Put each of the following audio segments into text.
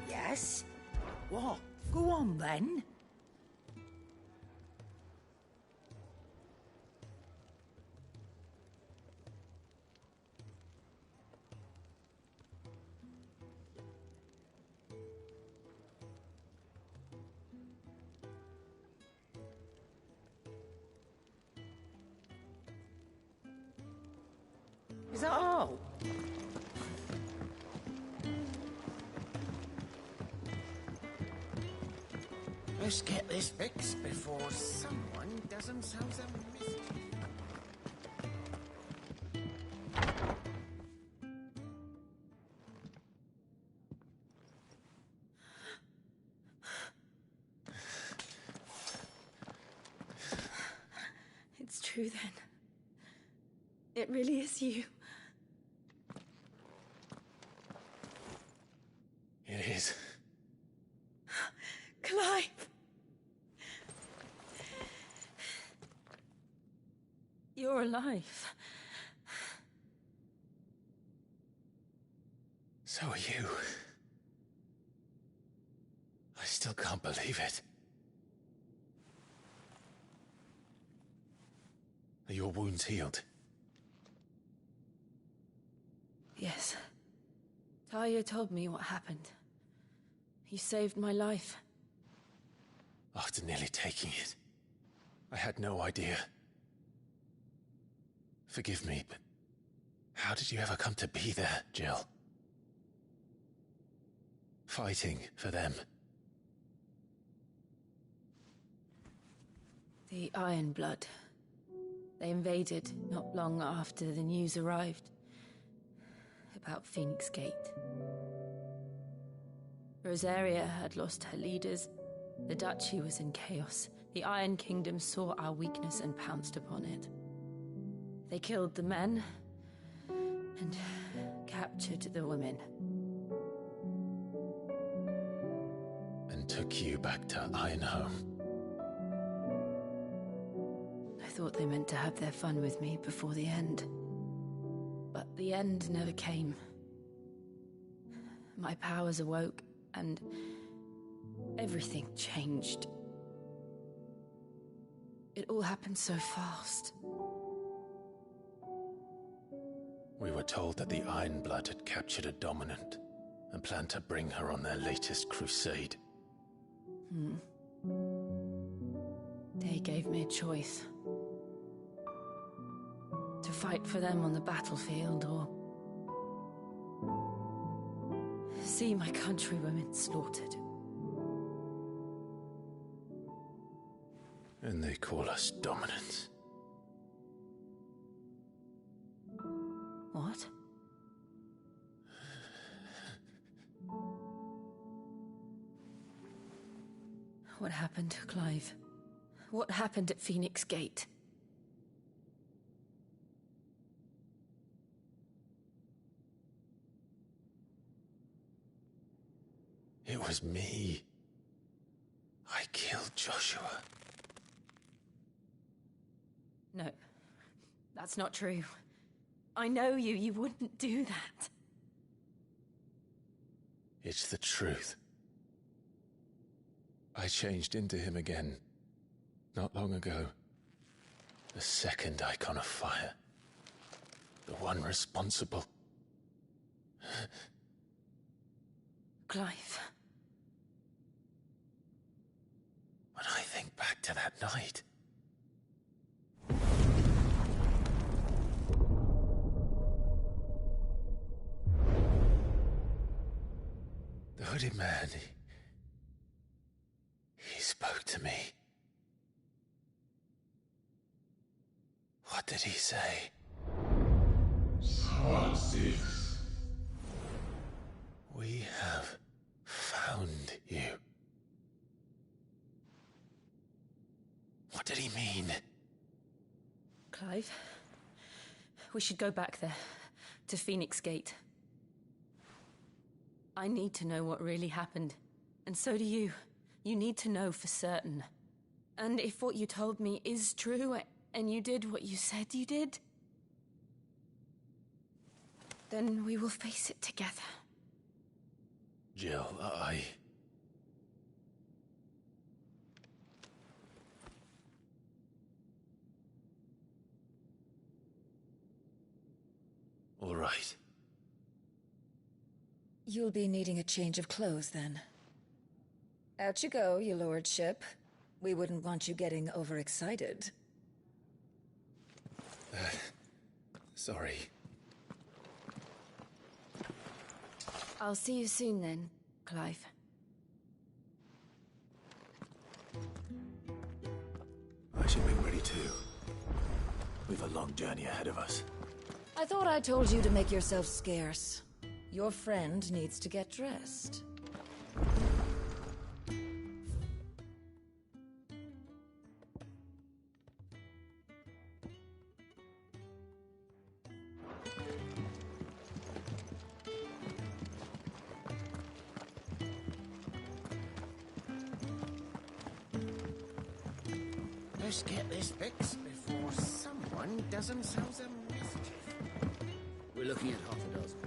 Yes? What? Go on then. Is that all? Let's get this fixed before someone does themselves a mischief. It's true then. It really is you. It is. Clive! You're alive. So are you. I still can't believe it. Are your wounds healed? Yes. Talia told me what happened. You saved my life. After nearly taking it, I had no idea. Forgive me, but how did you ever come to be there, Jill? Fighting for them. The Iron Blood. They invaded not long after the news arrived about Phoenix Gate. Rosaria had lost her leaders. The Duchy was in chaos. The Iron Kingdom saw our weakness and pounced upon it. They killed the men and captured the women. And took you back to Ironhome. I thought they meant to have their fun with me before the end. But the end never came. My powers awoke, and everything changed. It all happened so fast. We were told that the Iron Blood had captured a dominant and planned to bring her on their latest crusade. They gave me a choice. To fight for them on the battlefield, or see my countrywomen slaughtered. And they call us dominants. What? What happened to Clive? What happened at Phoenix Gate? It was me. I killed Joshua. No, that's not true. I know you. You wouldn't do that. It's the truth. I changed into him again, not long ago. The second icon of fire. The one responsible. Clive. When I think back to that night... The hooded man, he spoke to me. What did he say? XVI. We have found you. What did he mean? Clive, we should go back there, to Phoenix Gate. I need to know what really happened, and so do you. You need to know for certain. And if what you told me is true, and you did what you said you did, then we will face it together. Jill, All right. You'll be needing a change of clothes, then. Out you go, your lordship. We wouldn't want you getting overexcited. Sorry. I'll see you soon then, Clive. I should be ready too. We've a long journey ahead of us. I thought I told you to make yourself scarce. Your friend needs to get dressed. Let's get this fixed before someone does themselves a mischief. We're looking at half a dozen.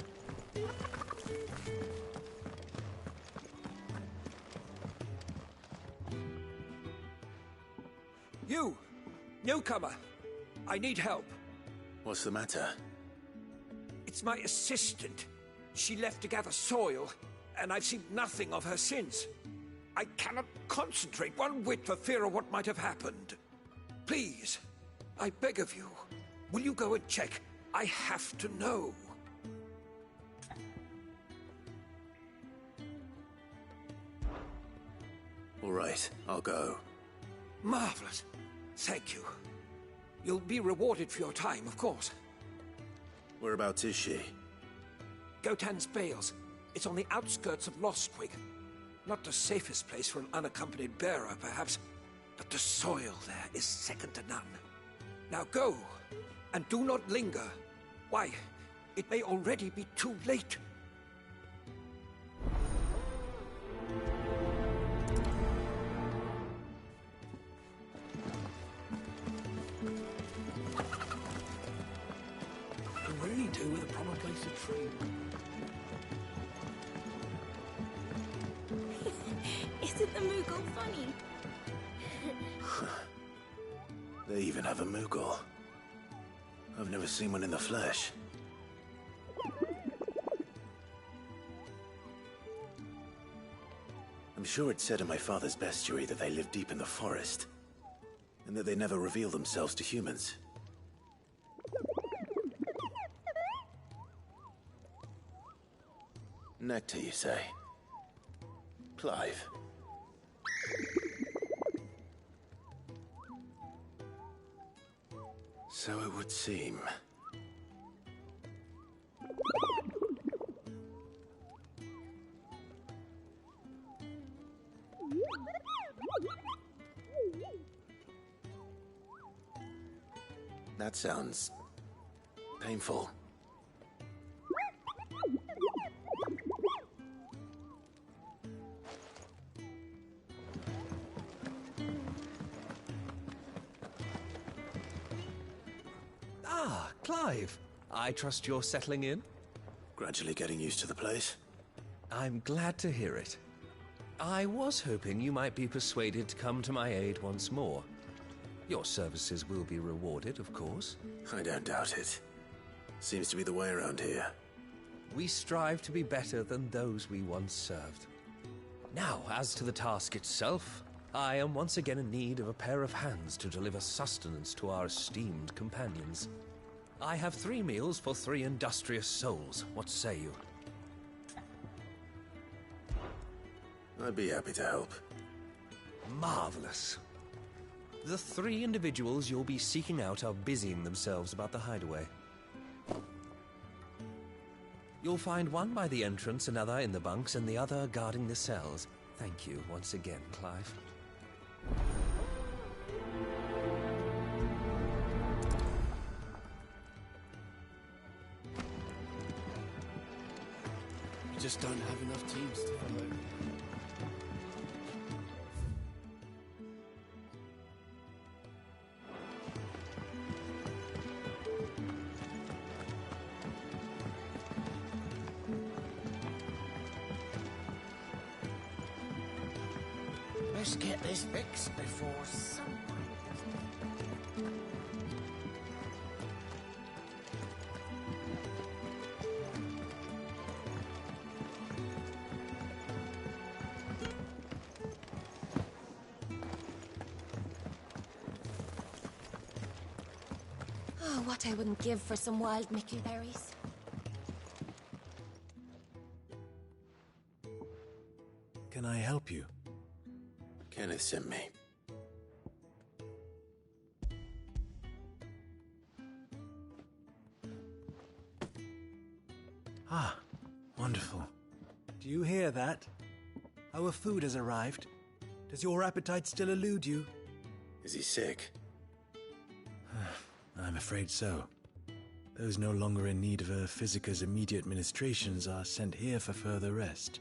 You! Newcomer! I need help. What's the matter? It's my assistant. She left to gather soil, and I've seen nothing of her since. I cannot concentrate one whit for fear of what might have happened. Please, I beg of you, will you go and check? I have to know. All right, I'll go. Marvelous. Thank you. You'll be rewarded for your time, of course. Whereabouts is she? Gotan's Bales. It's on the outskirts of Lostwig. Not the safest place for an unaccompanied bearer, perhaps, but the soil there is second to none. Now go, and do not linger. Why, it may already be too late. I really do with a proper place to train. Isn't the Moogle funny? They even have a Moogle. I've never seen one in the flesh. I'm sure it said in my father's bestiary that they live deep in the forest, and that they never reveal themselves to humans. Nectar, you say? Clive. So it would seem. That sounds painful. Ah, Clive. I trust you're settling in? Gradually getting used to the place. I'm glad to hear it. I was hoping you might be persuaded to come to my aid once more. Your services will be rewarded, of course. I don't doubt it. Seems to be the way around here. We strive to be better than those we once served. Now, as to the task itself, I am once again in need of a pair of hands to deliver sustenance to our esteemed companions. I have 3 meals for 3 industrious souls. What say you? I'd be happy to help. Marvelous. The 3 individuals you'll be seeking out are busying themselves about the hideaway. You'll find one by the entrance, another in the bunks, and the other guarding the cells. Thank you once again, Clive. We just don't have enough teams to follow. Let's get this fixed before someone... Oh, what I wouldn't give for some wild mickleberries. Can I help you? Kenneth sent me. Ah, wonderful. Do you hear that? Our food has arrived. Does your appetite still elude you? Is he sick? I'm afraid so. Those no longer in need of a Physica's immediate ministrations are sent here for further rest.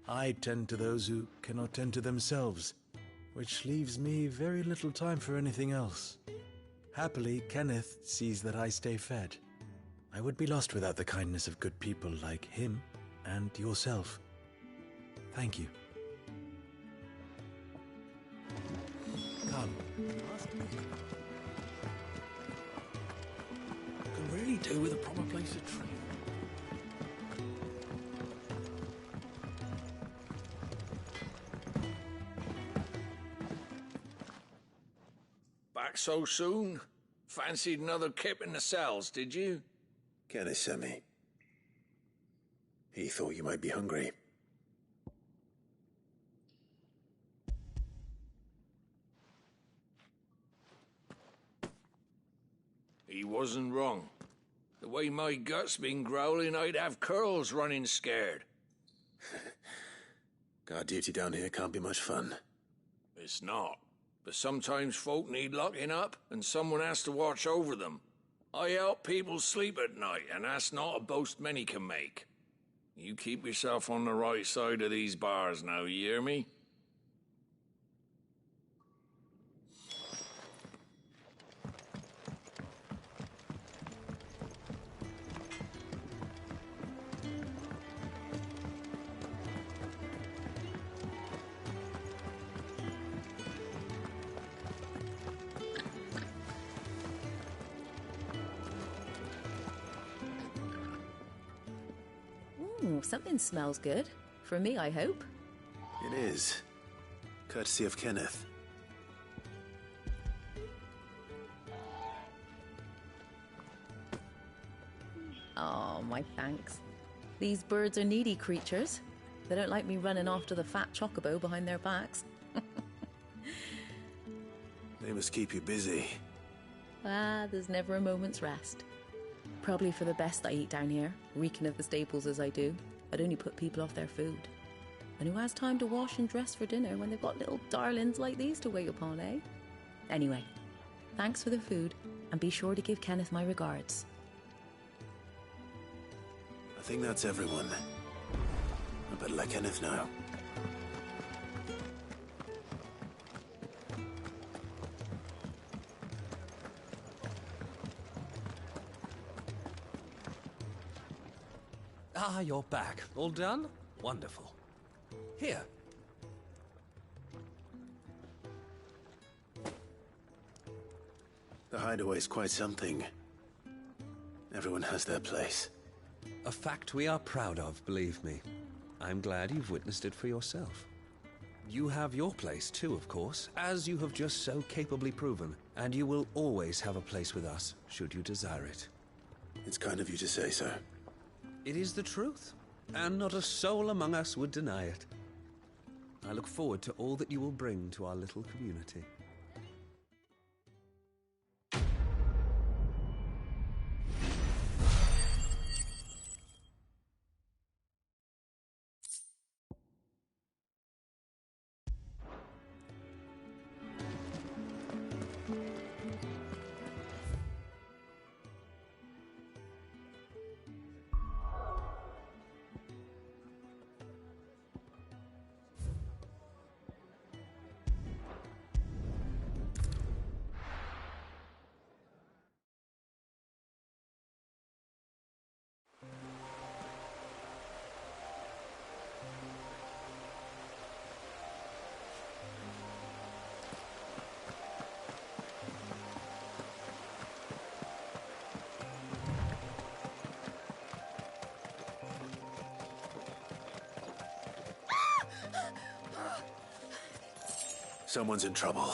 I tend to those who cannot tend to themselves, which leaves me very little time for anything else. Happily, Kenneth sees that I stay fed. I would be lost without the kindness of good people like him and yourself. Thank you. Come. Can really do with a proper place to train. Back so soon? Fancied another kip in the cells, did you? Kenneth sent me. He thought you might be hungry. He wasn't wrong. The way my gut's been growling, I'd have curls running scared. Guard duty down here can't be much fun. It's not. But sometimes folk need locking up, and someone has to watch over them. I help people sleep at night, and that's not a boast many can make. You keep yourself on the right side of these bars now, you hear me? Ooh, something smells good. For me, I hope. It is. Courtesy of Kenneth. Oh, my thanks. These birds are needy creatures. They don't like me running after the fat chocobo behind their backs. They must keep you busy. Ah, there's never a moment's rest. Probably for the best I eat down here, reeking of the staples as I do. I'd only put people off their food. And who has time to wash and dress for dinner when they've got little darlings like these to wait upon, eh? Anyway, thanks for the food, and be sure to give Kenneth my regards. I think that's everyone. I better let Kenneth know. Ah, you're back. All done? Wonderful. Here. The hideaway's quite something. Everyone has their place. A fact we are proud of, believe me. I'm glad you've witnessed it for yourself. You have your place too, of course, as you have just so capably proven, and you will always have a place with us, should you desire it. It's kind of you to say so. It is the truth, and not a soul among us would deny it. I look forward to all that you will bring to our little community. Someone's in trouble.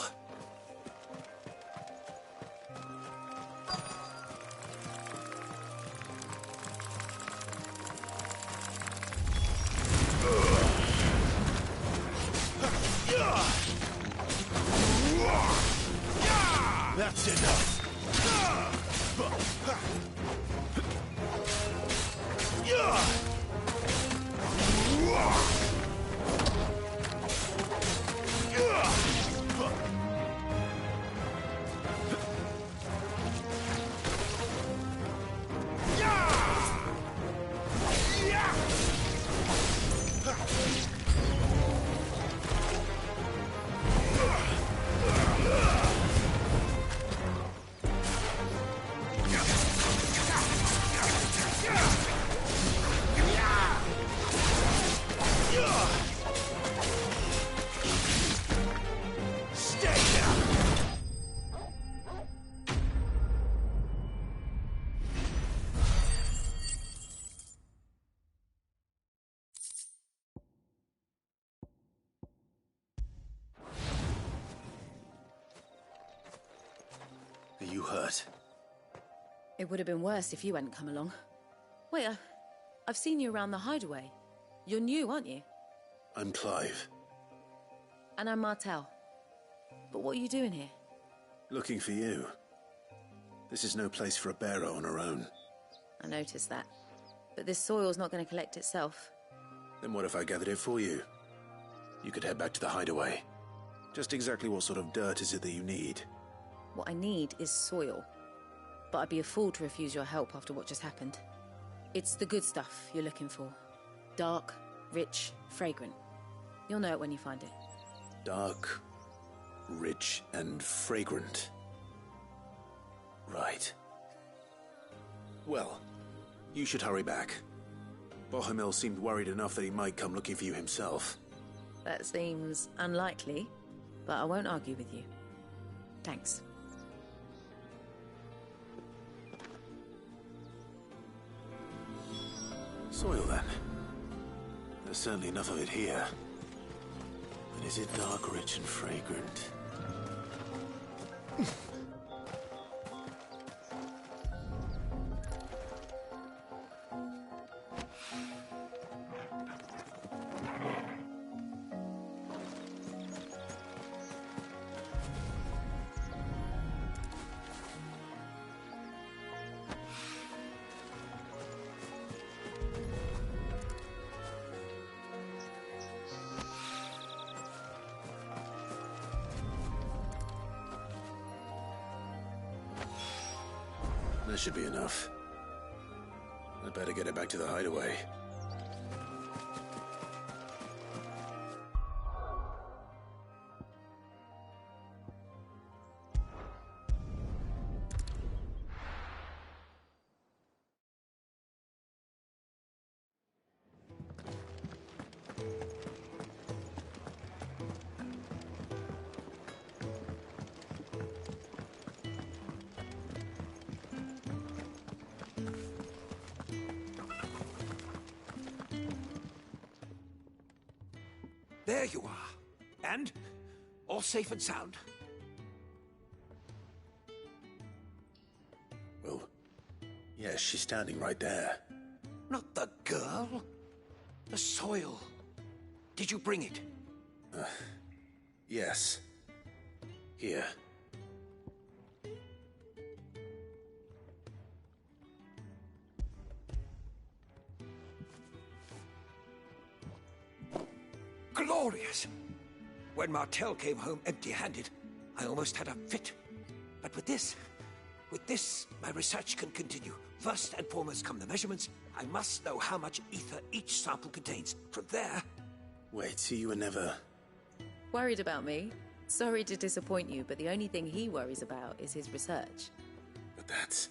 That's enough. Are you hurt? It would have been worse if you hadn't come along. Wait, I've seen you around the hideaway. You're new, aren't you? I'm Clive. And I'm Martel. But what are you doing here? Looking for you. This is no place for a bearer on her own. I noticed that. But this soil's not going to collect itself. Then what if I gathered it for you? You could head back to the hideaway. Just exactly what sort of dirt is it that you need? What I need is soil. But I'd be a fool to refuse your help after what just happened. It's the good stuff you're looking for. Dark, rich, fragrant. You'll know it when you find it. Dark, rich, and fragrant. Right. Well, you should hurry back. Bohemil seemed worried enough that he might come looking for you himself. That seems unlikely, but I won't argue with you. Thanks. Soil, then. There's certainly enough of it here. But is it dark, rich, and fragrant? That should be enough. I'd better get it back to the hideaway. There you are. And all safe and sound. Well, yes, she's standing right there. Not the girl. The soil. Did you bring it? Yes. Here. Glorious! When Martel came home empty-handed, I almost had a fit. But with this, my research can continue. First and foremost come the measurements. I must know how much ether each sample contains. From there... Wait, so you were never... Worried about me? Sorry to disappoint you, but the only thing he worries about is his research. But that's...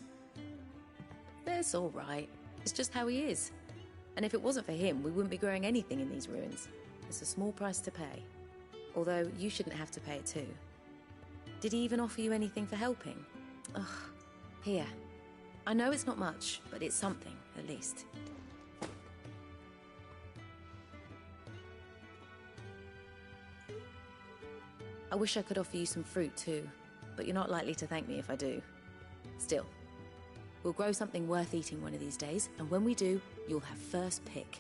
That's all right. It's just how he is. And if it wasn't for him, we wouldn't be growing anything in these ruins. It's a small price to pay. Although, you shouldn't have to pay it too. Did he even offer you anything for helping? Ugh. Here. I know it's not much, but it's something, at least. I wish I could offer you some fruit too, but you're not likely to thank me if I do. Still, we'll grow something worth eating one of these days, and when we do, you'll have first pick.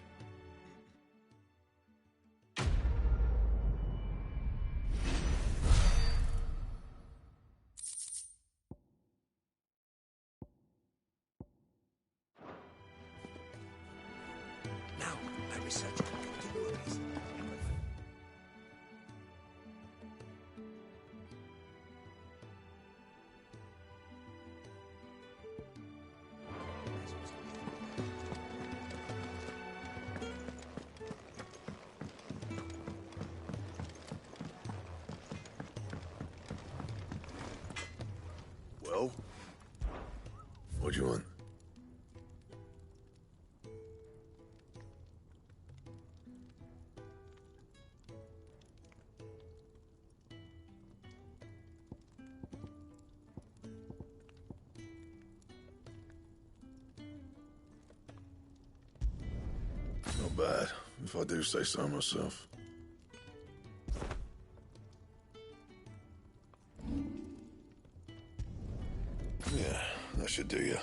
Now, my research can continue apace. Well? What do you want? Not bad, if I do say so myself. Yeah, that should do you.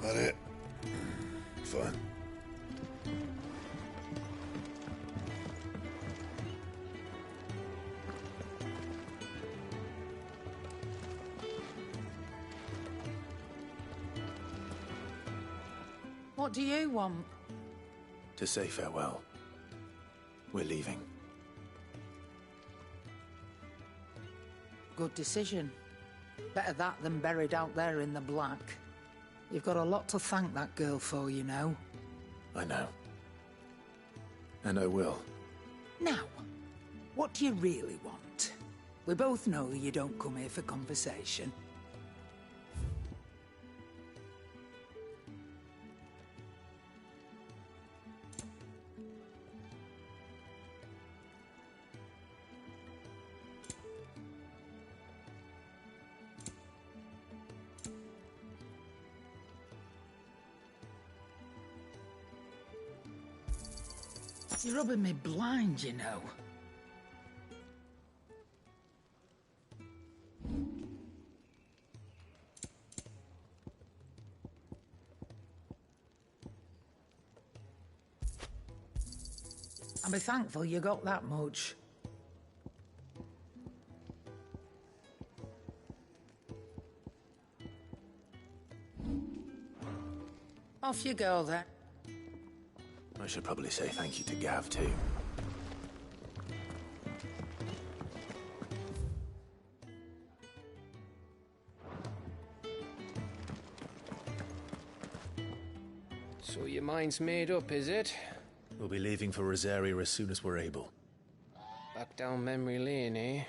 That it? Fine. What do you want? To say farewell. We're leaving. Good decision. Better that than buried out there in the black. You've got a lot to thank that girl for, you know. I know. And I will. Now, what do you really want? We both know you don't come here for conversation. You're rubbing me blind, you know. I'll be thankful you got that much. Off you go, then. I should probably say thank you to Gav, too. So your mind's made up, is it? We'll be leaving for Rosaria as soon as we're able. Back down memory lane, eh?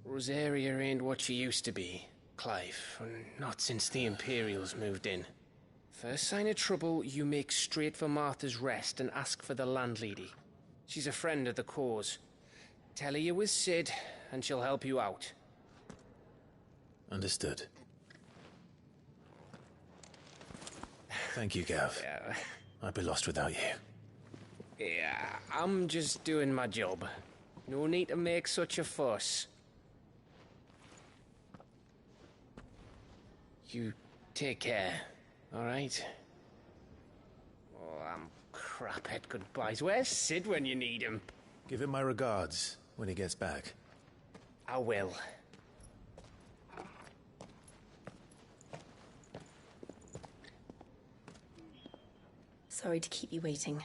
Rosaria ain't what she used to be, Clive. Not since the Imperials moved in. First sign of trouble, you make straight for Martha's Rest and ask for the landlady. She's a friend of the cause. Tell her you was Sid, and she'll help you out. Understood. Thank you, Gav. Yeah. I'd be lost without you. Yeah, I'm just doing my job. No need to make such a fuss. You take care, alright? Oh, I'm crap at goodbyes. Where's Sid when you need him? Give him my regards when he gets back. I will. Sorry to keep you waiting.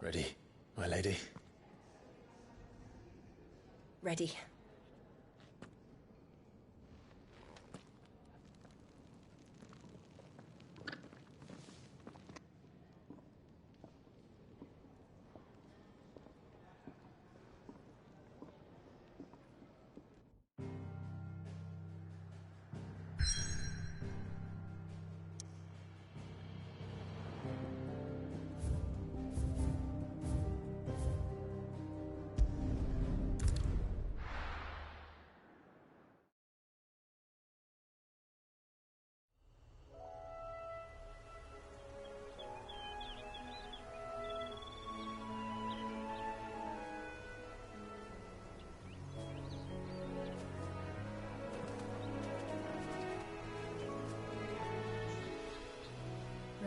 Ready, my lady? Ready.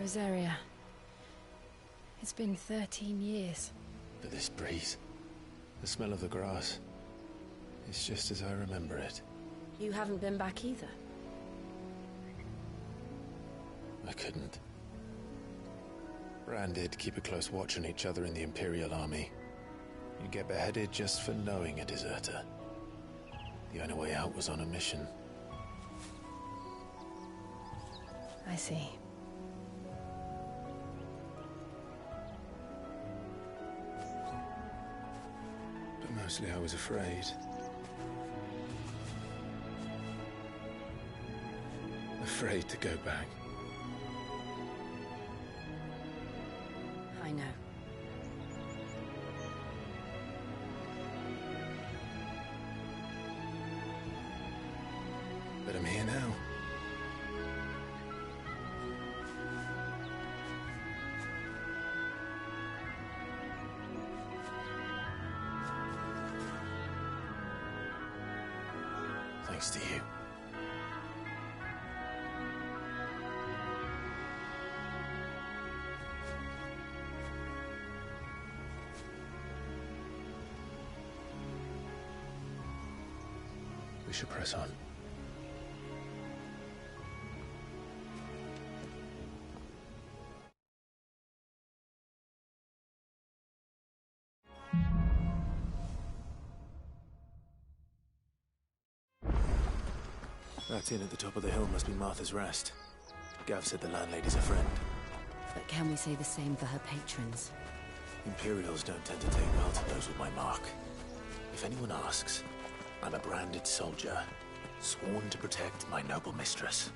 Rosaria. It's been 13 years. But this breeze, the smell of the grass, it's just as I remember it. You haven't been back either. I couldn't. Bran did keep a close watch on each other in the Imperial Army. You get beheaded just for knowing a deserter. The only way out was on a mission. I see. But mostly I was afraid. Afraid to go back. I know. But I'm here now. Thanks to you. We should press on. That inn at the top of the hill must be Martha's Rest. Gav said the landlady's a friend. But can we say the same for her patrons? Imperials don't tend to take well to those with my mark. If anyone asks, I'm a branded soldier, sworn to protect my noble mistress.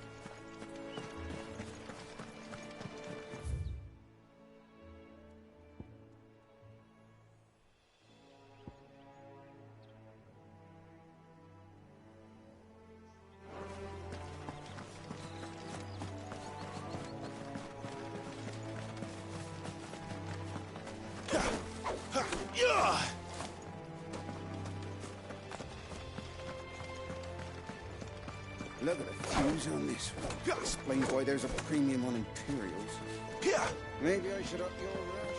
Look at the fuse on this one. Explains why there's a premium on Imperials. Maybe I should up your ration.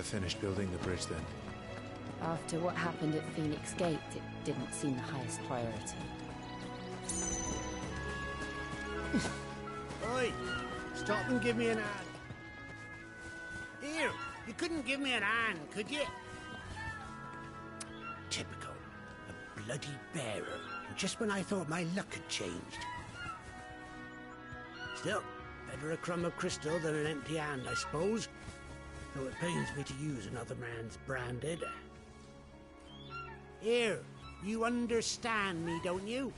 Finished building the bridge then. After what happened at Phoenix Gate, it didn't seem the highest priority. Oi! Stop and give me an hand. Here, you couldn't give me an hand, could you? Typical. A bloody bearer. Just when I thought my luck had changed. Still, better a crumb of crystal than an empty hand, I suppose. Though it pains me to use another man's branded. Here, you understand me, don't you?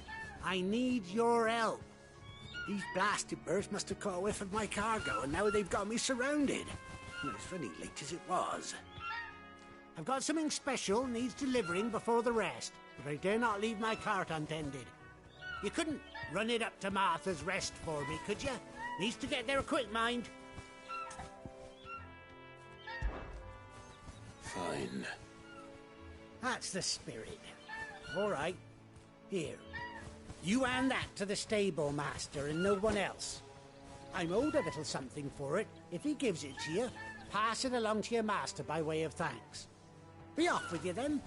I need your help. These blasted birds must have caught a whiff of my cargo, and now they've got me surrounded. It's funny, late as it was. I've got something special needs delivering before the rest, but I dare not leave my cart untended. You couldn't run it up to Martha's Rest for me, could you? Needs to get there quick, mind. Fine. That's the spirit. All right. Here. You hand that to the stable master and no one else. I'm owed a little something for it. If he gives it to you, pass it along to your master by way of thanks. Be off with you then,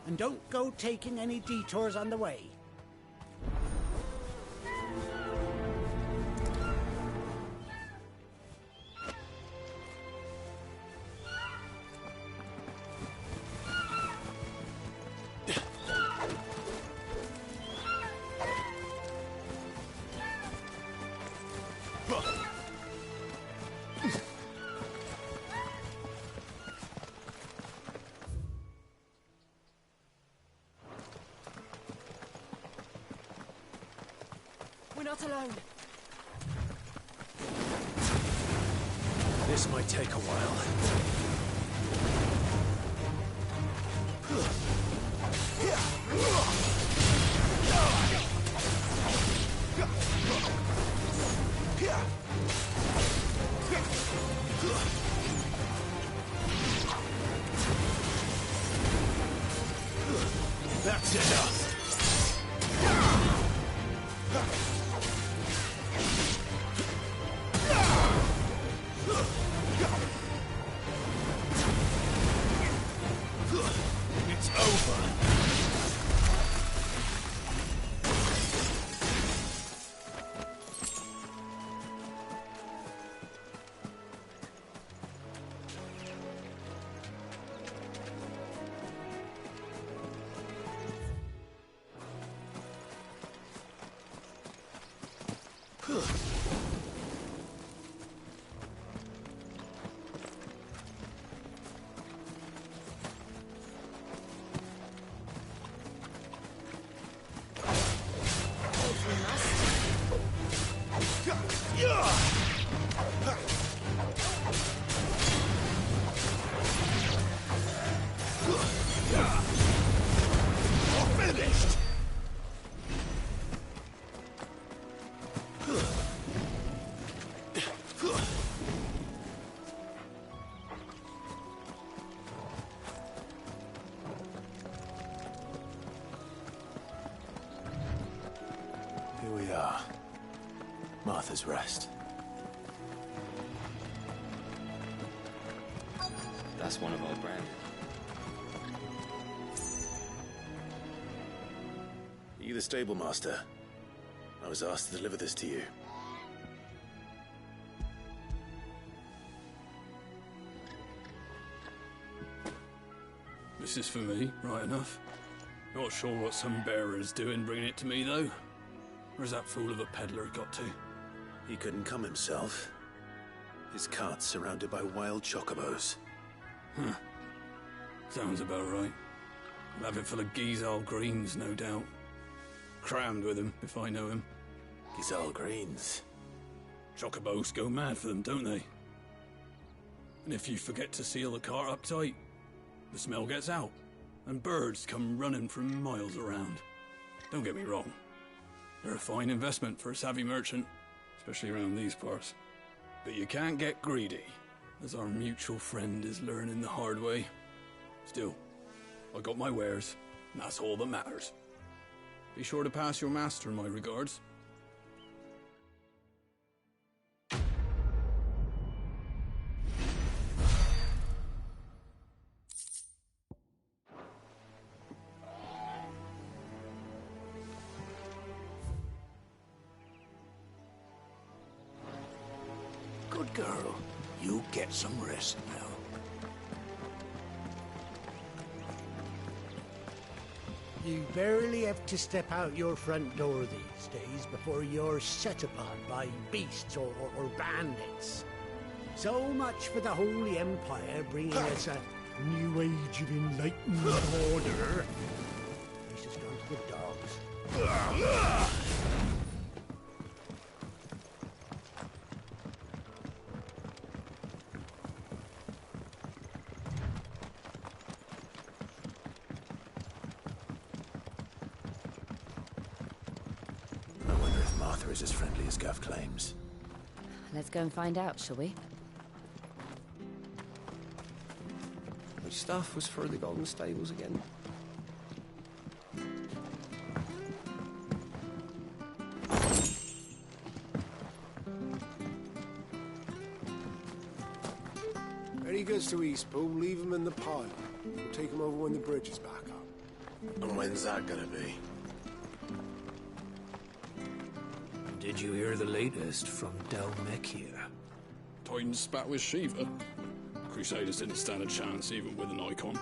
and don't go taking any detours on the way. Not alone. This might take a while. That's enough. we are. Martha's Rest. That's one of our brand. Are you the stable master? I was asked to deliver this to you. This is for me, right enough. Not sure what some bearer's doing bringing it to me, though. Where's that fool of a peddler got to? He couldn't come himself. His cart's surrounded by wild chocobos. Huh. Sounds about right. I'll have it full of Gizal greens, no doubt. Crammed with him, if I know him. Gizal greens? Chocobos go mad for them, don't they? And if you forget to seal the cart up tight, the smell gets out, and birds come running from miles around. Don't get me wrong. They're a fine investment for a savvy merchant, especially around these parts. But you can't get greedy, as our mutual friend is learning the hard way. Still, I got my wares, and that's all that matters. Be sure to pass your master my regards. Good girl. You get some rest now. You barely have to step out your front door these days before you're set upon by beasts or bandits. So much for the Holy Empire bringing us a new age of enlightened order. Let's just go to the dogs. Is as friendly as Gav claims. Let's go and find out, shall we? Which stuff was for the Golden Stables again? When he gets to Eastpool, leave him in the pile. We'll take him over when the bridge is back up. And when's that gonna be? Did you hear the latest from Del Mechir? Titan spat with Shiva. Crusaders didn't stand a chance even with an icon.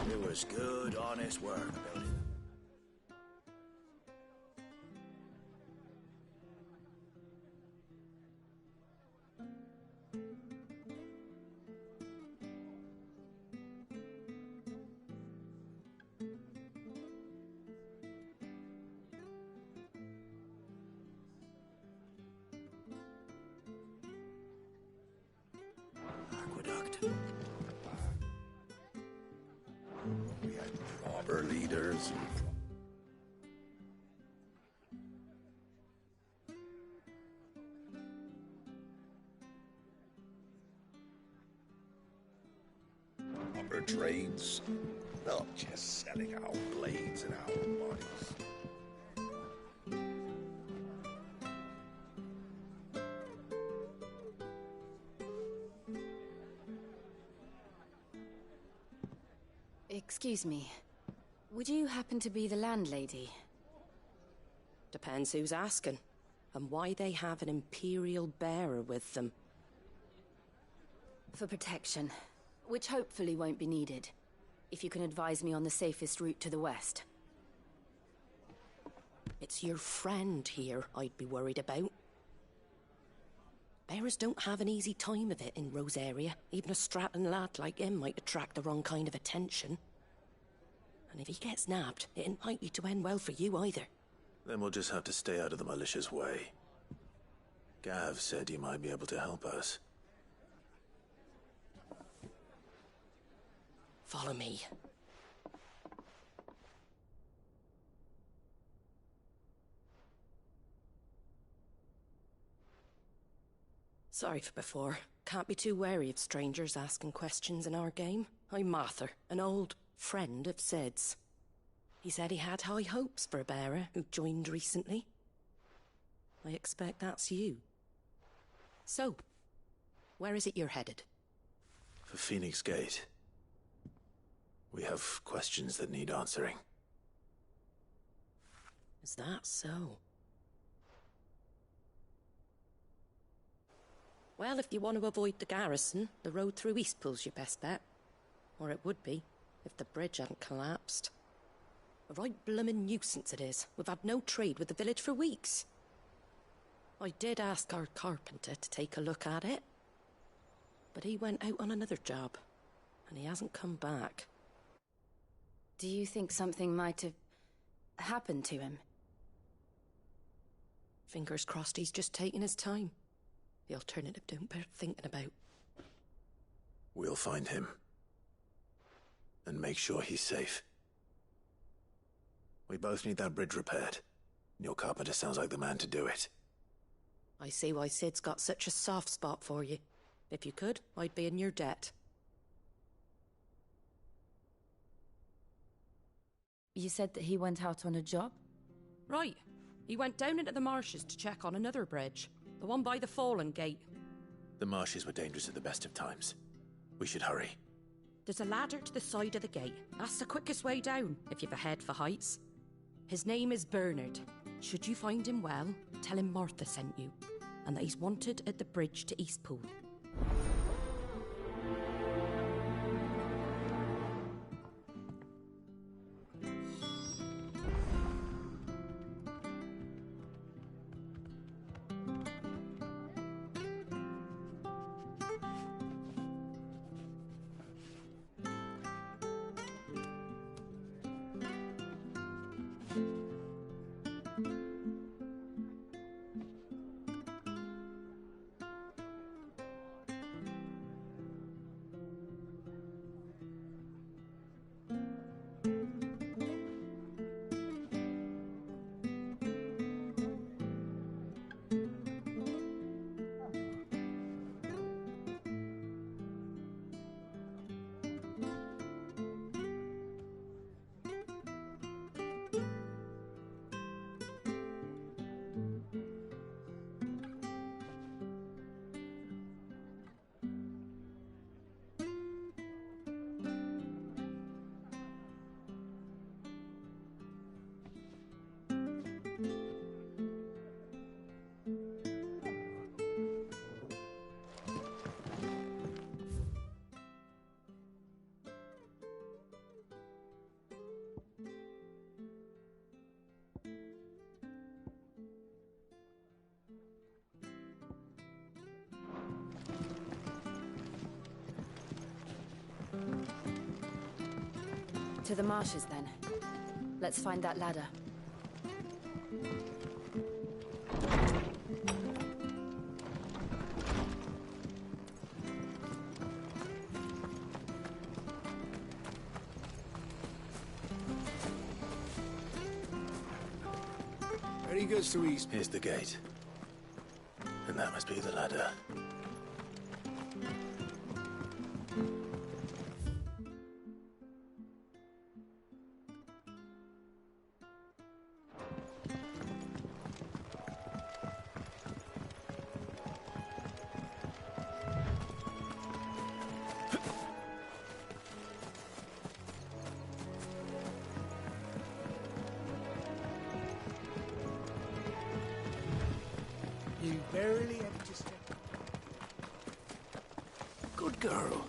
It was good, honest work, Billy. We had robber leaders. Robber trades. Not just selling our blades and our bodies. Excuse me. Would you happen to be the landlady? Depends who's asking, and why they have an Imperial bearer with them. For protection, which hopefully won't be needed. If you can advise me on the safest route to the west. It's your friend here I'd be worried about. Bearers don't have an easy time of it in Rosaria. Even a strapping lad like him might attract the wrong kind of attention. And if he gets nabbed, it ain't likely to end well for you either. Then we'll just have to stay out of the malicious way. Gav said you might be able to help us. Follow me. Sorry for before. Can't be too wary of strangers asking questions in our game. I'm Martha, an old friend of Sid's. He said he had high hopes for a bearer who joined recently. I expect that's you. So, where is it you're headed? For Phoenix Gate. We have questions that need answering. Is that so? Well, if you want to avoid the garrison, the road through Eastpool's your best bet. Or it would be, if the bridge hadn't collapsed. A right bloomin' nuisance it is. We've had no trade with the village for weeks. I did ask our carpenter to take a look at it. But he went out on another job, and he hasn't come back. Do you think something might have happened to him? Fingers crossed he's just taking his time. The alternative don't bear thinking about. We'll find him. And make sure he's safe. We both need that bridge repaired. Your carpenter sounds like the man to do it. I see why Sid's got such a soft spot for you. If you could, I'd be in your debt. You said that he went out on a job? Right. He went down into the marshes to check on another bridge. The one by the Fallen Gate. The marshes were dangerous at the best of times. We should hurry. There's a ladder to the side of the gate. That's the quickest way down, if you've a head for heights. His name is Bernard. Should you find him well, tell him Martha sent you, and that he's wanted at the bridge to Eastpool. To the marshes, then. Let's find that ladder. There he goes to East. Here's the gate. And that must be the ladder. You barely have to step. Good girl.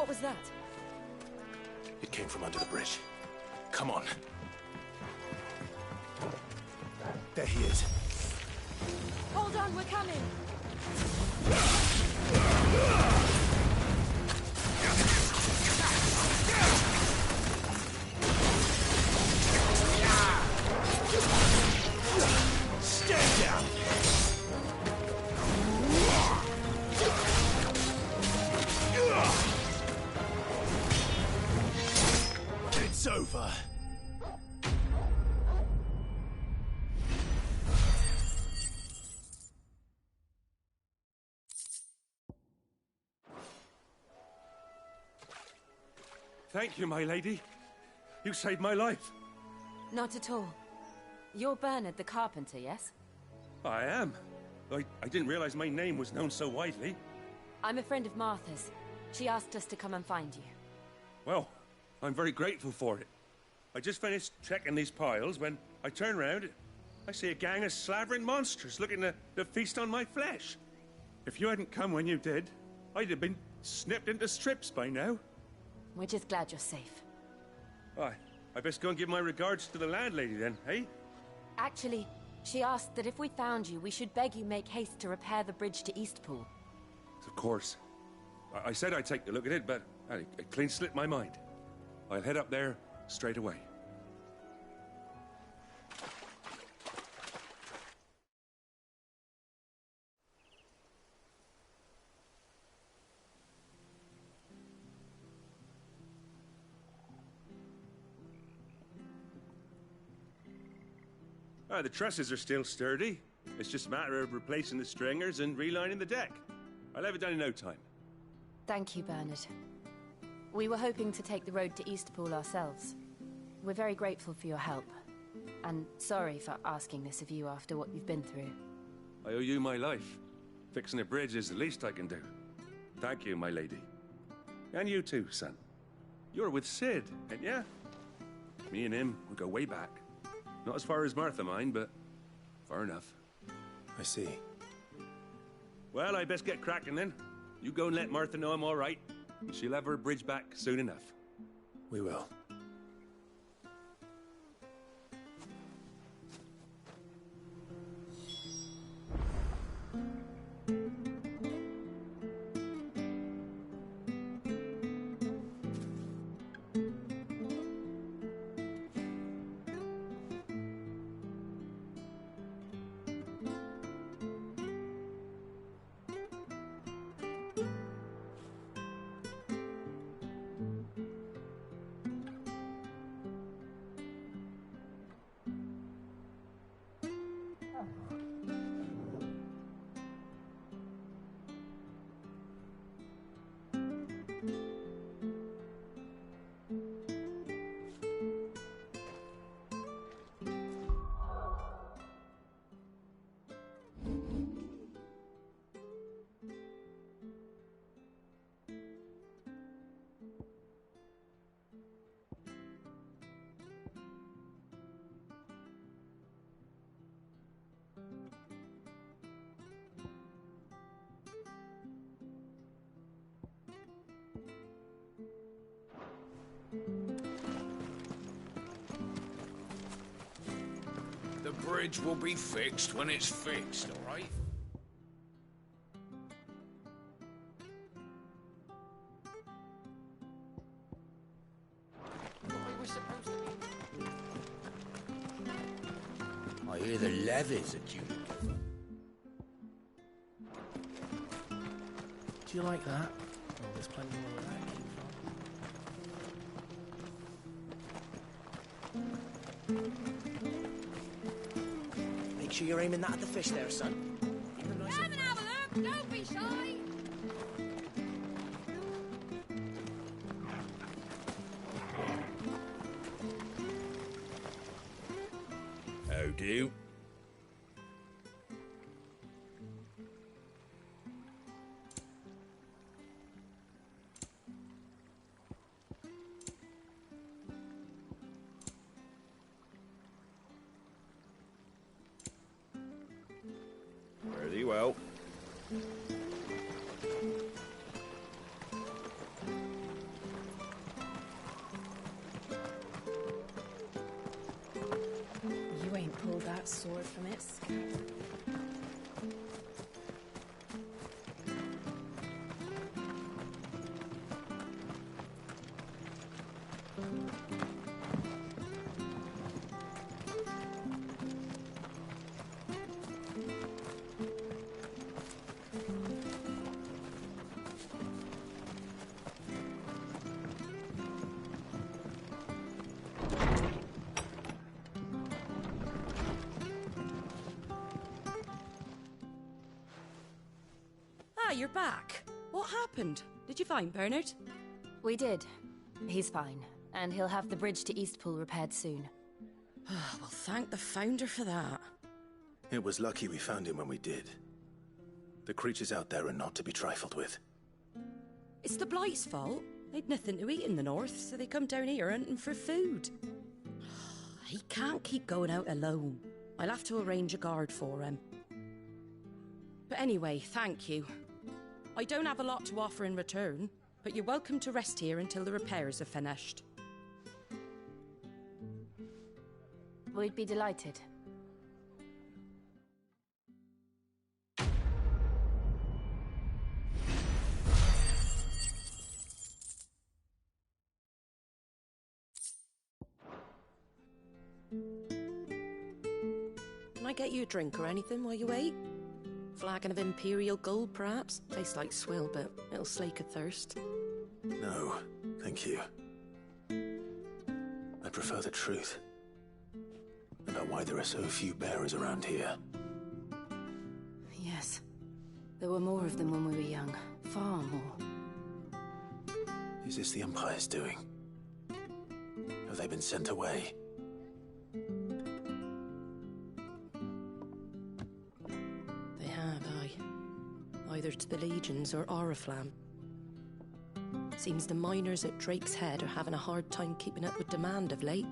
What was that? It came from under the bridge. Come on. There he is. Hold on, we're coming. Stand down! It's over. Thank you, my lady. You saved my life. Not at all. You're Bernard the carpenter, yes? I am. I didn't realize my name was known so widely. I'm a friend of Martha's. She asked us to come and find you. Well, I'm very grateful for it. I just finished checking these piles when I turn around. I see a gang of slavering monsters looking to feast on my flesh. If you hadn't come when you did, I'd have been snipped into strips by now. We're just glad you're safe. I best go and give my regards to the landlady then, eh? Actually, she asked that if we found you, we should beg you make haste to repair the bridge to Eastpool. Of course. I said I'd take a look at it, but it clean slipped my mind. I'll head up there straight away. The trusses are still sturdy. It's just a matter of replacing the stringers and relining the deck. I'll have it done in no time. Thank you, Bernard. We were hoping to take the road to Eastpool ourselves. We're very grateful for your help. And sorry for asking this of you after what you've been through. I owe you my life. Fixing a bridge is the least I can do. Thank you, my lady. And you too, son. You're with Sid, ain't ya? Me and him, we go way back. Not as far as Martha, mind, but far enough. I see. Well, I best get cracking then. You go and let Martha know I'm all right. She'll have her bridge back soon enough. We will. The bridge will be fixed when it's fixed, all right? I hear the levies are due. Do you like that? Oh, there's plenty more of that. Make sure you're aiming that at the fish there, son. Come and have a look, don't be shy. How do? Pretty well. that sword from its scab. Ah, you're back. What happened? Did you find Bernard? We did. He's fine, and he'll have the bridge to Eastpool repaired soon. Well, thank the Founder for that. It was lucky we found him when we did. The creatures out there are not to be trifled with. It's the Blight's fault. They'd nothing to eat in the north, so they come down here hunting for food. He can't keep going out alone. I'll have to arrange a guard for him. But anyway, thank you. I don't have a lot to offer in return, but you're welcome to rest here until the repairs are finished. We'd be delighted. Can I get you a drink or anything while you wait? Flagon of Imperial Gold, perhaps? Tastes like swill, but it'll slake a thirst. No, thank you. I prefer the truth. About why there are so few bearers around here. Yes. There were more of them when we were young. Far more. Is this the Empire's doing? Have they been sent away? They have, aye. Either to the Legions or Oriflamme. Seems the miners at Drake's Head are having a hard time keeping up with demand of late,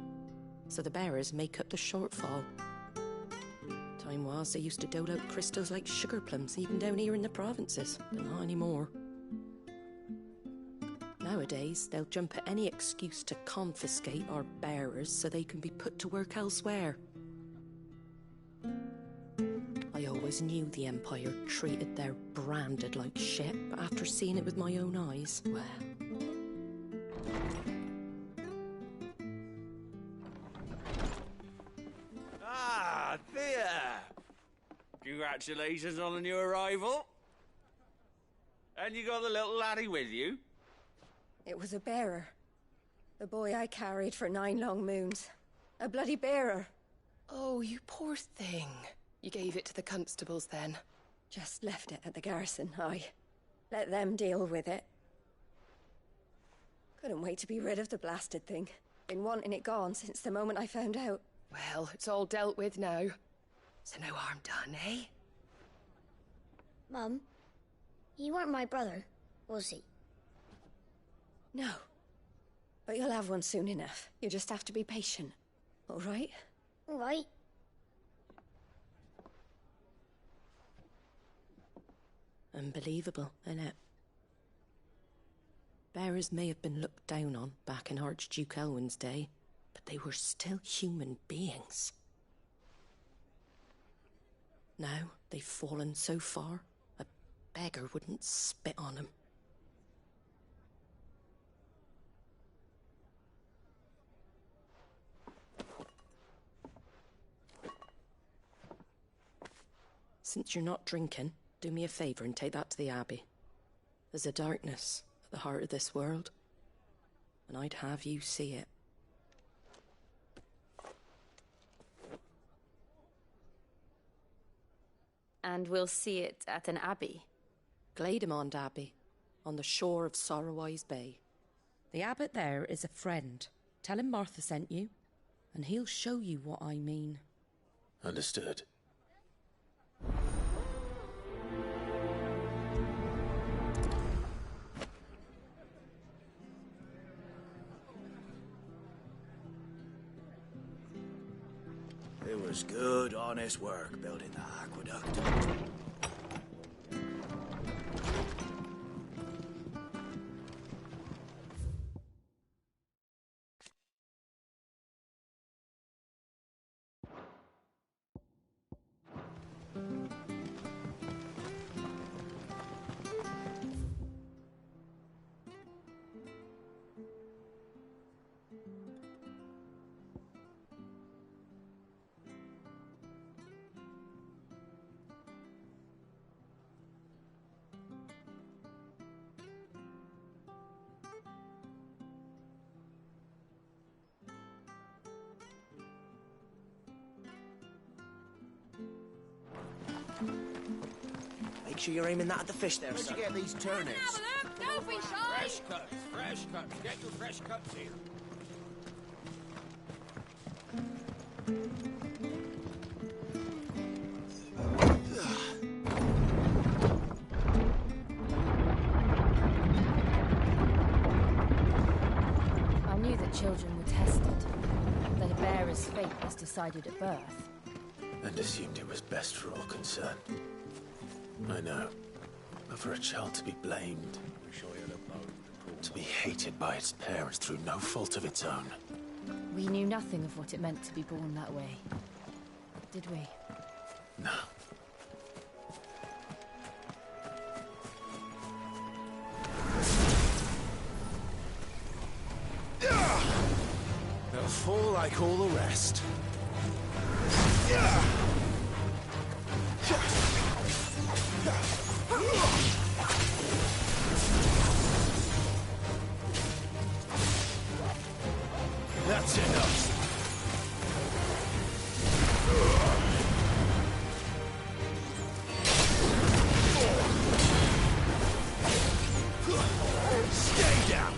so the bearers make up the shortfall. Time was they used to dole out crystals like sugar plums even down here in the provinces, but not anymore. Nowadays, they'll jump at any excuse to confiscate our bearers so they can be put to work elsewhere. I always knew the Empire treated their branded like shit, but after seeing it with my own eyes, well... Ah, Thea! Congratulations on the new arrival. And you got the little laddie with you? It was a bearer. The boy I carried for 9 long moons. A bloody bearer. Oh, you poor thing. You gave it to the constables then? Just left it at the garrison, aye. Let them deal with it. Couldn't wait to be rid of the blasted thing. Been wanting it gone since the moment I found out. Well, it's all dealt with now. So no harm done, eh? Mum, he weren't my brother, was he? No. But you'll have one soon enough. You just have to be patient. All right? All right. Unbelievable, innit? Bearers may have been looked down on back in Archduke Elwin's day, but they were still human beings. Now they've fallen so far, a beggar wouldn't spit on them. Since you're not drinking, do me a favour and take that to the Abbey. There's a darkness at the heart of this world, and I'd have you see it. And we'll see it at an abbey? Glademond Abbey, on the shore of Sorrowwise Bay. The abbot there is a friend. Tell him Martha sent you, and he'll show you what I mean. Understood. It was good, honest work building that aqueduct. Make sure you're aiming that at the fish there, Where'd son. you get these turnips? Have a look, don't be shy. Fresh cuts, fresh cuts. Get your fresh cuts here. I knew that children were tested, that a bearer's fate was decided at birth. And assumed it was best for all concerned. I know. But for a child to be blamed, to be hated by its parents through no fault of its own. We knew nothing of what it meant to be born that way. Did we? No. They'll fall like all the rest. That's enough. Stay down.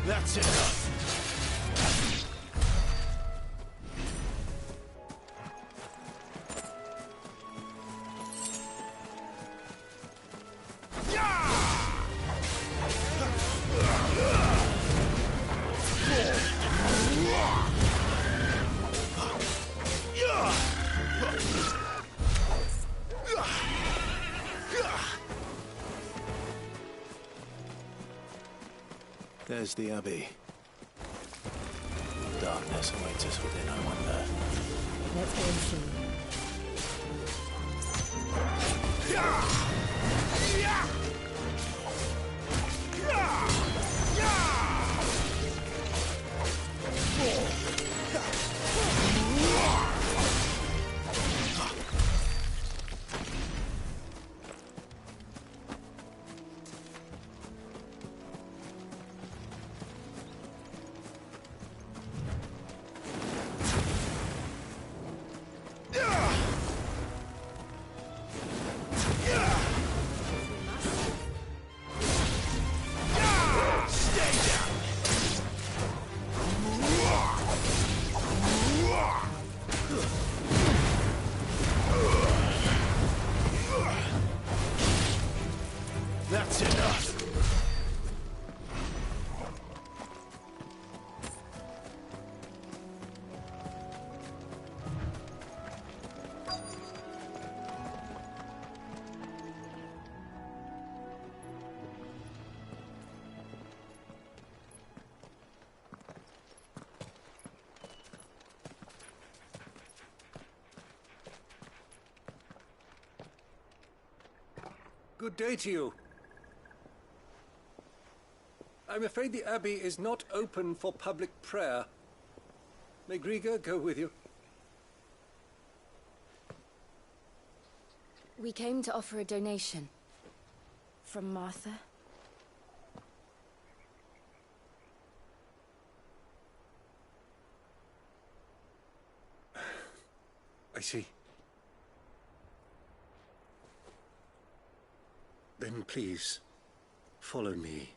That's enough. There's the Abbey. Darkness awaits us within, I wonder. Let's go and see. That's enough. Good day to you. I'm afraid the Abbey is not open for public prayer. May Griga go with you? We came to offer a donation. From Martha. I see. Then please, follow me.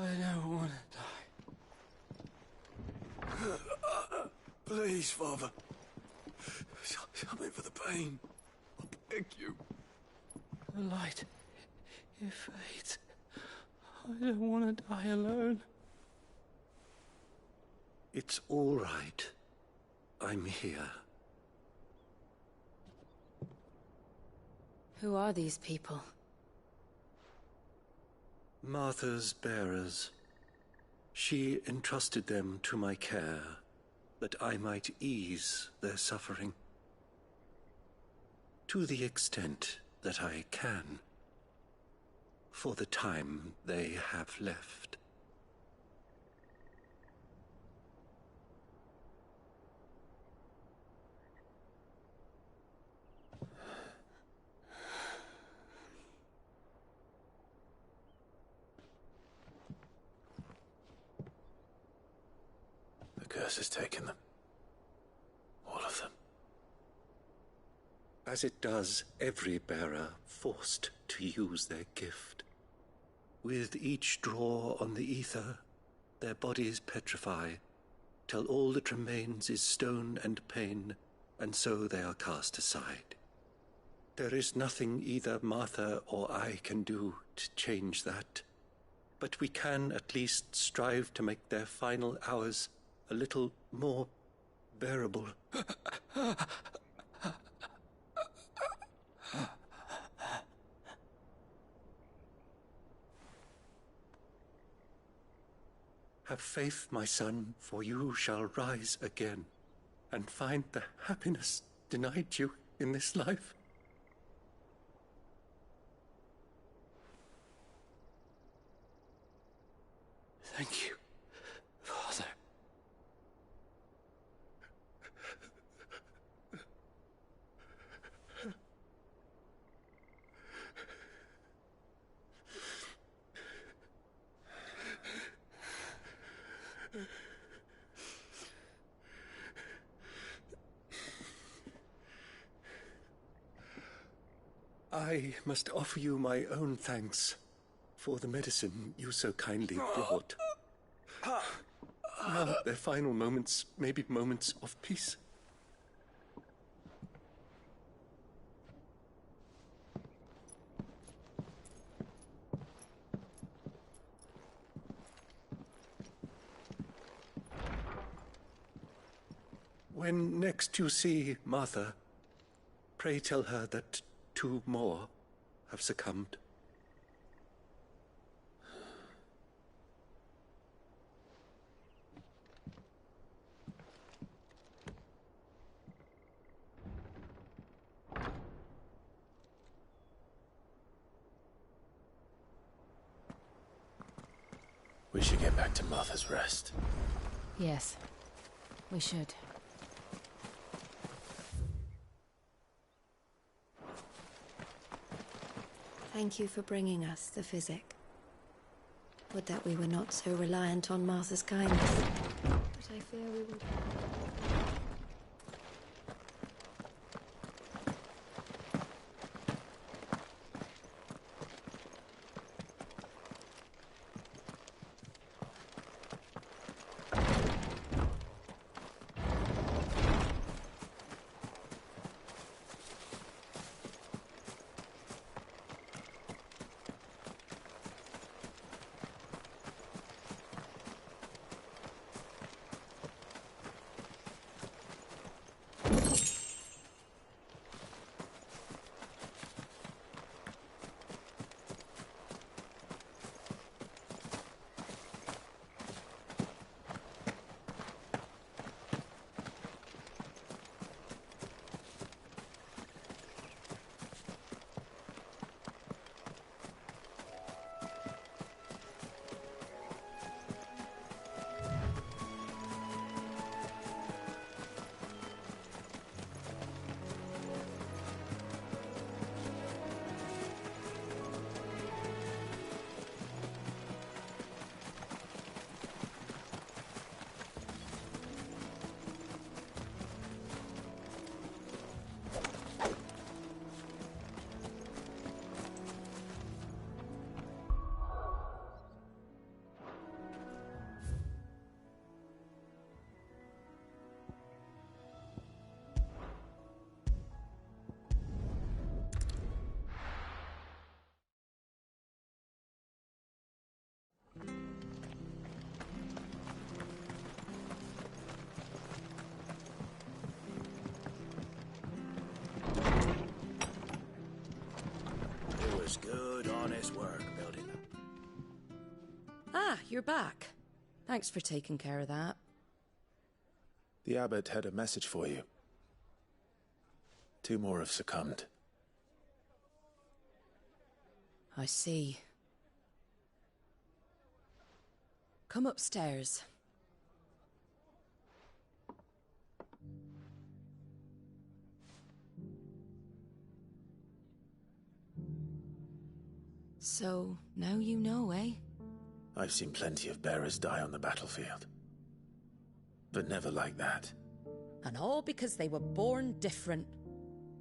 I don't want to die. Please, Father. Help me for the pain. I beg you. The light, it fades. I don't want to die alone. It's all right. I'm here. Who are these people? Martha's bearers. She entrusted them to my care, that I might ease their suffering. To the extent that I can, for the time they have left. The curse has taken them. All of them. As it does every bearer forced to use their gift. With each draw on the ether, their bodies petrify, till all that remains is stone and pain, and so they are cast aside. There is nothing either Martha or I can do to change that, but we can at least strive to make their final hours a little more bearable. Have faith, my son, for you shall rise again, and find the happiness denied you in this life. Thank you, Father. I must offer you my own thanks for the medicine you so kindly brought. Now their final moments may be moments of peace. When next you see Martha, pray tell her that 2 more have succumbed. We should get back to Martha's Rest. Yes, we should. Thank you for bringing us the physic. Would that we were not so reliant on Martha's kindness. But I fear we will... honest work building that. Ah, you're back. Thanks for taking care of that. The abbot had a message for you. 2 more have succumbed. I see. Come upstairs. So, now you know, eh? I've seen plenty of bearers die on the battlefield. But never like that. And all because they were born different.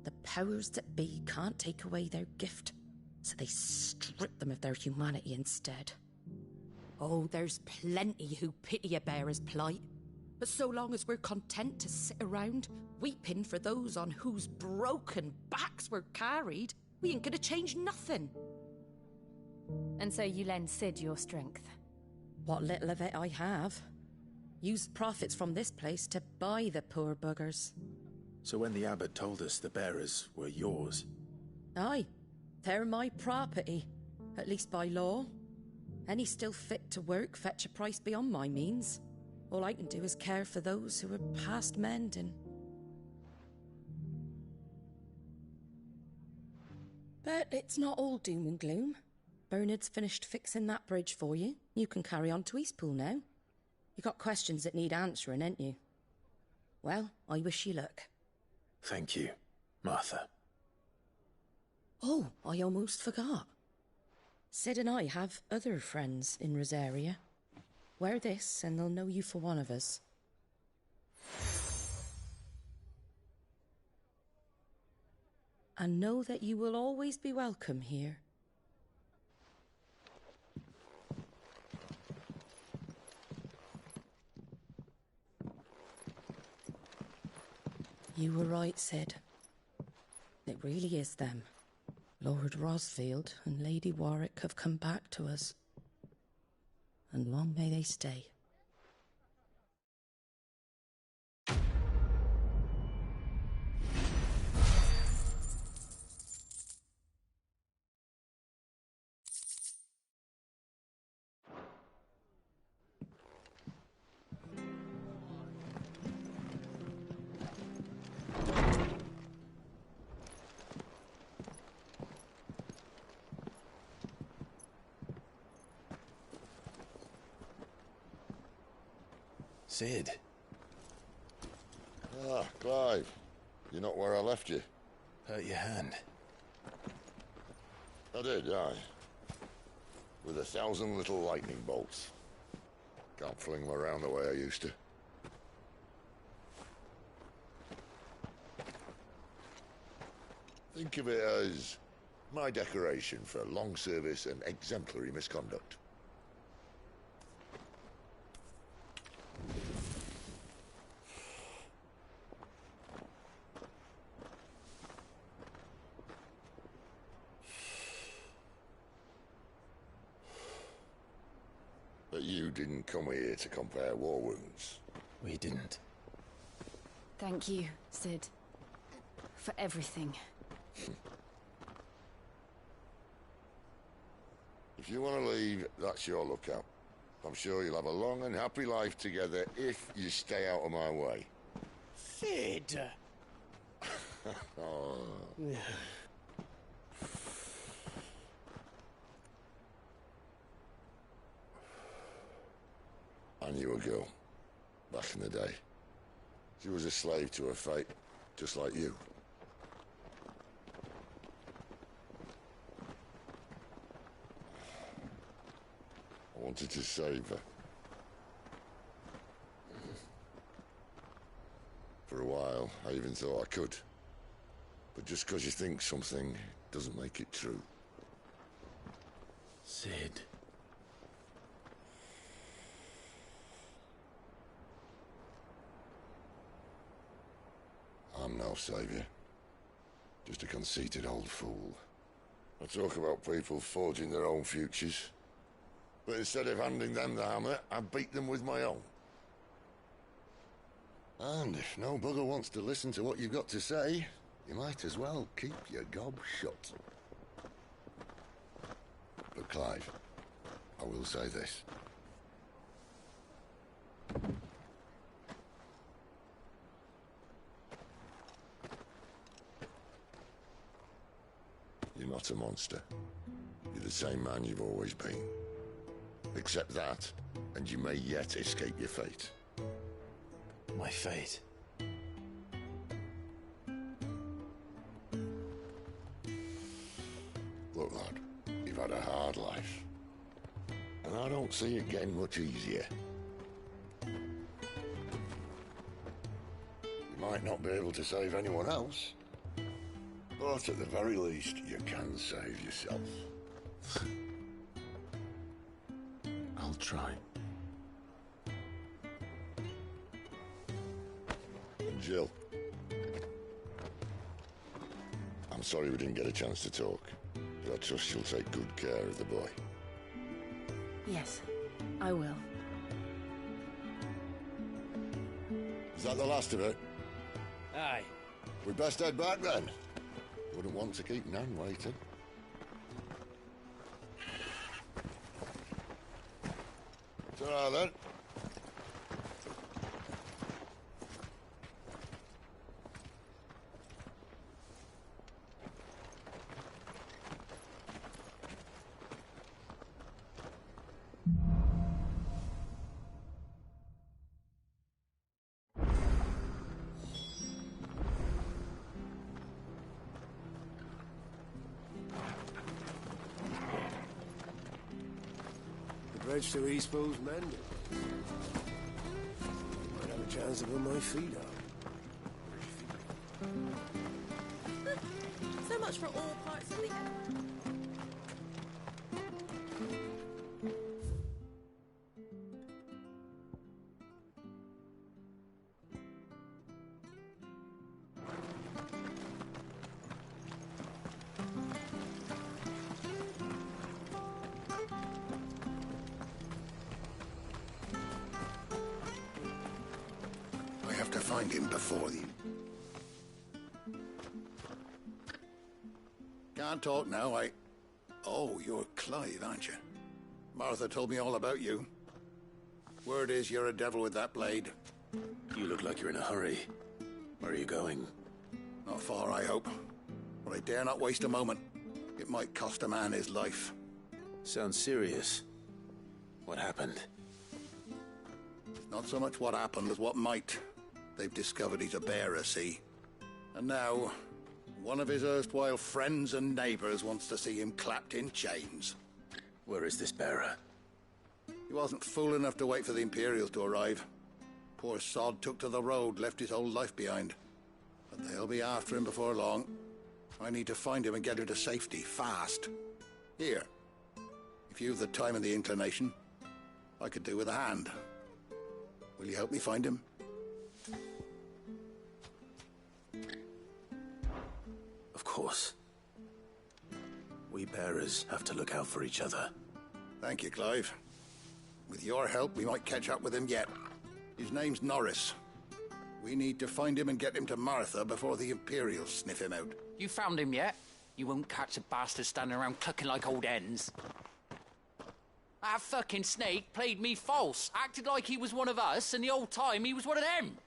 The powers that be can't take away their gift, so they strip them of their humanity instead. Oh, there's plenty who pity a bearer's plight. But so long as we're content to sit around, weeping for those on whose broken backs we're carried, we ain't gonna change nothing. And so you lend Sid your strength? What little of it I have. Used profits from this place to buy the poor buggers. So when the abbot told us the bearers were yours... Aye, they're my property, at least by law. Any still fit to work fetch a price beyond my means. All I can do is care for those who are past mending. But it's not all doom and gloom. Bernard's finished fixing that bridge for you. You can carry on to Eastpool now. You got questions that need answering, ain't you? Well, I wish you luck. Thank you, Martha. Oh, I almost forgot. Sid and I have other friends in Rosaria. Wear this and they'll know you for one of us. And know that you will always be welcome here. You were right, Sid. It really is them. Lord Rosfield and Lady Warwick have come back to us. And long may they stay. Sid. Ah, Clive. You're not where I left you. Hurt your hand. I did, aye. With 1,000 little lightning bolts. Can't fling them around the way I used to. Think of it as my decoration for long service and exemplary misconduct. But you didn't come here to compare war wounds. We didn't. Thank you, Sid. For everything. If you want to leave, that's your lookout. I'm sure you'll have a long and happy life together if you stay out of my way. Sid! Oh. I knew a girl, back in the day. She was a slave to her fate, just like you. I wanted to save her. For a while, I even thought I could. But just because you think something doesn't make it true. Sid. I'm no savior. Just a conceited old fool. I talk about people forging their own futures. But instead of handing them the hammer, I beat them with my own. And if no bugger wants to listen to what you've got to say, you might as well keep your gob shut. But Clive, I will say this. You're not a monster. You're the same man you've always been. Accept that, and you may yet escape your fate. My fate? Look, lad, you've had a hard life. And I don't see it getting much easier. You might not be able to save anyone else, but at the very least, you can save yourself. I'll try. And Jill, I'm sorry we didn't get a chance to talk, but I trust you'll take good care of the boy. Yes, I will. Is that the last of it? Aye. We best head back then. Wouldn't want to keep Nan waiting. Ta-ra then. Bridge to East Pool's mended. Might have a chance to put my feet up. So much for all parts of the... I have to find him before you. Can't talk now, Oh, you're Clive, aren't you? Martha told me all about you. Word is you're a devil with that blade. You look like you're in a hurry. Where are you going? Not far, I hope. But I dare not waste a moment. It might cost a man his life. Sounds serious. What happened? Not so much what happened as what might. They've discovered he's a bearer, see? And now, one of his erstwhile friends and neighbors wants to see him clapped in chains. Where is this bearer? He wasn't fool enough to wait for the Imperials to arrive. Poor sod took to the road, left his whole life behind. But they'll be after him before long. I need to find him and get him to safety, fast. Here, if you've the time and the inclination, I could do with a hand. Will you help me find him? Of course. We bearers have to look out for each other. Thank you, Clive. With your help, we might catch up with him yet. His name's Norris. We need to find him and get him to Martha before the Imperials sniff him out. You found him yet? You won't catch a bastard standing around clucking like old hens. That fucking snake played me false, acted like he was one of us, and the whole time he was one of them.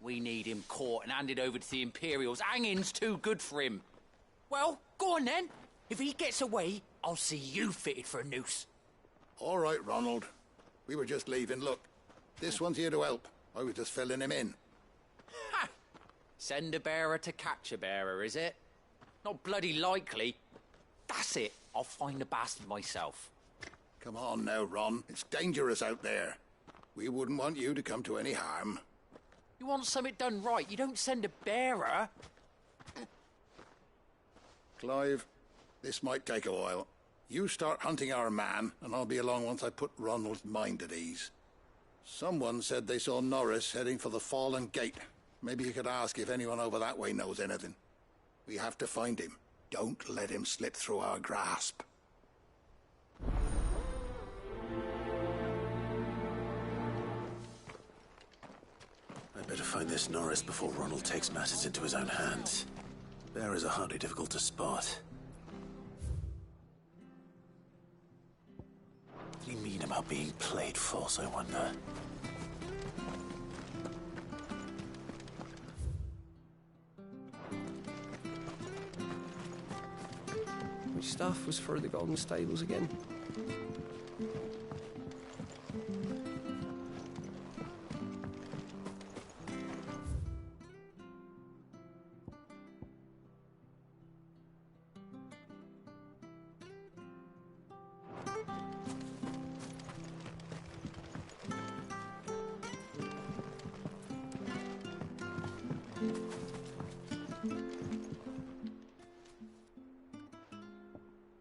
We need him caught and handed over to the Imperials. Hanging's too good for him. Well, go on then. If he gets away, I'll see you fitted for a noose. All right, Ronald. We were just leaving. Look, this one's here to help. I was just filling him in. Ha! Send a bearer to catch a bearer, is it? Not bloody likely. That's it. I'll find the bastard myself. Come on now, Ron. It's dangerous out there. We wouldn't want you to come to any harm. You want something done right, you don't send a bearer. Clive, this might take a while. You start hunting our man, and I'll be along once I put Ronald's mind at ease. Someone said they saw Norris heading for the Fallen Gate. Maybe you could ask if anyone over that way knows anything. We have to find him. Don't let him slip through our grasp. I'd better find this Norris before Ronald takes matters into his own hands. Bearers are hardly difficult to spot. What do you mean about being played false, I wonder? Which staff was for the Golden Stables again?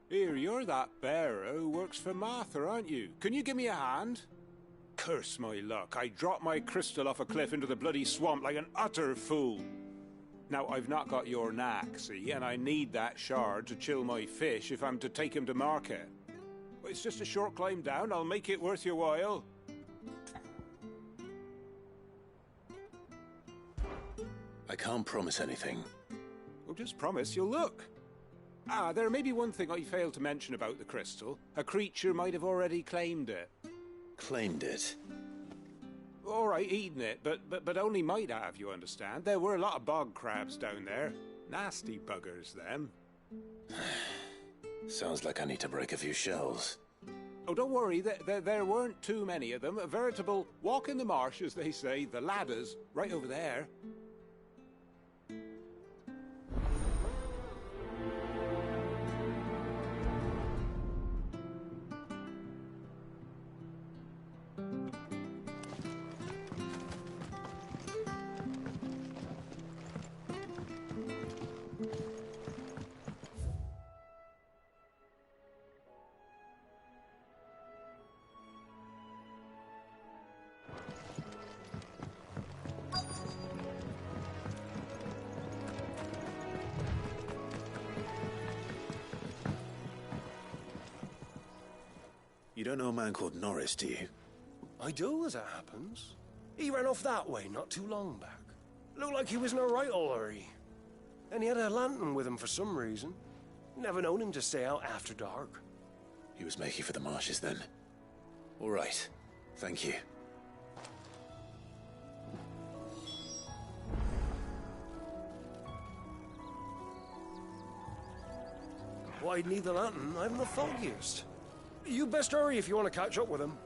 Here, you're that bearer who works for Martha, aren't you? Can you give me a hand? Curse my luck, I dropped my crystal off a cliff into the bloody swamp like an utter fool. Now, I've not got your knack, see, and I need that shard to chill my fish if I'm to take him to market. But it's just a short climb down, I'll make it worth your while. I can't promise anything. Well, just promise you'll look. Ah, there may be one thing I failed to mention about the crystal. A creature might have already claimed it. Claimed it? All right, eaten it, but only might have, you understand. There were a lot of bog crabs down there. Nasty buggers, them. Sounds like I need to break a few shells. Oh, don't worry, there weren't too many of them. A veritable walk in the marsh, as they say, the ladders, right over there. You don't know a man called Norris, do you? I do, as it happens. He ran off that way not too long back. Looked like he was in a right hurry. And he had a lantern with him for some reason. Never known him to stay out after dark. He was making for the marshes then. All right. Thank you. Why'd need the lantern? I haven't the foggiest. You best hurry if you want to catch up with him.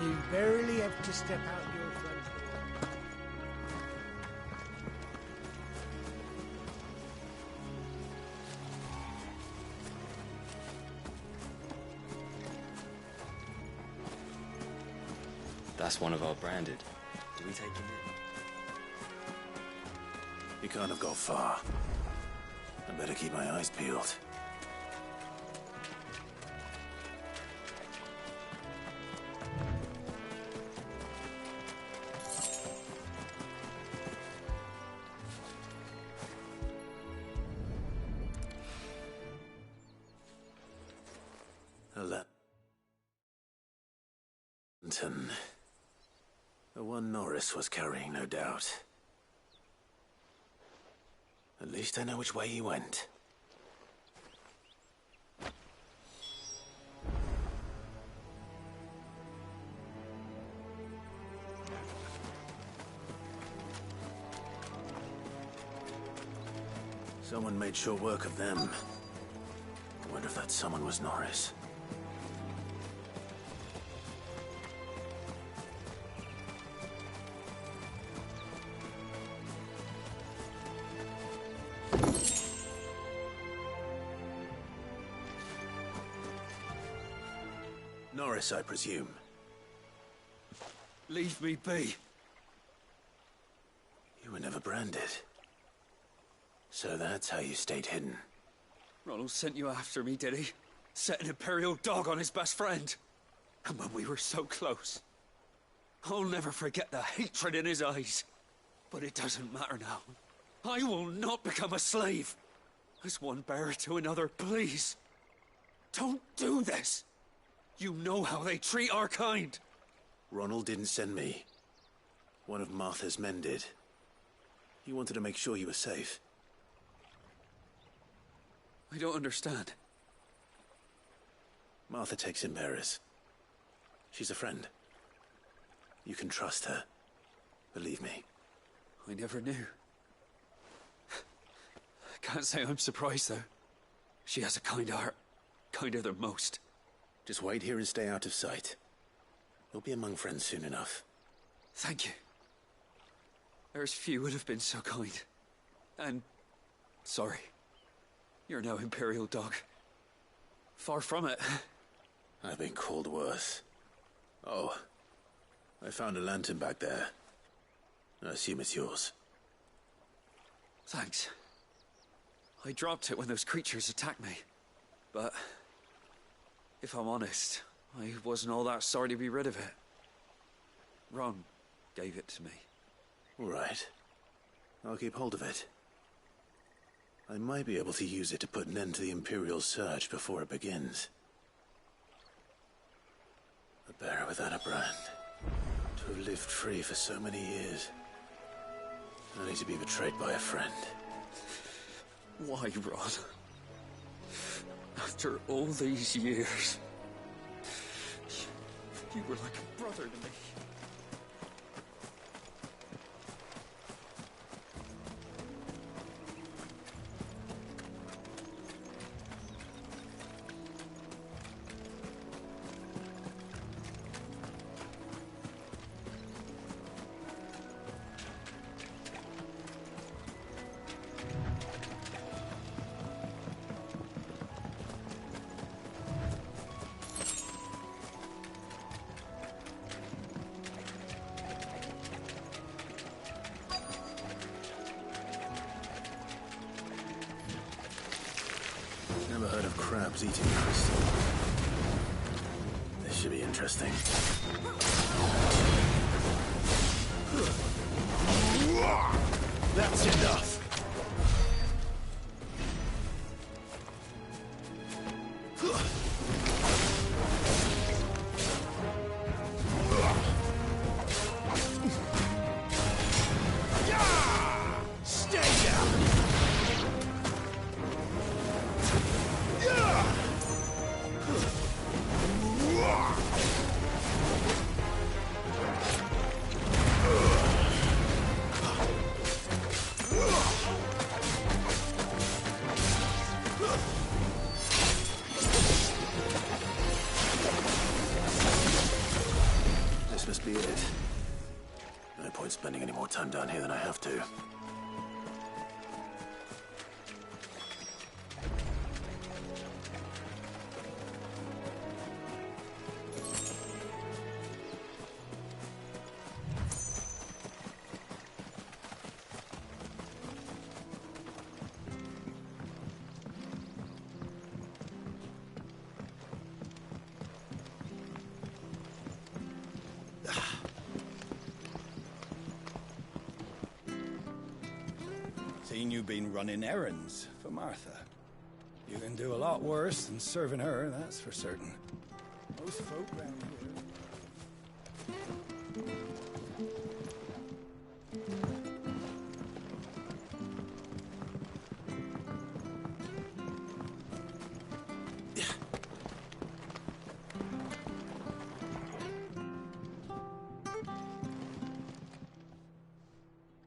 You barely have to step out your front door. That's one of our branded. Do we take him in? You can't have got far. I better keep my eyes peeled. The one Norris was carrying, no doubt. At least I know which way he went. Someone made short work of them. I wonder if that someone was Norris. Norris, I presume. Leave me be. You were never branded. So that's how you stayed hidden. Ronald sent you after me, did he? Set an Imperial dog on his best friend. And when we were so close. I'll never forget the hatred in his eyes. But it doesn't matter now. I will not become a slave. As one bearer to another, please. Don't do this. You know how they treat our kind. Ronald didn't send me. One of Martha's men did. He wanted to make sure you were safe. I don't understand. Martha takes in bearers. She's a friend. You can trust her. Believe me. I never knew. I can't say I'm surprised, though. She has a kind heart. Kinder than most. Just wait here and stay out of sight. You'll be among friends soon enough. Thank you. There's few would have been so kind. And... sorry. You're no Imperial dog. Far from it. I've been called worse. Oh. I found a lantern back there. I assume it's yours. Thanks. I dropped it when those creatures attacked me. But... if I'm honest, I wasn't all that sorry to be rid of it. Ron gave it to me. All right. I'll keep hold of it. I might be able to use it to put an end to the Imperial Surge before it begins. A bearer without a brand. To have lived free for so many years. Only to be betrayed by a friend. Why, Ron? After all these years, you were like a brother to me. Never heard of crabs eating crystal. This should be interesting. That's enough! This must be it. No point spending any more time down here than I have to. Seen you been running errands for Martha. You can do a lot worse than serving her, that's for certain. Most folk round here.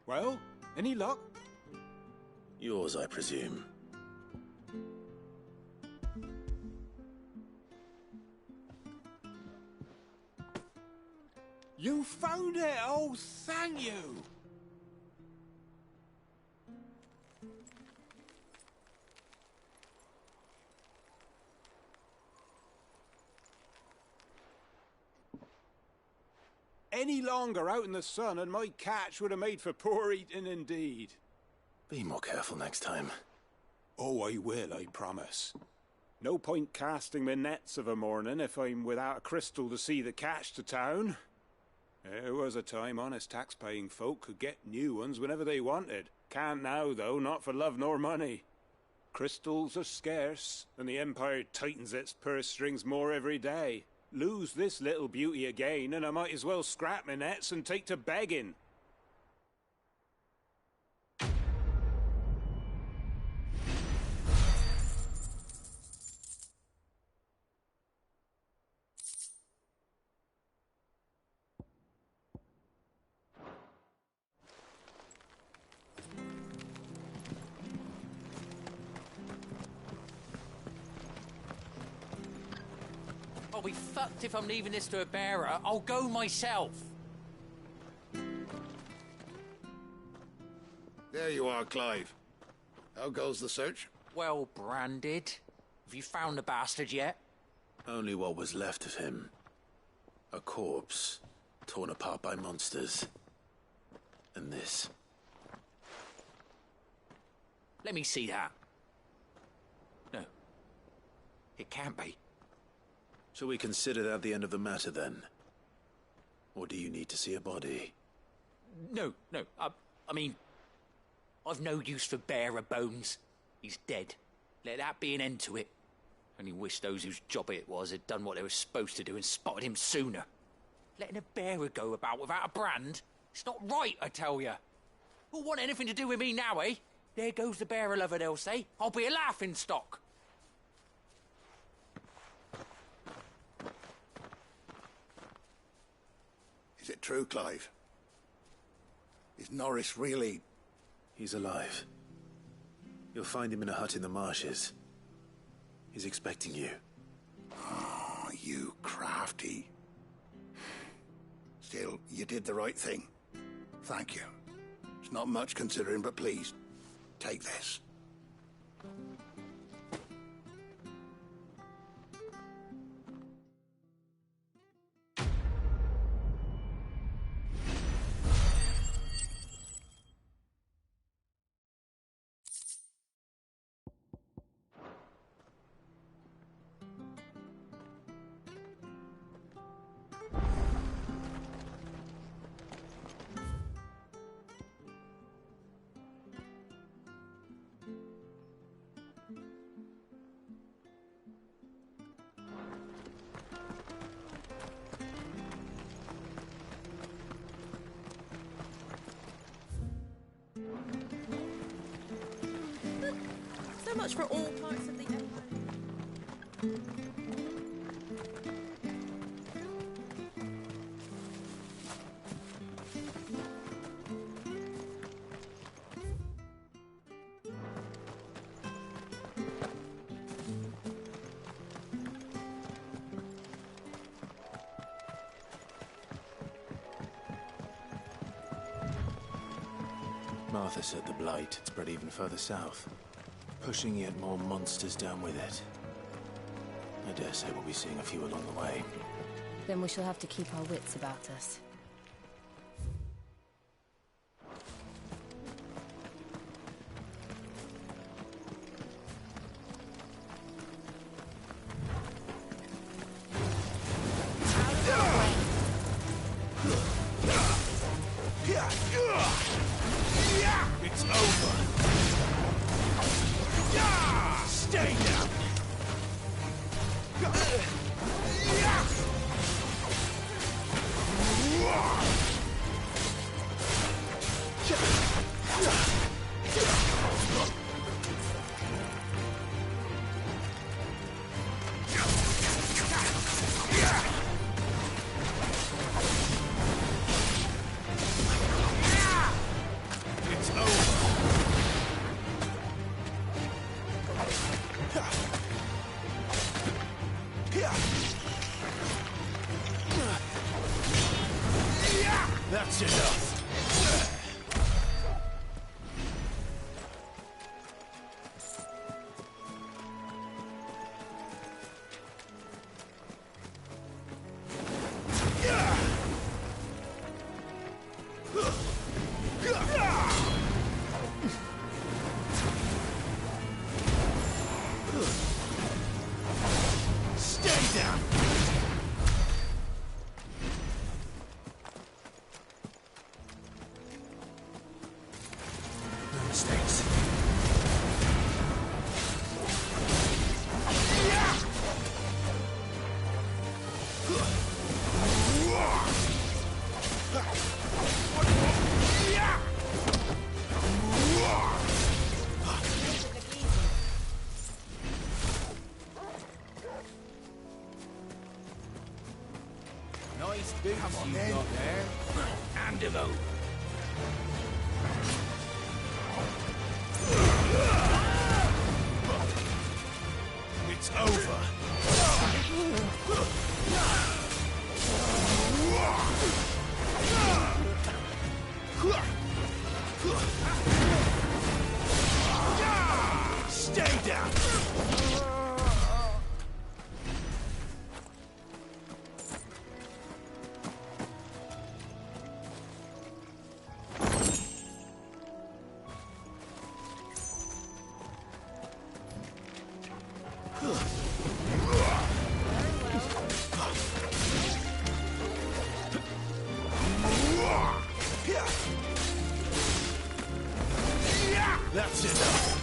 Well, any luck? Yours, I presume. You found it! Oh, thank you! any longer out in the sun and my catch would have made for poor eating indeed. Be more careful next time. Oh, I will, I promise. No point casting my nets of a morning if I'm without a crystal to see the catch to town. There was a time honest tax-paying folk could get new ones whenever they wanted. Can't now, though, not for love nor money. Crystals are scarce, and the Empire tightens its purse strings more every day. Lose this little beauty again, and I might as well scrap my nets and take to begging. I'll be fucked if I'm leaving this to a bearer. I'll go myself. There you are, Clive. How goes the search? Well branded. Have you found the bastard yet? Only what was left of him. A corpse, torn apart by monsters. And this. Let me see that. No. It can't be. Shall we consider that the end of the matter, then? Or do you need to see a body? No. I mean, I've no use for bearer bones. He's dead. Let that be an end to it. Only wish those whose job it was had done what they were supposed to do and spotted him sooner. Letting a bearer go about without a brand? It's not right, I tell you. Who'll want anything to do with me now, eh? There goes the bearer lover, they'll say. I'll be a laughing stock. Is it true, Clive? Is Norris really... He's alive. You'll find him in a hut in the marshes. He's expecting you. Oh, you crafty. Still, you did the right thing. Thank you. It's not much considering, but please, take this. So much for all parts of the empire. Martha said the Blight had spread even further south, pushing yet more monsters down with it. I dare say we'll be seeing a few along the way. Then we shall have to keep our wits about us. It's over. Stay down. It's over. That's enough. Nice boots you got there. Hand him over. It's over. Stay down. That's enough.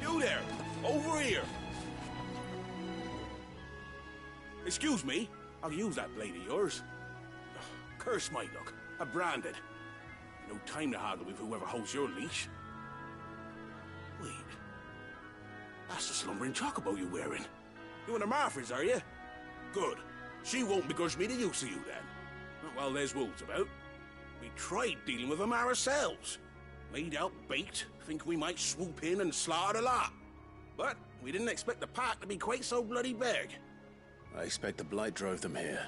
You there! Over here! Excuse me, I'll use that blade of yours. Curse my luck. I'm branded. No time to haggle with whoever holds your leash. Wait. That's the slumbering chocobo you're wearing. You and the Marfors, are you? Good. She won't begrudge me the use of you, then. Well, there's wolves about. We tried dealing with them ourselves. Laid out bait, think we might swoop in and slaughter the lot. But we didn't expect the pack to be quite so bloody big. I expect the blight drove them here.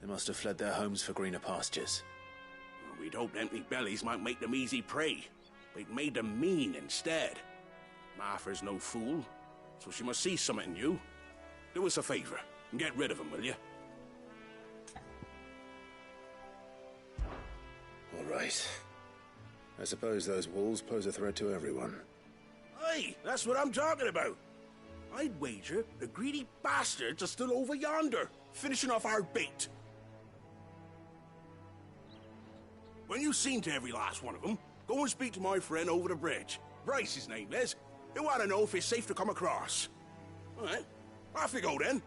They must have fled their homes for greener pastures. We'd hoped empty bellies might make them easy prey, but it made them mean instead. Martha's no fool, so she must see something in you. Do us a favor and get rid of them, will you? All right. I suppose those wolves pose a threat to everyone. Hey, that's what I'm talking about. I'd wager the greedy bastards are still over yonder, finishing off our bait. When you've seen to every last one of them, go and speak to my friend over the bridge. Bryce, his name is. He'll want to know if it's safe to come across. All right, off you go then.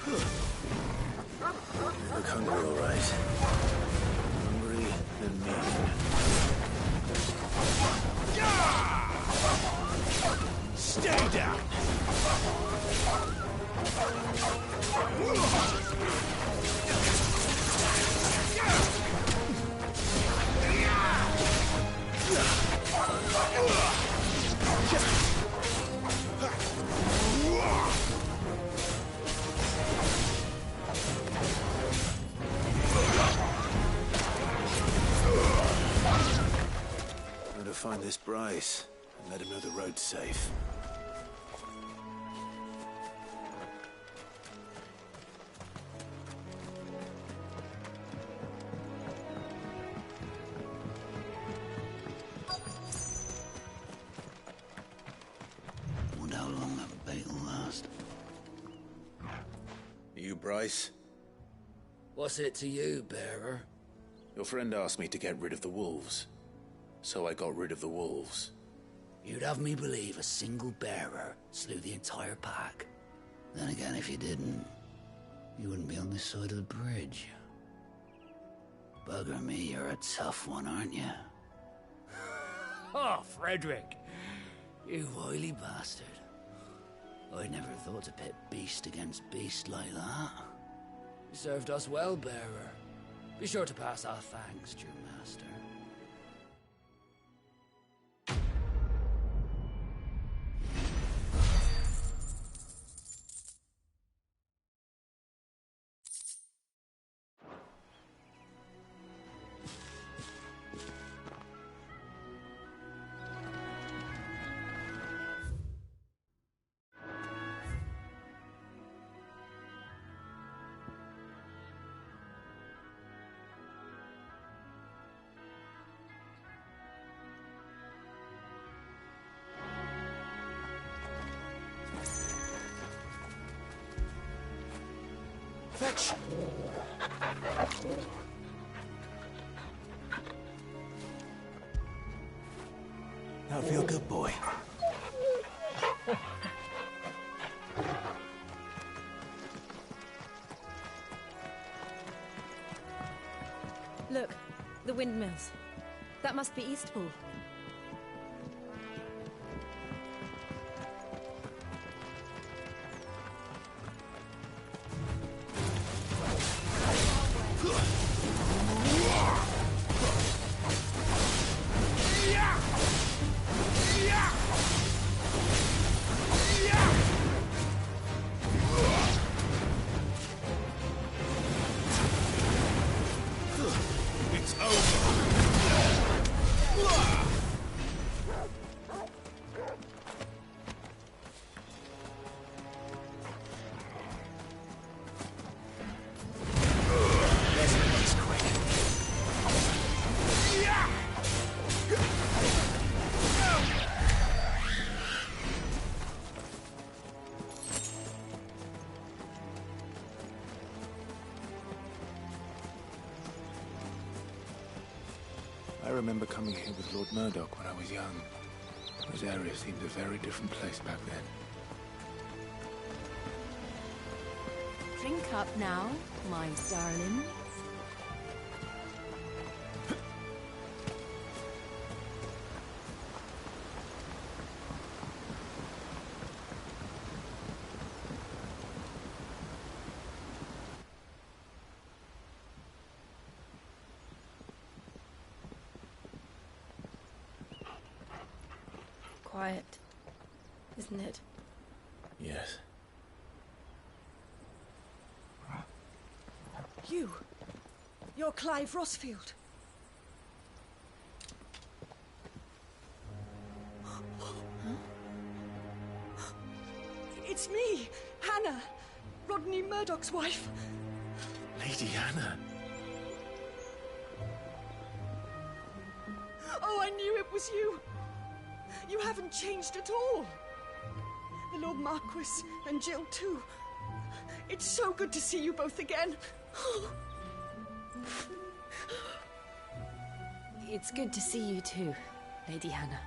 You look hungry, all right. Hungry and mean. Stay down! How to find this Bryce and let him know the road's safe. Wonder how long that bait will last. You, Bryce? What's it to you, bearer? Your friend asked me to get rid of the wolves. So I got rid of the wolves. You'd have me believe a single bearer slew the entire pack. Then again, if you didn't, you wouldn't be on this side of the bridge. Bugger me, you're a tough one, aren't you? Oh, Frederick. You wily bastard. I'd never thought to pit beast against beast like that. You served us well, bearer. Be sure to pass our thanks to your master. Fetch! Now feel good, boy. Look, the windmills. That must be Eastpool. It's over. I remember coming here with Lord Murdoch when I was young. This area seemed a very different place back then. Drink up now, my darling. Quiet, isn't it? Yes. You're Clive Rossfield. It's me, Hannah, Rodney Murdoch's wife. Lady Hannah. Oh, I knew it was you. You haven't changed at all. The Lord Marquis and Jill too. It's so good to see you both again. It's good to see you too, Lady Hannah.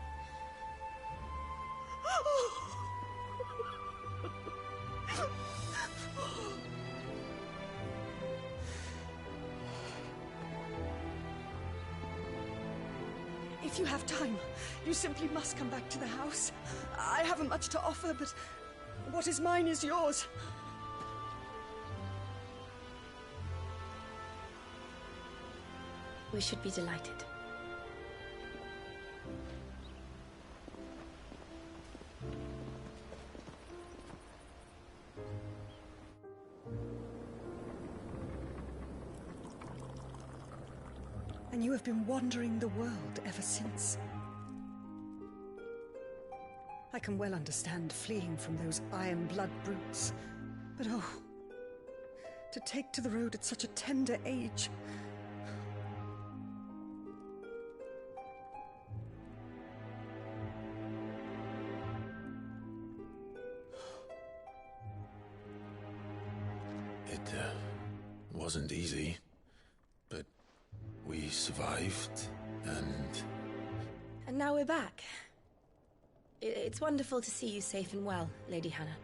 If you have time, you simply must come back to the house. I haven't much to offer, but what is mine is yours. We should be delighted. And you have been wandering the world ever since. I can well understand fleeing from those iron blood brutes, but oh, to take to the road at such a tender age. It wasn't easy, but we survived, and... And now we're back. It's wonderful to see you safe and well, Lady Hannah.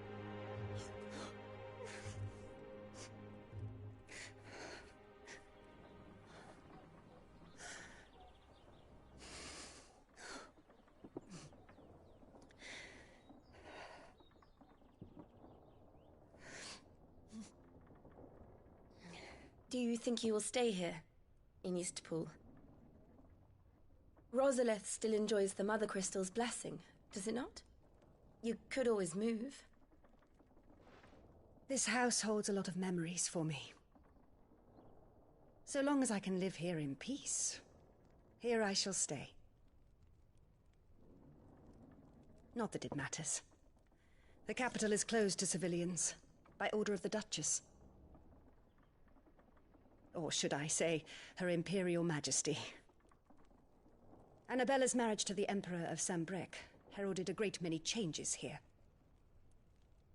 Do you think you will stay here, in Eastpool? Rosalith still enjoys the Mother Crystal's blessing, does it not? You could always move. This house holds a lot of memories for me. So long as I can live here in peace, here I shall stay. Not that it matters. The capital is closed to civilians, by order of the Duchess. Or should I say, Her Imperial Majesty. Annabella's marriage to the Emperor of Sambrec heralded a great many changes here.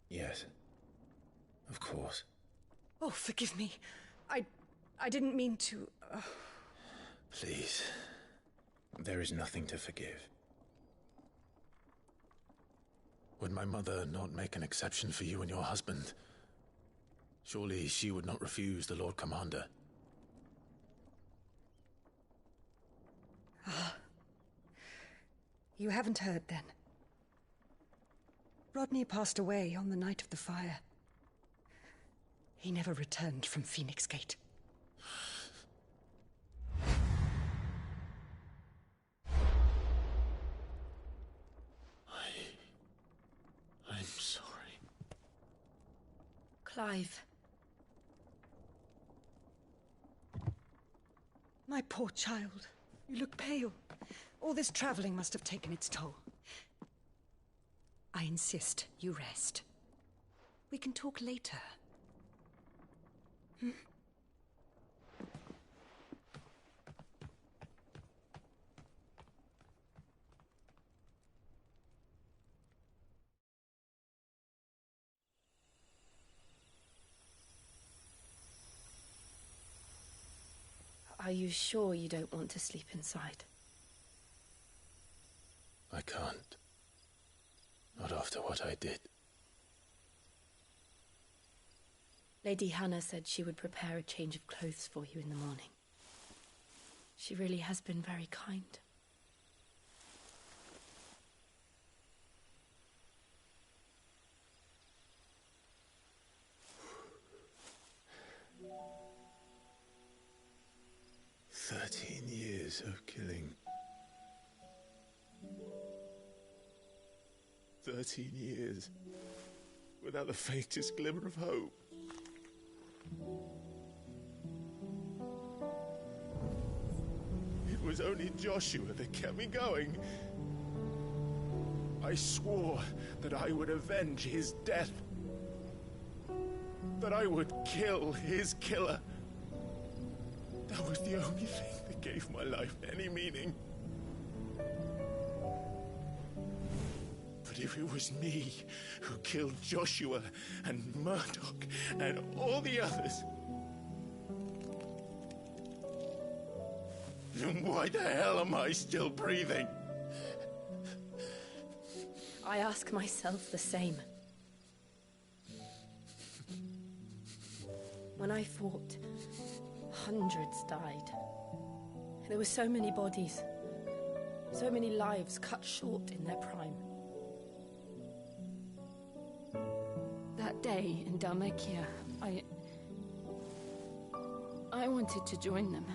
Yes. Of course. Oh, forgive me. I didn't mean to... Please. There is nothing to forgive. Would my mother not make an exception for you and your husband? Surely she would not refuse the Lord Commander. Ah. You haven't heard, then. Rodney passed away on the night of the fire. He never returned from Phoenix Gate. I'm sorry. Clive. My poor child. You look pale. All this traveling must have taken its toll. I insist you rest. We can talk later. Hmm? Are you sure you don't want to sleep inside? I can't. Not after what I did. Lady Hannah said she would prepare a change of clothes for you in the morning. She really has been very kind. Years of killing. 13 years without the faintest glimmer of hope. It was only Joshua that kept me going. I swore that I would avenge his death. That I would kill his killer. That was the only thing that gave my life any meaning. But if it was me who killed Joshua and Murdoch and all the others, then why the hell am I still breathing? I ask myself the same. When I fought, hundreds died. There were so many bodies, so many lives cut short in their prime. That day in Dalmekia, I wanted to join them.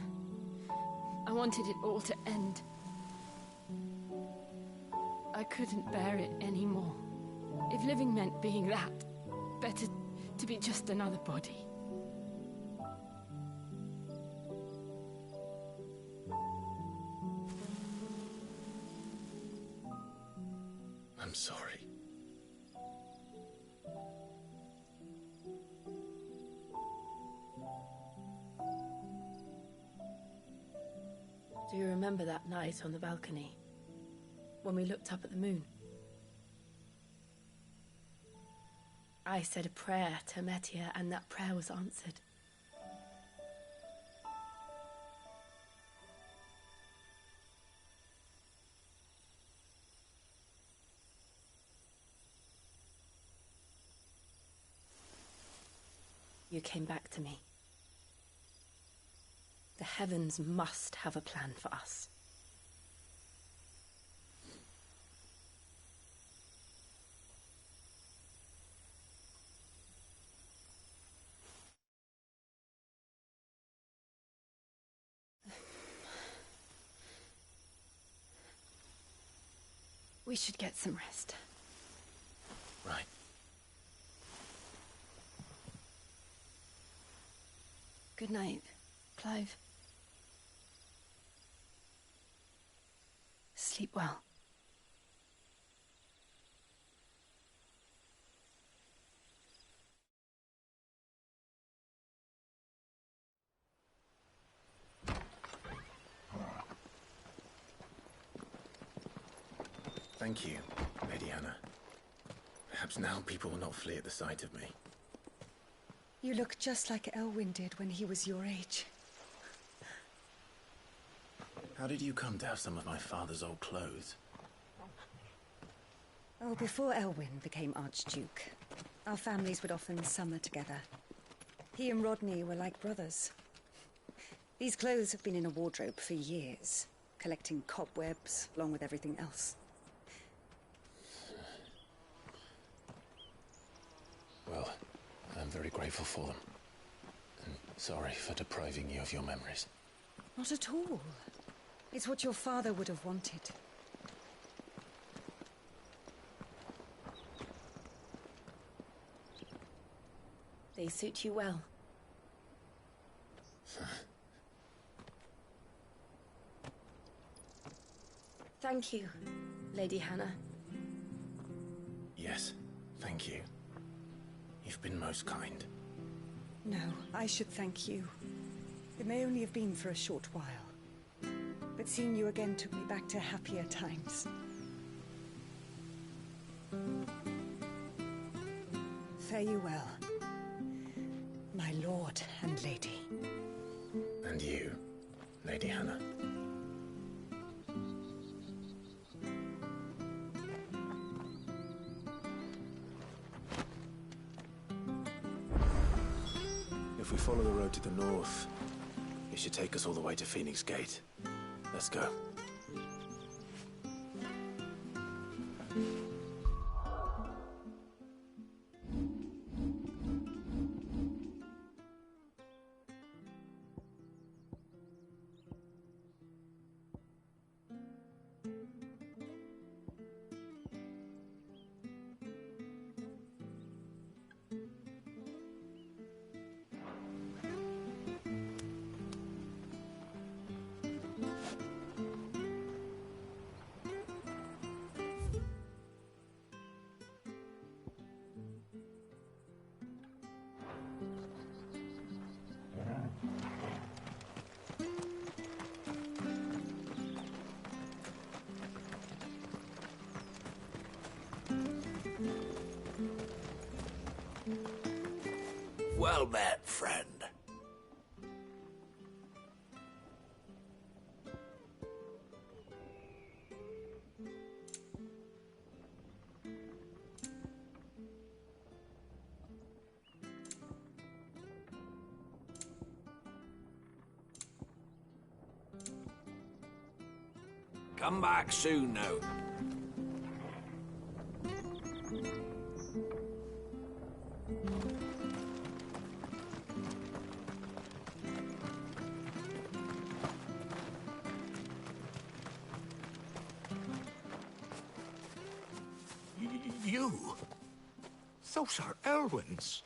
I wanted it all to end. I couldn't bear it anymore. If living meant being that, better to be just another body. I'm sorry. Do you remember that night on the balcony? When we looked up at the moon? I said a prayer to Metia, and that prayer was answered. You came back to me. The heavens must have a plan for us. We should get some rest. Right. Good night, Clive. Sleep well. Thank you, Lady Hannah. Perhaps now people will not flee at the sight of me. You look just like Elwyn did when he was your age. How did you come to have some of my father's old clothes? Oh, before Elwyn became Archduke, our families would often summer together. He and Rodney were like brothers. These clothes have been in a wardrobe for years, collecting cobwebs along with everything else. Well, I'm very grateful for them. And sorry for depriving you of your memories. Not at all. It's what your father would have wanted. They suit you well. Thank you, Lady Hannah. Yes, thank you. You've been most kind. No, I should thank you. It may only have been for a short while, but seeing you again took me back to happier times. Fare you well, my lord and lady. And you, Lady Hannah. If we follow the road to the north, it should take us all the way to Phoenix Gate. Let's go. Well met, friend. Come back soon now. You? Those are Elwyn's.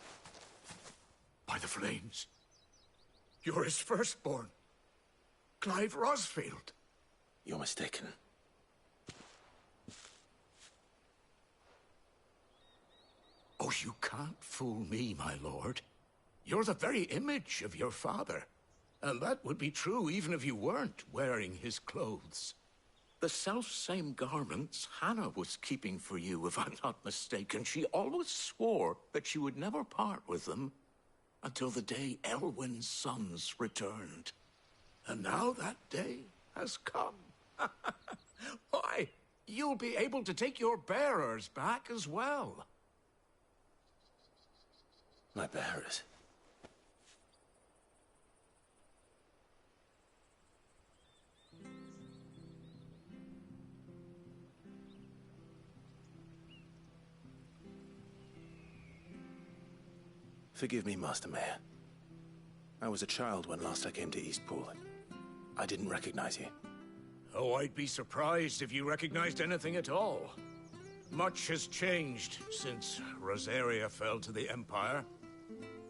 By the flames. You're his firstborn. Clive Rosfield. You're mistaken. Oh, you can't fool me, my lord. You're the very image of your father. And that would be true even if you weren't wearing his clothes. The self-same garments Hannah was keeping for you, if I'm not mistaken. She always swore that she would never part with them until the day Elwyn's sons returned. And now that day has come. Why, you'll be able to take your bearers back as well. My bearers? Forgive me, Master Mayor. I was a child when last I came to Eastpool. I didn't recognize you. Oh, I'd be surprised if you recognized anything at all. Much has changed since Rosaria fell to the Empire.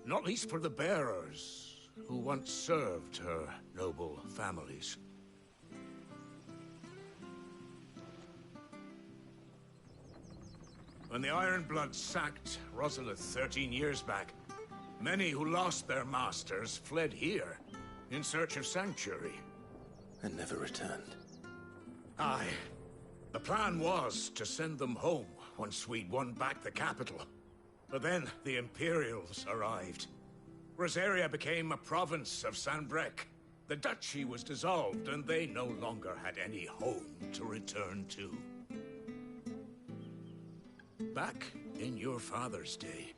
Not least for the bearers, who once served her noble families. When the Ironbloods sacked Rosalith 13 years back, many who lost their masters fled here in search of sanctuary. And never returned. Aye. The plan was to send them home once we'd won back the capital. But then the Imperials arrived. Rosaria became a province of Sanbrec. The duchy was dissolved, and they no longer had any home to return to. Back in your father's day,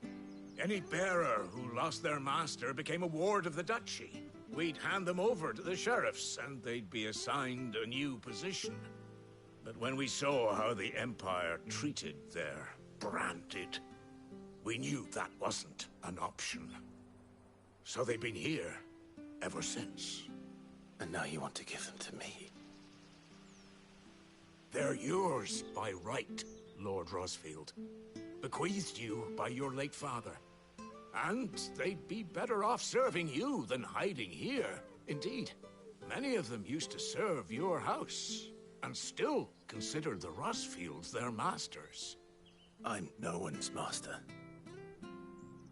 any bearer who lost their master became a ward of the duchy. We'd hand them over to the sheriffs, and they'd be assigned a new position. But when we saw how the Empire treated their branded, we knew that wasn't an option. So they've been here ever since. And now you want to give them to me? They're yours by right, Lord Rosfield. Bequeathed you by your late father. And they'd be better off serving you than hiding here. Indeed, many of them used to serve your house, and still consider the Rosfields their masters. I'm no one's master.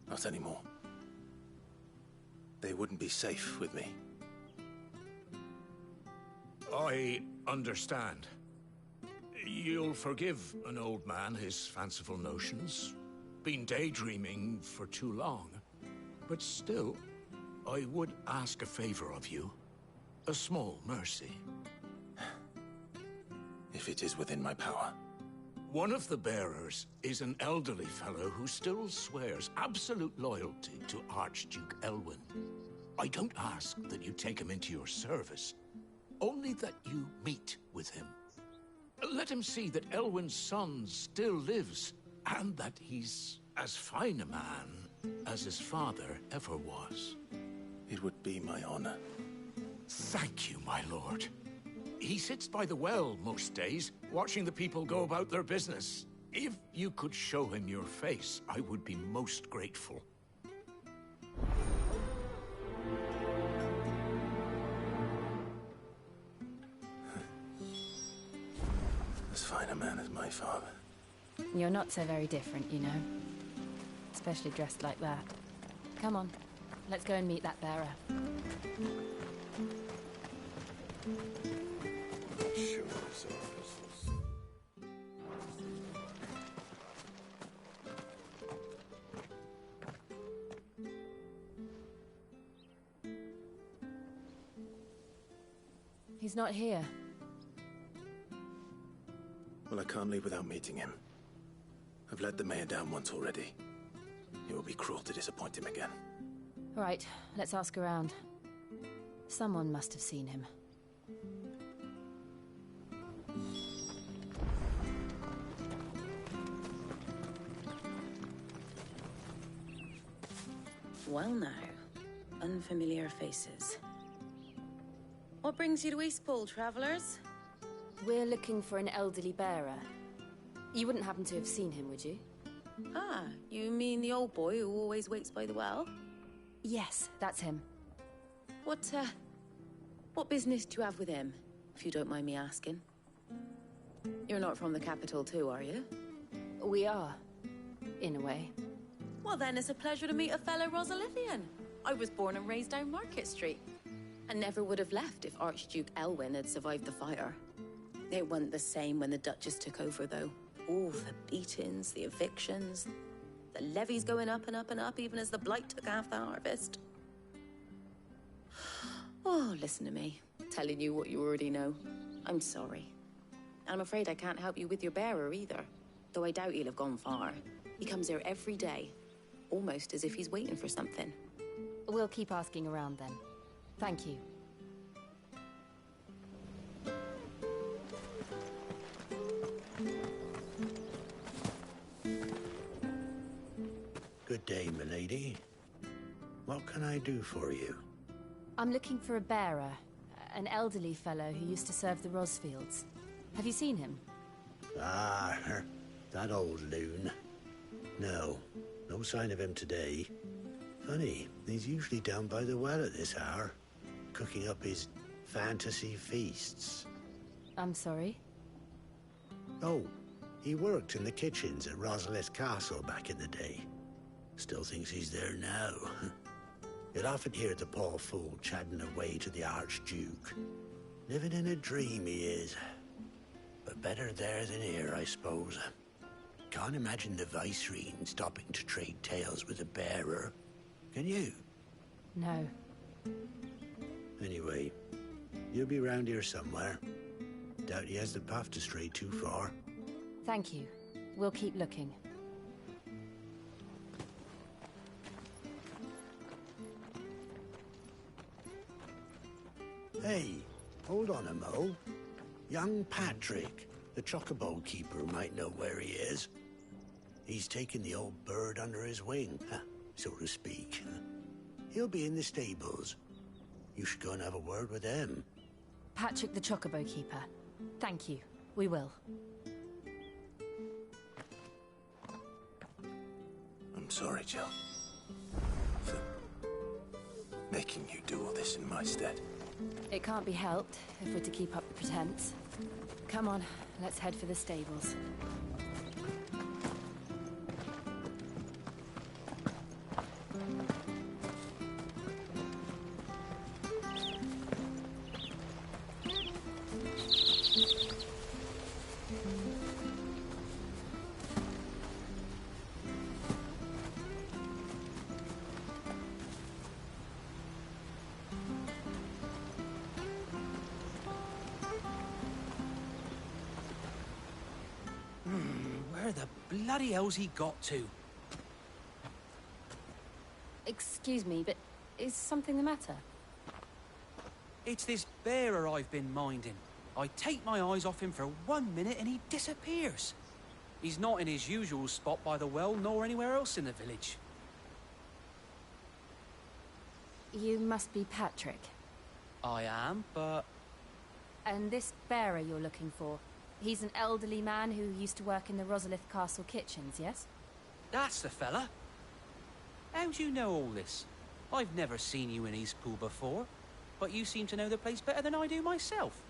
Not anymore. They wouldn't be safe with me. I understand. You'll forgive an old man his fanciful notions. Been daydreaming for too long. But still, I would ask a favor of you. A small mercy. If it is within my power. One of the bearers is an elderly fellow who still swears absolute loyalty to Archduke Elwyn. I don't ask that you take him into your service, only that you meet with him. Let him see that Elwyn's son still lives, and that he's as fine a man as his father ever was. It would be my honor. Thank you, my lord. He sits by the well most days, watching the people go about their business. If you could show him your face, I would be most grateful. As fine a man as my father. You're not so very different, you know. Especially dressed like that. Come on, let's go and meet that bearer. He's not here. Well, I can't leave without meeting him. I've let the mayor down once already. It will be cruel to disappoint him again. All right, let's ask around. Someone must have seen him. Well now, unfamiliar faces. What brings you to Eastpool, travelers? We're looking for an elderly bearer. You wouldn't happen to have seen him, would you? Ah, you mean the old boy who always waits by the well? Yes, that's him. What business do you have with him, if you don't mind me asking? You're not from the capital too, are you? We are, in a way. Well then, it's a pleasure to meet a fellow Rosalithian. I was born and raised down Market Street. And never would have left if Archduke Elwyn had survived the fire. It wasn't the same when the Duchess took over, though. All the beatings, the evictions, the levies going up and up and up, even as the blight took half the harvest. Oh, listen to me, telling you what you already know. I'm sorry. I'm afraid I can't help you with your bearer either, though I doubt he'll have gone far. He comes here every day, almost as if he's waiting for something. We'll keep asking around then. Thank you. Good day, milady. What can I do for you? I'm looking for a bearer, an elderly fellow who used to serve the Rosfields. Have you seen him? Ah, that old loon. No sign of him today. Funny, he's usually down by the well at this hour, cooking up his fantasy feasts. I'm sorry? Oh, he worked in the kitchens at Rosalis Castle back in the day. Still thinks he's there now. You'll often hear the poor fool chatting away to the Archduke. Living in a dream he is. But better there than here, I suppose. Can't imagine the Vicereine stopping to trade tales with a bearer. Can you? No. Anyway, he'll be round here somewhere. Doubt he has the path to stray too far. Thank you. We'll keep looking. Hey, hold on a mo. Young Patrick, the chocobo keeper, might know where he is. He's taken the old bird under his wing, so to speak. He'll be in the stables. You should go and have a word with him. Patrick the chocobo keeper. Thank you. We will. I'm sorry, Jill. For making you do all this in my stead. It can't be helped if we're to keep up the pretense. Come on, let's head for the stables. Where the bloody hell's he got to? Excuse me, but is something the matter? It's this bearer I've been minding. I take my eyes off him for 1 minute and he disappears. He's not in his usual spot by the well, nor anywhere else in the village. You must be Patrick. I am, but... And this bearer you're looking for, he's an elderly man who used to work in the Rosalith Castle kitchens, yes? That's the fella. How do you know all this? I've never seen you in Eastpool before, but you seem to know the place better than I do myself.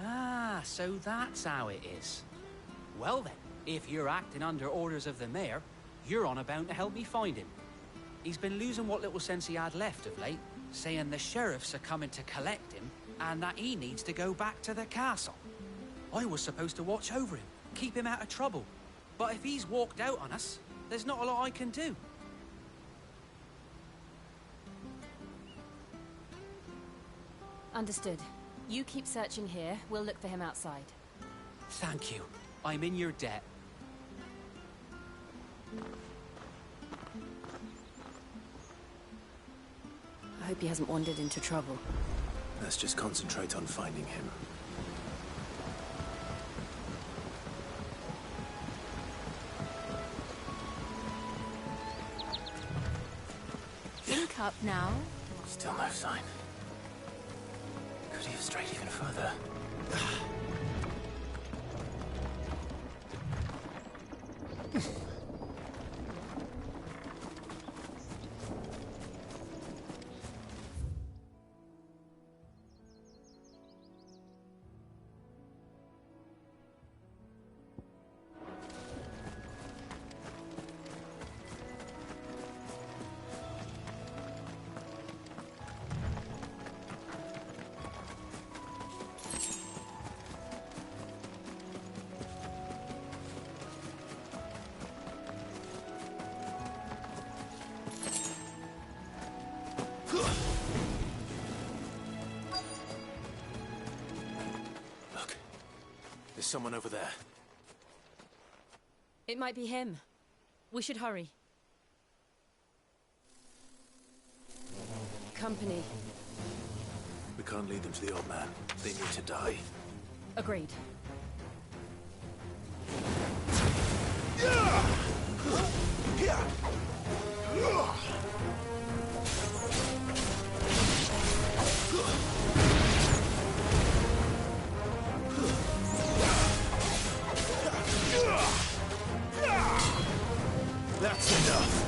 Ah, so that's how it is. Well then, if you're acting under orders of the mayor, you're on about to help me find him. He's been losing what little sense he had left of late, saying the sheriffs are coming to collect him, and that he needs to go back to the castle. I was supposed to watch over him, keep him out of trouble. But if he's walked out on us, there's not a lot I can do. Understood. You keep searching here, we'll look for him outside. Thank you. I'm in your debt. I hope he hasn't wandered into trouble. Let's just concentrate on finding him. Think up now. Still no sign. Could he have strayed even further? There's someone over there. It might be him. We should hurry. Company. We can't lead them to the old man. They need to die. Agreed. That's enough.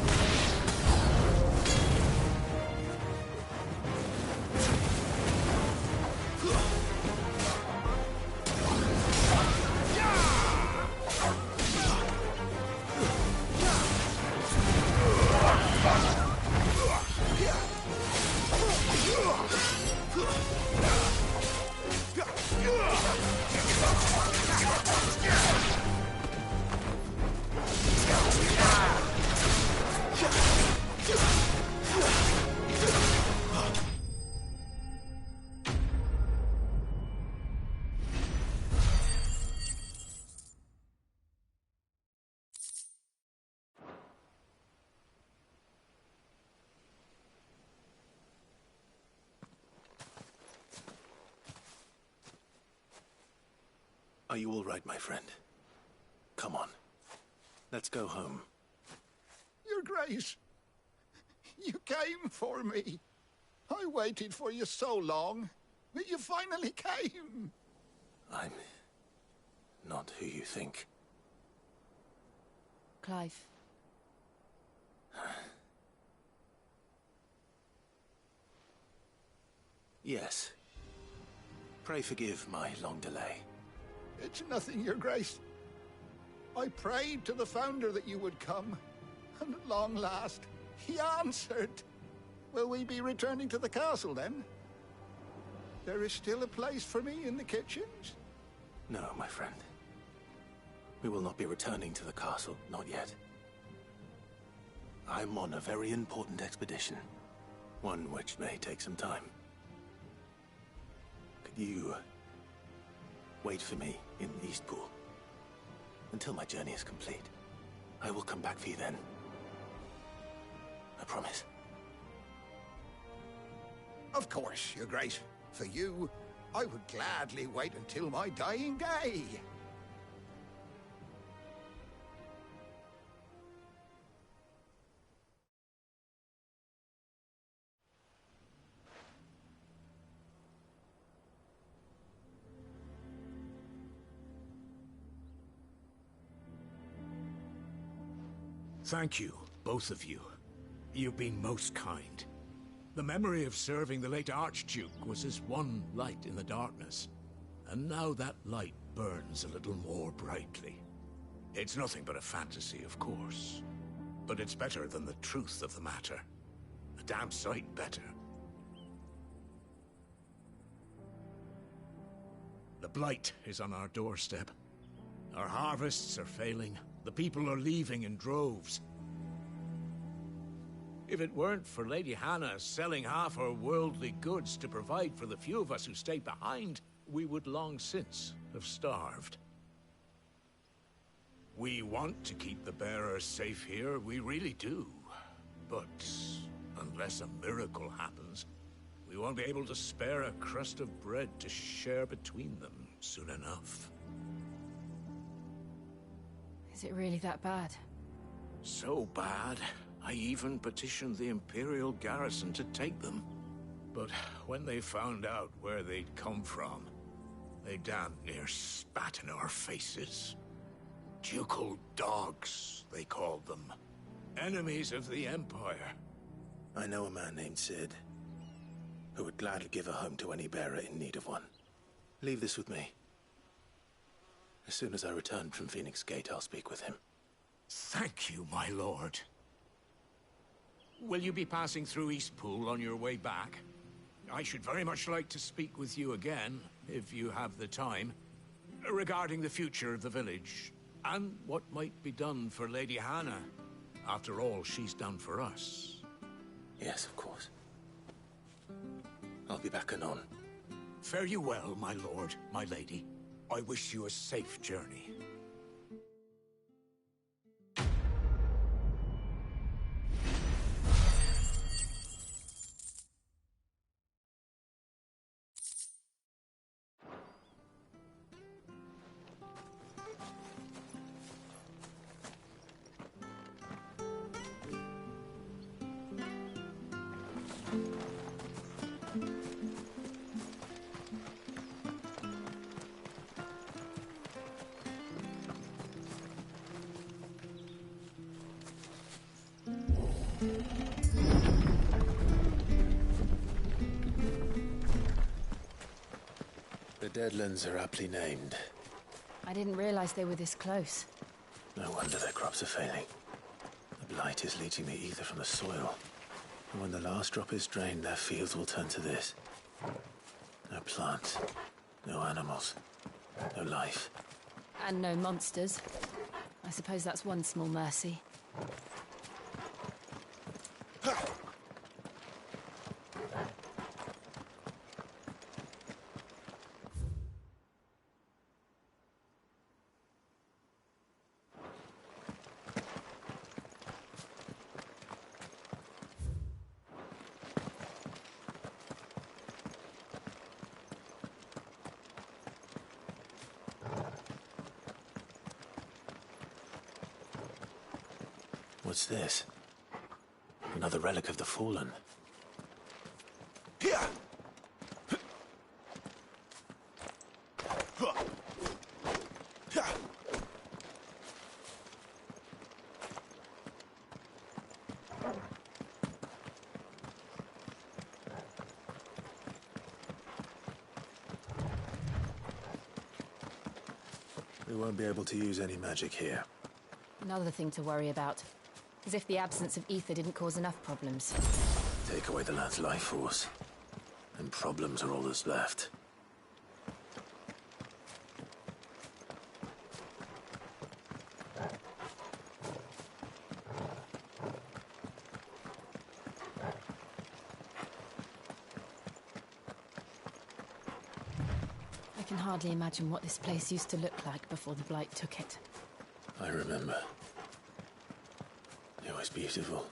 Are you all right, my friend? Come on. Let's go home. Your Grace, you came for me. I waited for you so long, but you finally came. I'm not who you think. Clive. Yes. Pray forgive my long delay. It's nothing, Your Grace. I prayed to the Founder that you would come, and at long last, he answered. Will we be returning to the castle, then? There is still a place for me in the kitchens? No, my friend. We will not be returning to the castle, not yet. I'm on a very important expedition, one which may take some time. Could you wait for me in Eastpool until my journey is complete? I will come back for you then. I promise. Of course, Your Grace. For you, I would gladly wait until my dying day. Thank you, both of you. You've been most kind. The memory of serving the late Archduke was as one light in the darkness, and now that light burns a little more brightly. It's nothing but a fantasy, of course, but it's better than the truth of the matter. A damn sight better. The blight is on our doorstep. Our harvests are failing. The people are leaving in droves. If it weren't for Lady Hannah selling half her worldly goods to provide for the few of us who stayed behind, we would long since have starved. We want to keep the bearers safe here, we really do. But unless a miracle happens, we won't be able to spare a crust of bread to share between them soon enough. Is it really that bad? So bad, I even petitioned the Imperial garrison to take them. But when they found out where they'd come from, they damn near spat in our faces. Ducal dogs, they called them. Enemies of the Empire. I know a man named Sid, who would gladly give a home to any bearer in need of one. Leave this with me. As soon as I return from Phoenix Gate, I'll speak with him. Thank you, my lord. Will you be passing through Eastpool on your way back? I should very much like to speak with you again, if you have the time, regarding the future of the village, and what might be done for Lady Hannah. After all she's done for us. Yes, of course. I'll be back anon. Fare you well, my lord, my lady. I wish you a safe journey. The Deadlands are aptly named. I didn't realize they were this close. No wonder their crops are failing. The blight is leaching the ether from the soil. And when the last drop is drained, their fields will turn to this. No plants, no animals, no life. And no monsters. I suppose that's one small mercy. What's this? Another relic of the Fallen. Here! We won't be able to use any magic here. Another thing to worry about. As if the absence of ether didn't cause enough problems. Take away the lad's life force, and problems are all that's left. I can hardly imagine what this place used to look like before the Blight took it. I remember. It was beautiful.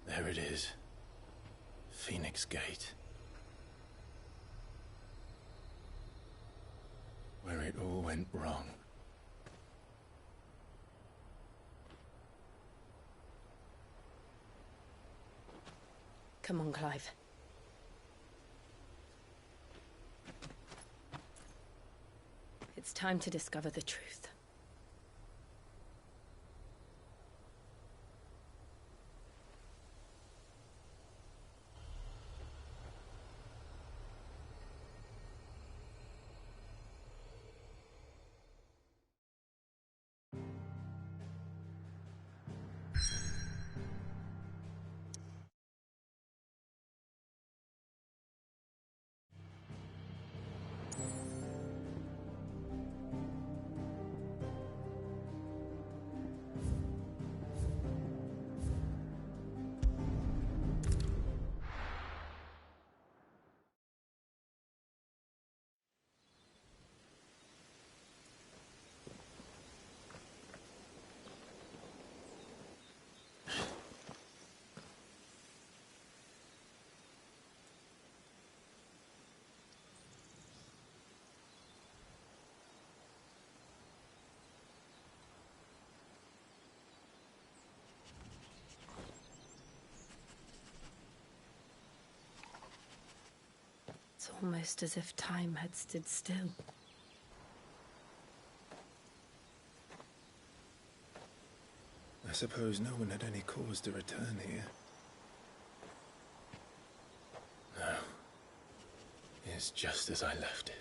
There it is. Phoenix Gate. Where it all went wrong. Come on, Clive. It's time to discover the truth. It's almost as if time had stood still. I suppose no one had any cause to return here. No. It's just as I left it.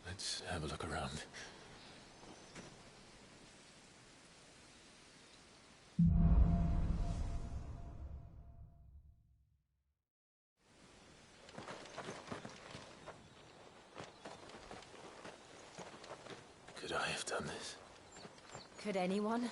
Let's have a look around. have done this. Could anyone?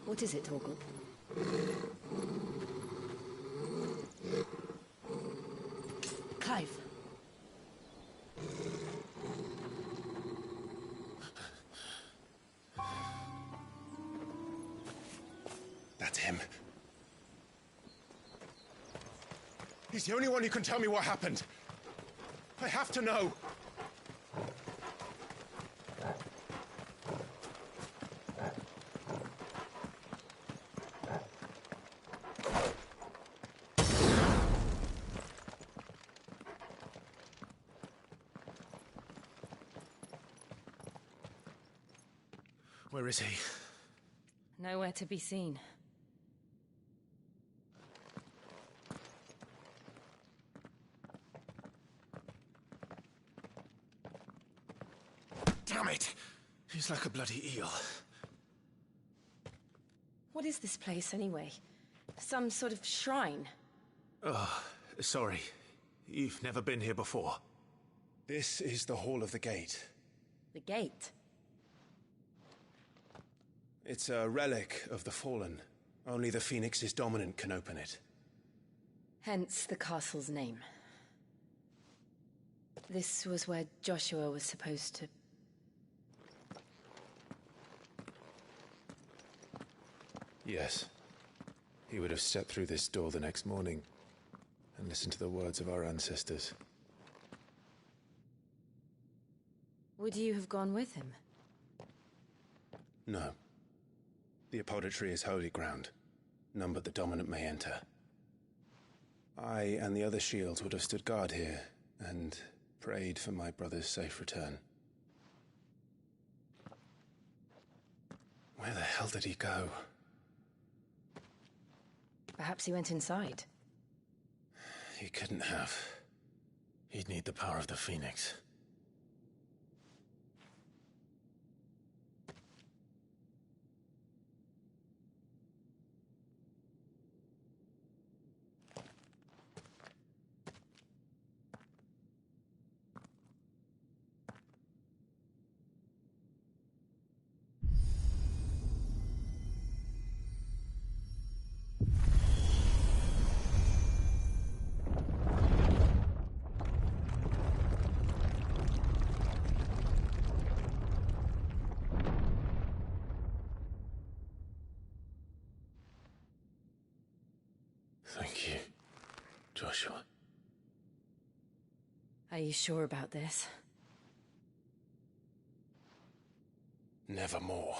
What is it, Torgal? Clive. That's him. He's the only one who can tell me what happened. I have to know. Where is he? Nowhere to be seen. Damn it! He's like a bloody eel. What is this place, anyway? Some sort of shrine? Oh, sorry. You've never been here before. This is the Hall of the Gate. The gate? It's a relic of the Fallen. Only the Phoenix's dominant can open it. Hence the castle's name. This was where Joshua was supposed to... Yes. He would have stepped through this door the next morning and listened to the words of our ancestors. Would you have gone with him? No. The apodatory is holy ground. None but the dominant may enter. I and the other shields would have stood guard here and prayed for my brother's safe return. Where the hell did he go? Perhaps he went inside. He couldn't have. He'd need the power of the Phoenix. Thank you, Joshua. Are you sure about this? Nevermore.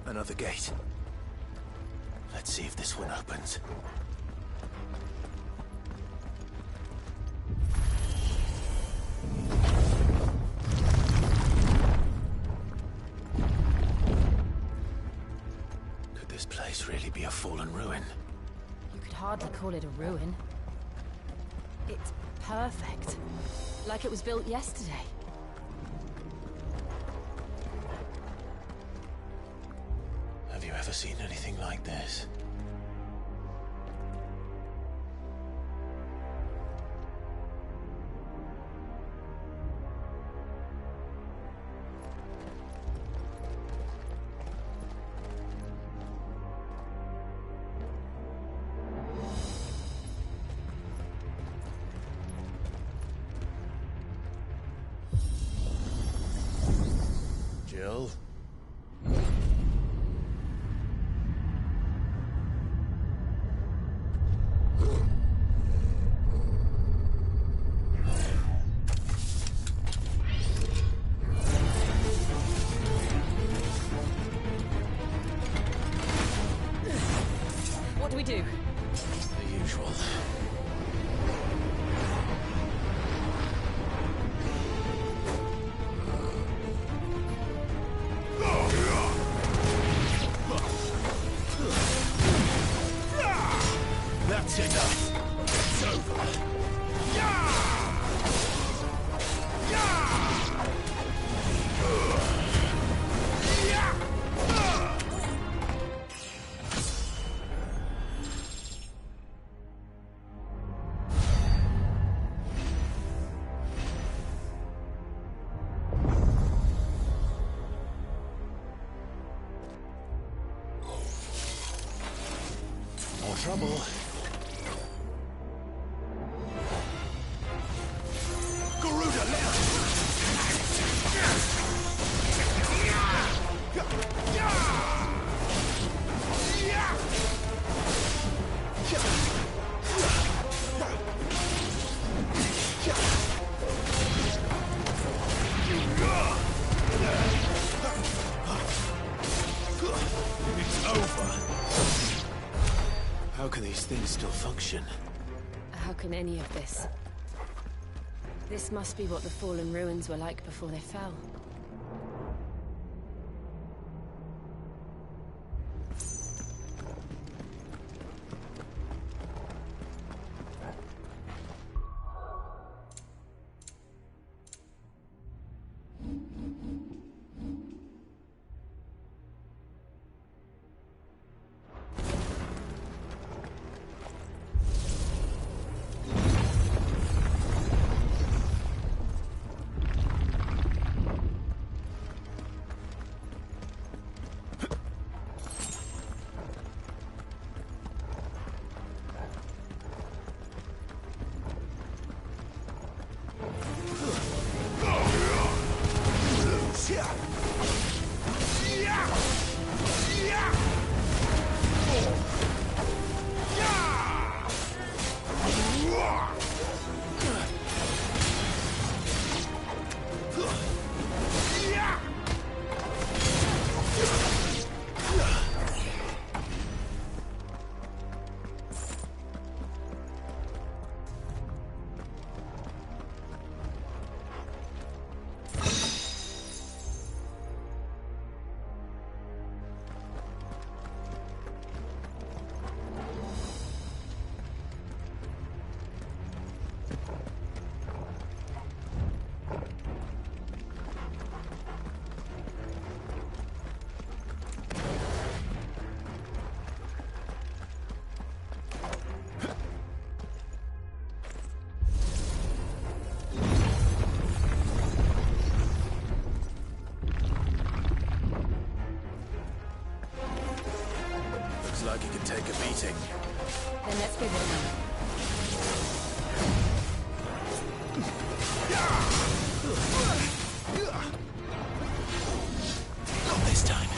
Another gate. Let's see if this one opens. Could this place really be a fallen ruin? You could hardly call it a ruin. It's perfect. Like it was built yesterday. Have you ever seen anything like this? Jill? we do? The usual. That's enough. It's over. More trouble. Garuda, let us. It's over. How can these things still function? How can any of this? This must be what the fallen ruins were like before they fell. Like it could take a beating. Then let's give it a go. Not this time.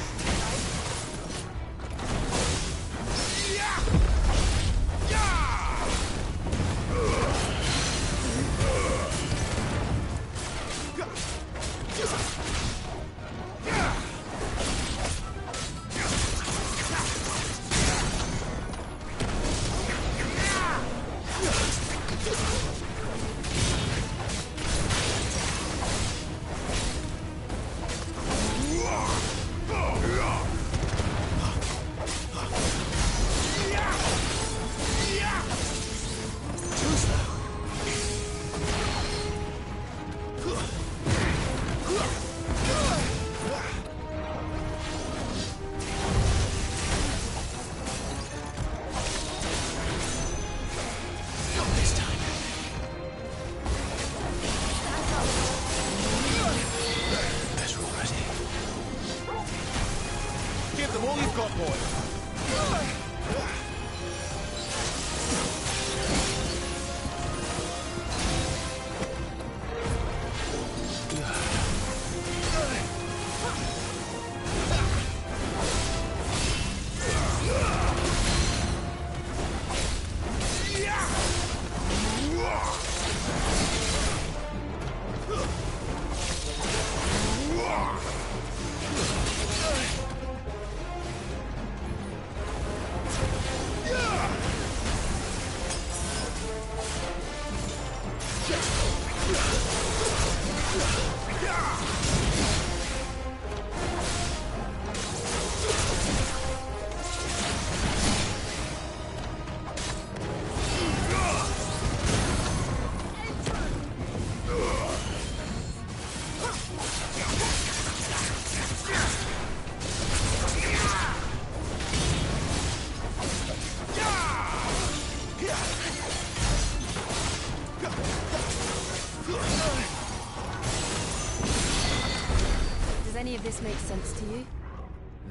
make sense to you?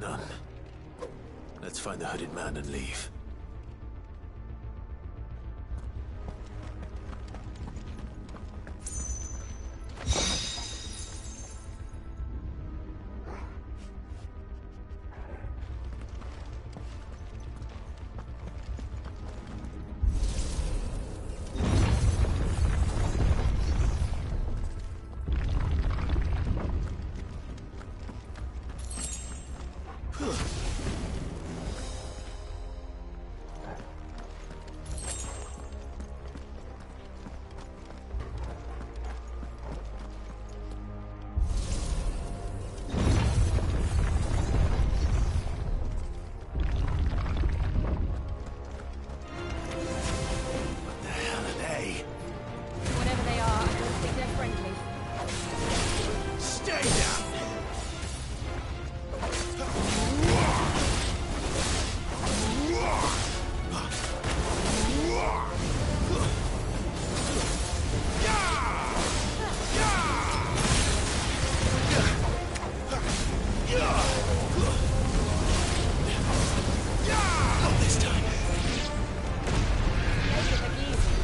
None. Let's find the hooded man and leave. Whatever they are, I don't think they're friendly. Stay down! Not this time. Make it look easy.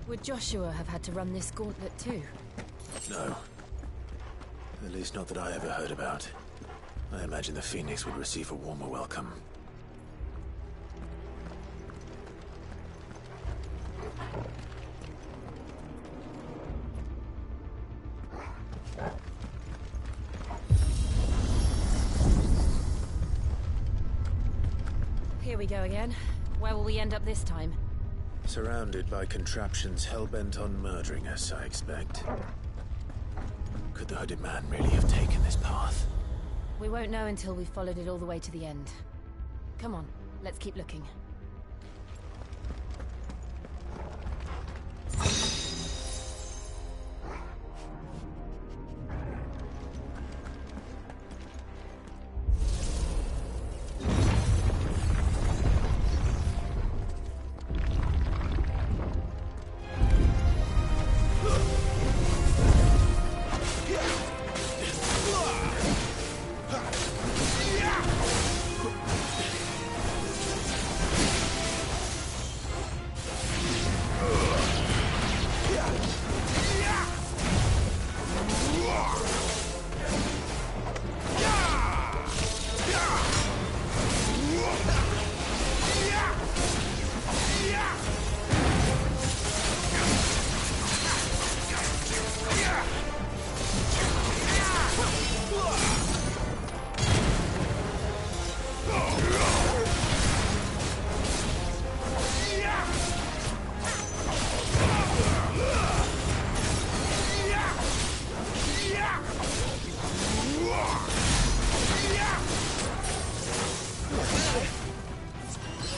Would Joshua have had to run this gauntlet too? No. At least not that I ever heard about. I imagine the Phoenix would receive a warmer welcome. Here we go again. Where will we end up this time? Surrounded by contraptions hell-bent on murdering us, I expect. Could the hooded man really have taken this path? We won't know until we've followed it all the way to the end. Come on, let's keep looking.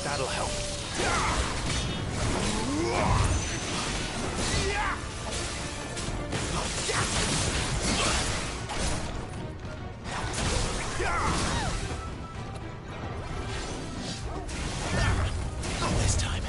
That'll help. Not this time.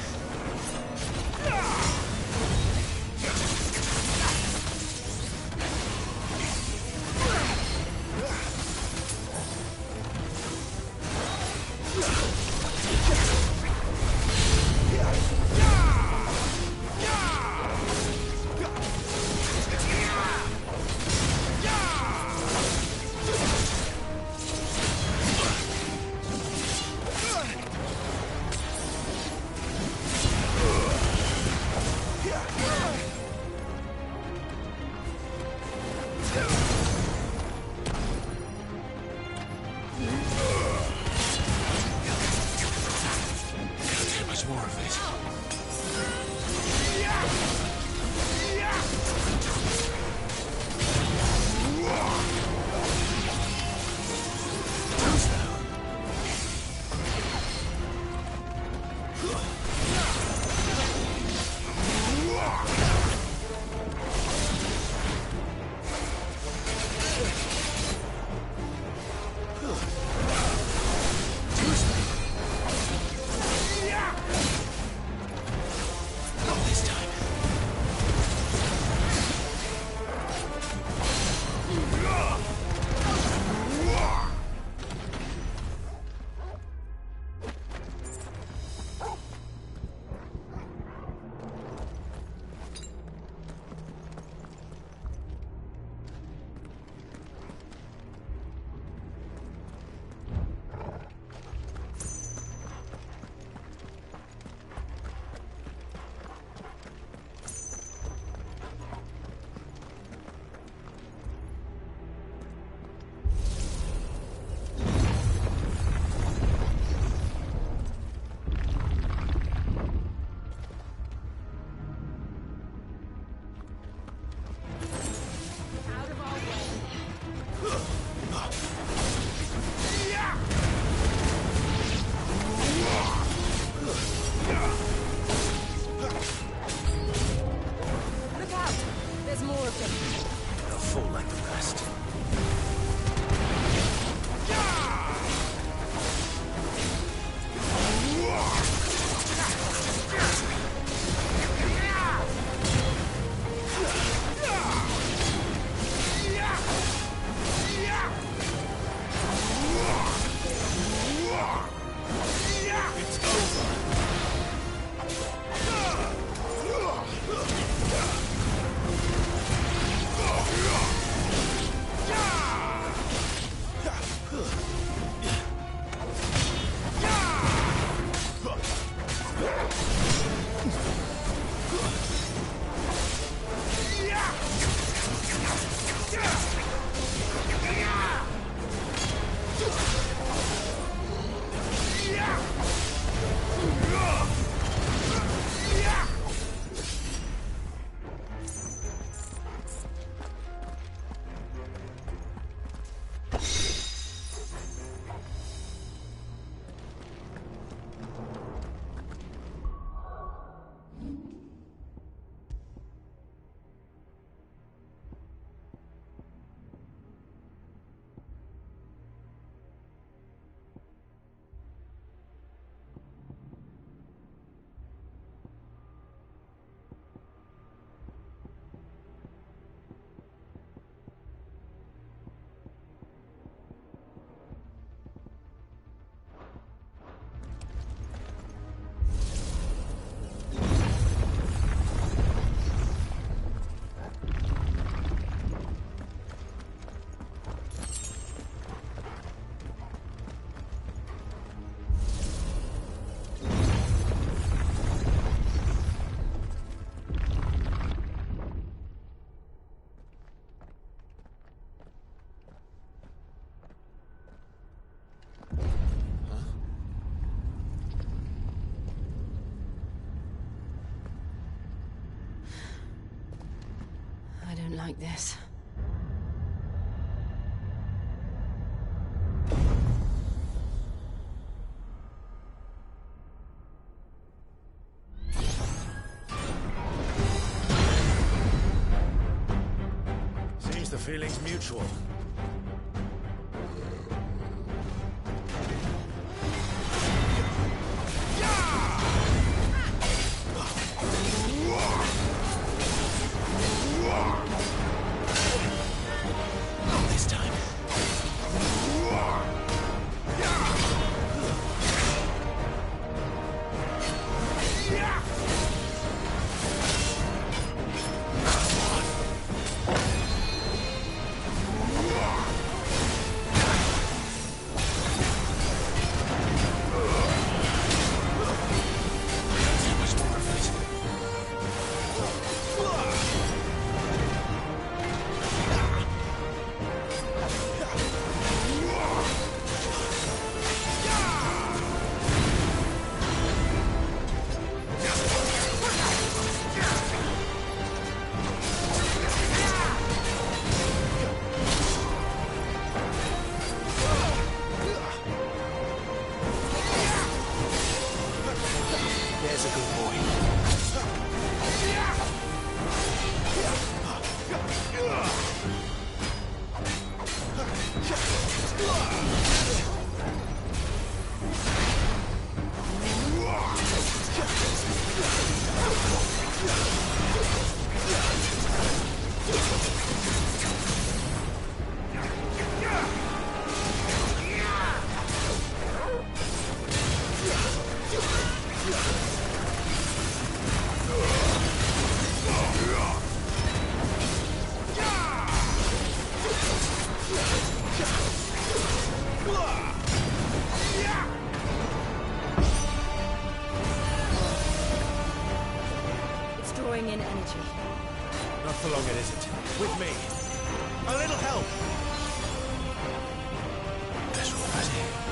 absorbed it. A fool like the rest. I don't like this. Seems the feeling's mutual. Drawing in energy. Not for long it isn't. With me. A little help! Better already.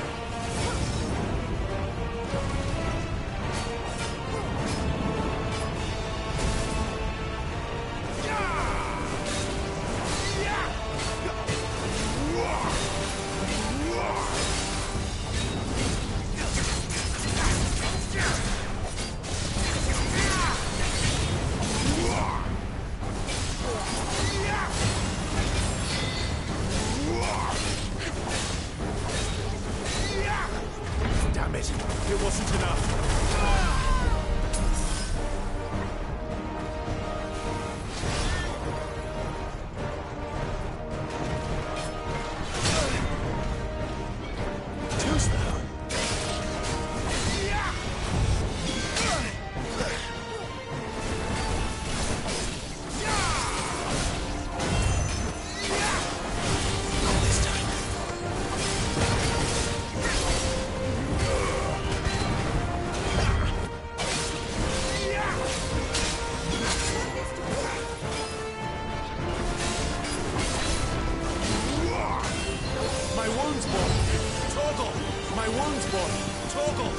wounds, boy! Torgal!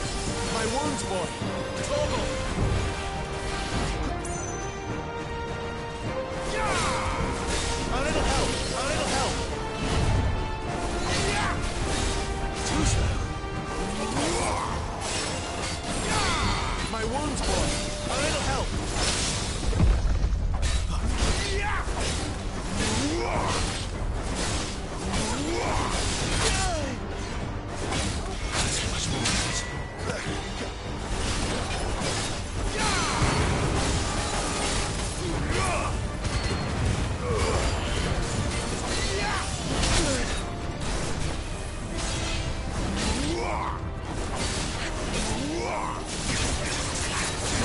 My wounds, boy! Torgal! A little help! A little help! Too slow. My wounds, boy! A little help! That's much more easy.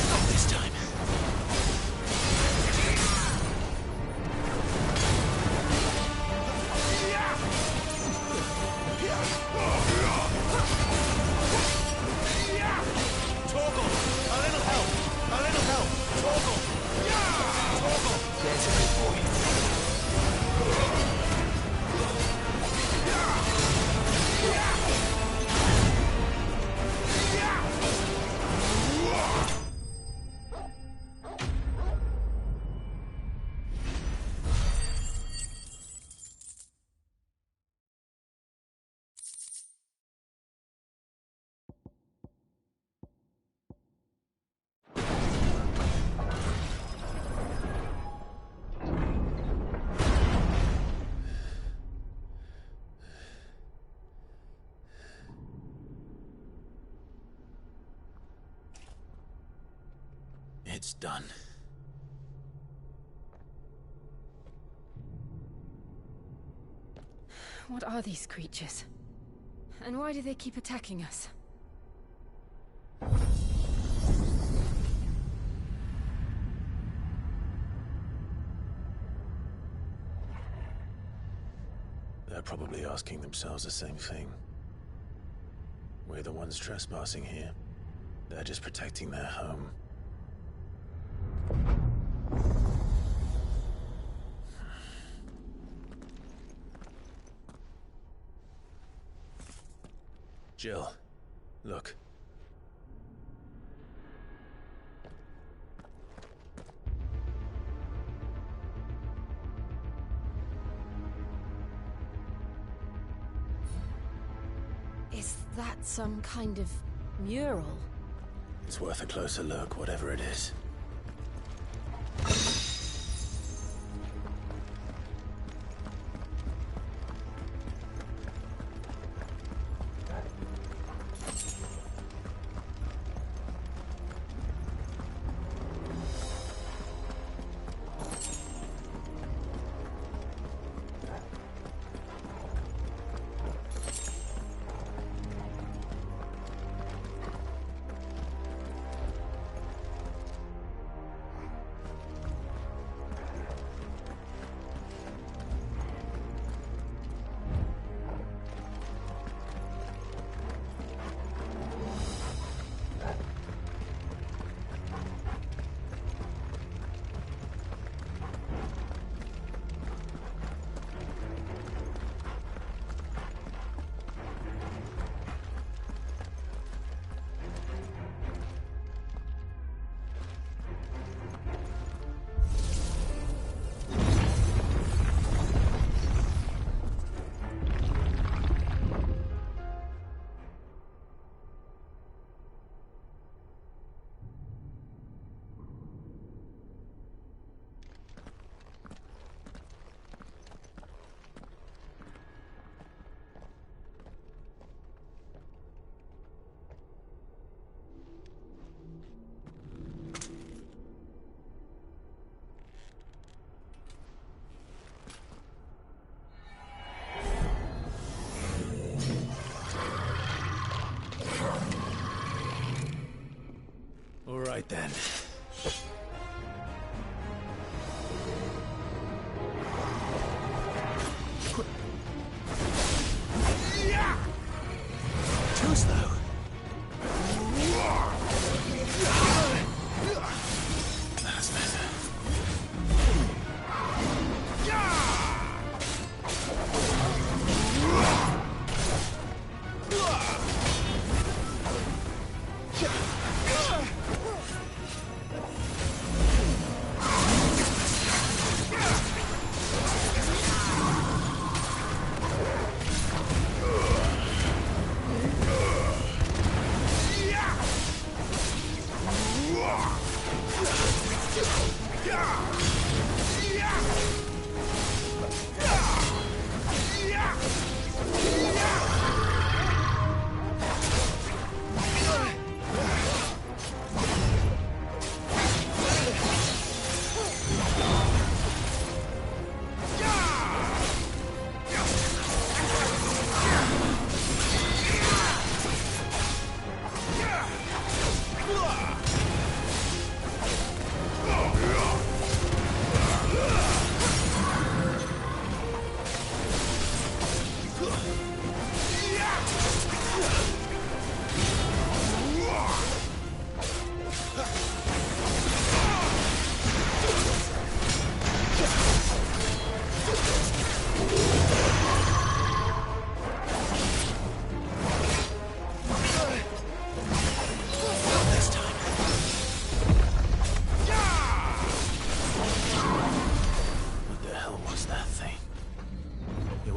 Not this time. Torgal! A little help! A little help! Torgal! Torgal! There's a good boy. It's done. What are these creatures? And why do they keep attacking us? They're probably asking themselves the same thing. We're the ones trespassing here. They're just protecting their home. Jill, look. Is that some kind of mural? It's worth a closer look, whatever it is. All right then. Too slow. That's better.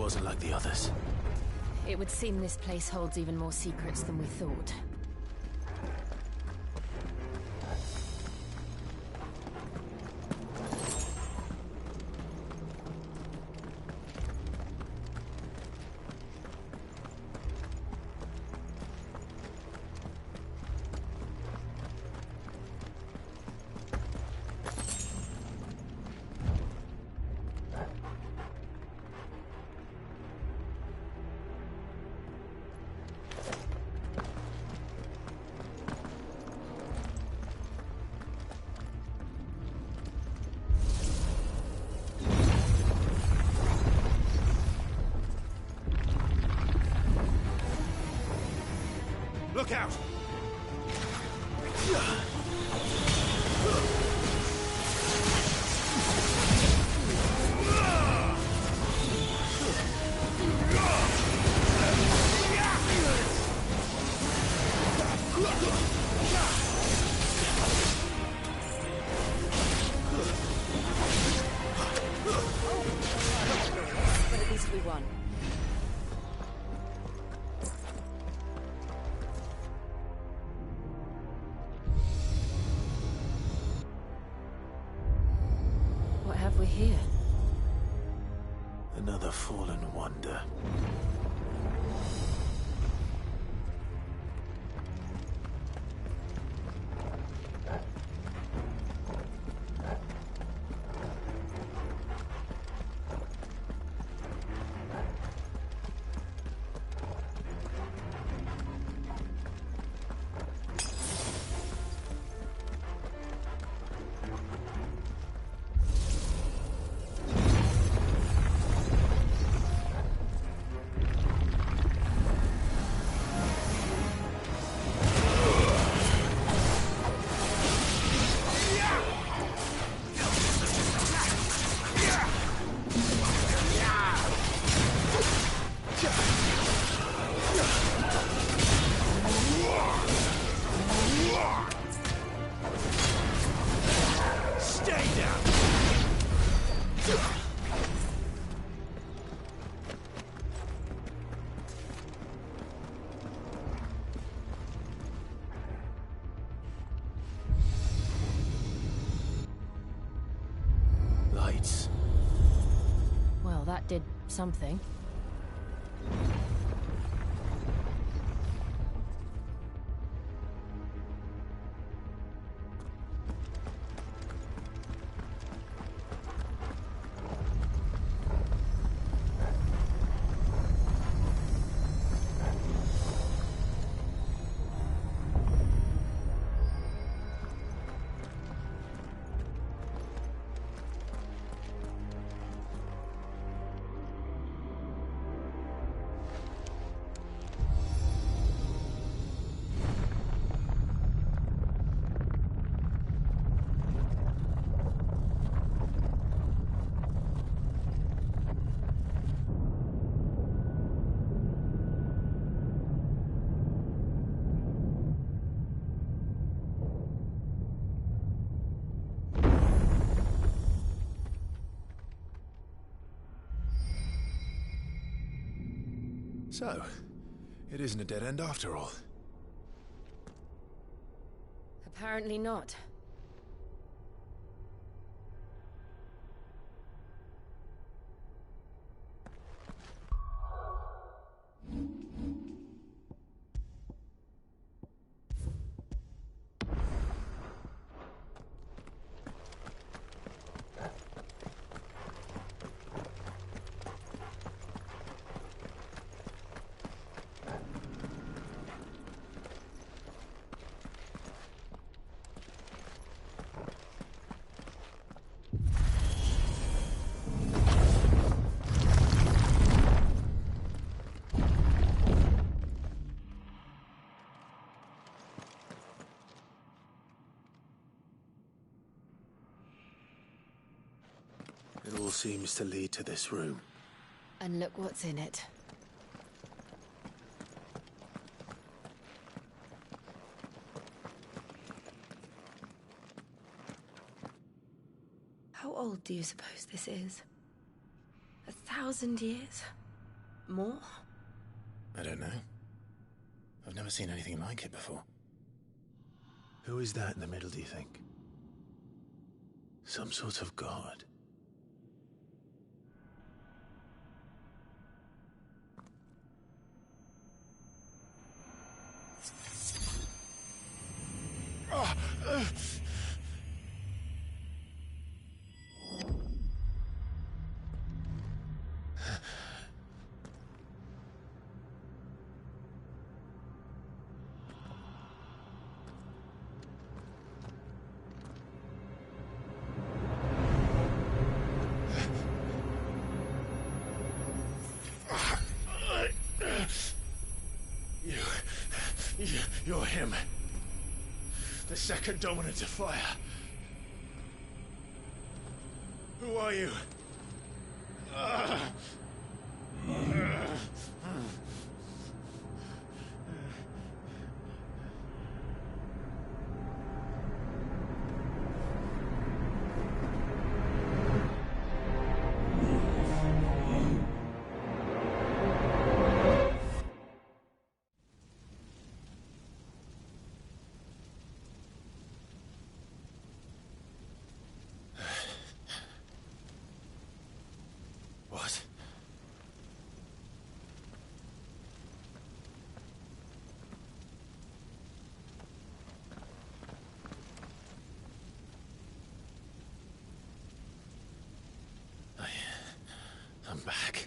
wasn't like the others. It would seem this place holds even more secrets than we thought. Look out! But at least we won. What have we here? Another fallen wonder. Lights. Well, that did something. So, it isn't a dead end after all. Apparently not. It all seems to lead to this room. And look what's in it. How old do you suppose this is? 1,000 years? More? I don't know. I've never seen anything like it before. Who is that in the middle, do you think? Some sort of god? You're him. The second dominant of fire. Who are you? What? I'm back.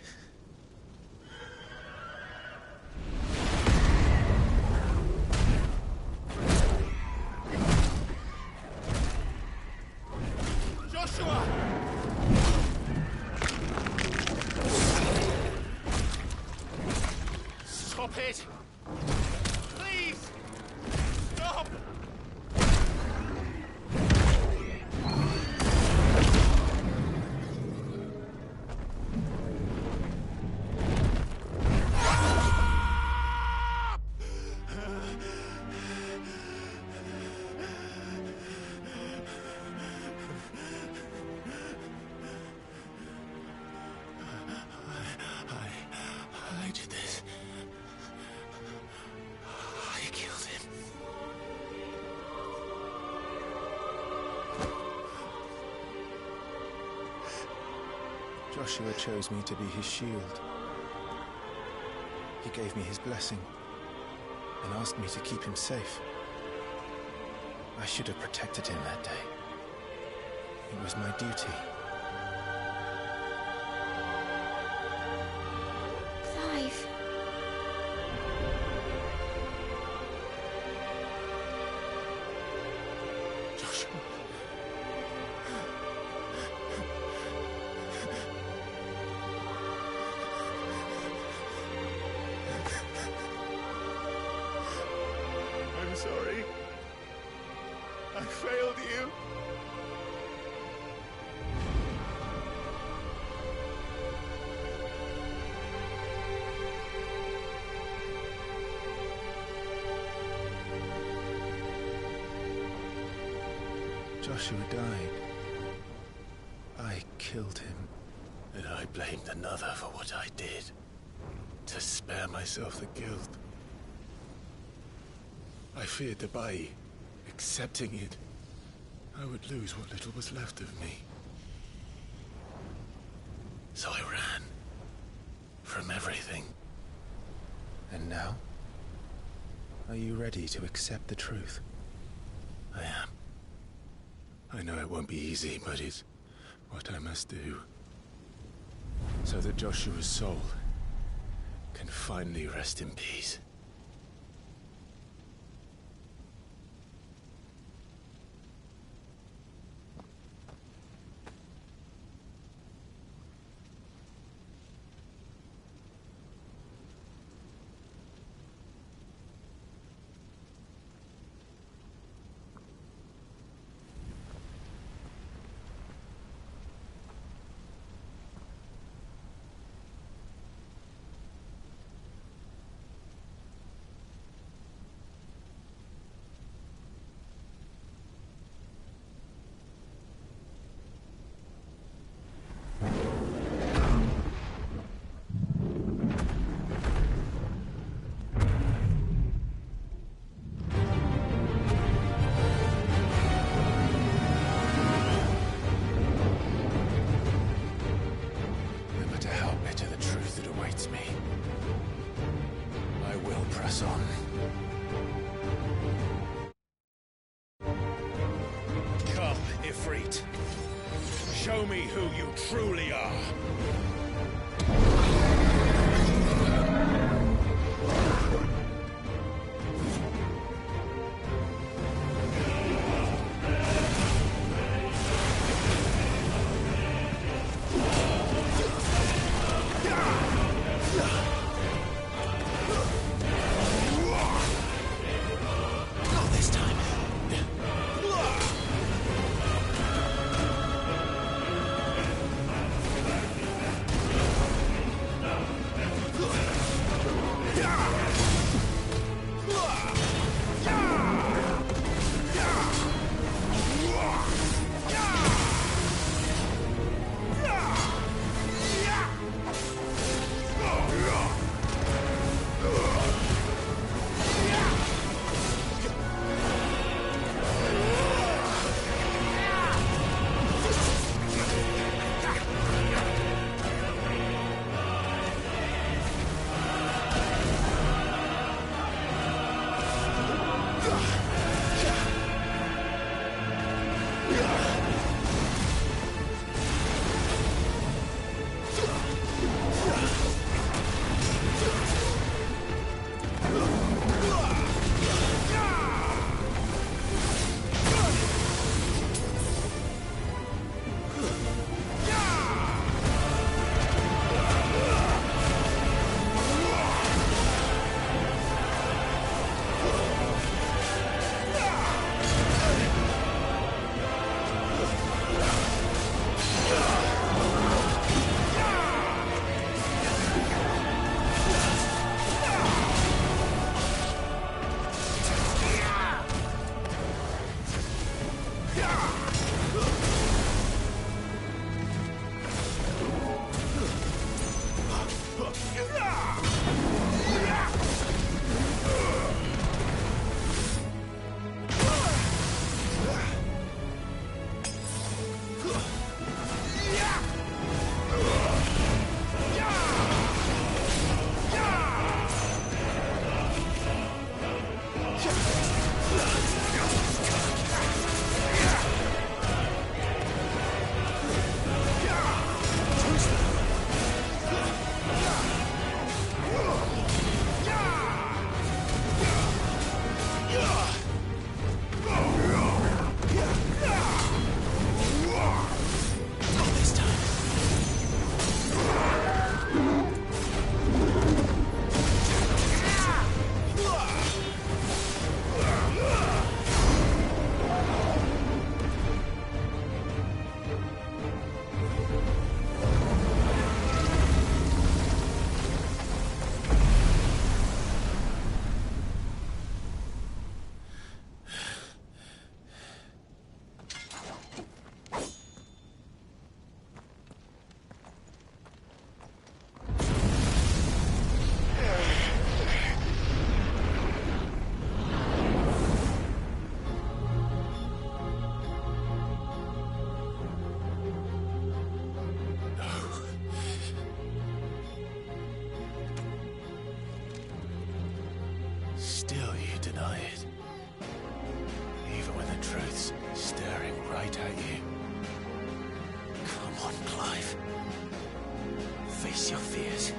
Joshua! Stop it! Please! Stop! I did this. I killed him. Joshua chose me to be his shield. He gave me his blessing and asked me to keep him safe. I should have protected him that day. It was my duty. Clive. Joshua. I'm sorry. I failed you. Joshua died. I killed him. And I blamed another for what I did. To spare myself the guilt. I feared that by accepting it, I would lose what little was left of me. So I ran. From everything. And now? Are you ready to accept the truth? I am. I know it won't be easy, but it's what I must do. So that Joshua's soul can finally rest in peace. to the truth that awaits me. I will press on. Come, Ifrit. Show me who you truly are. Still you deny it. Even when the truth's staring right at you. Come on, Clive. Face your fears.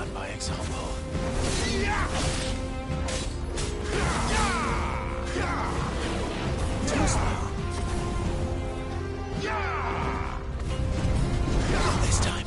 man by example. Too slow. Not this time.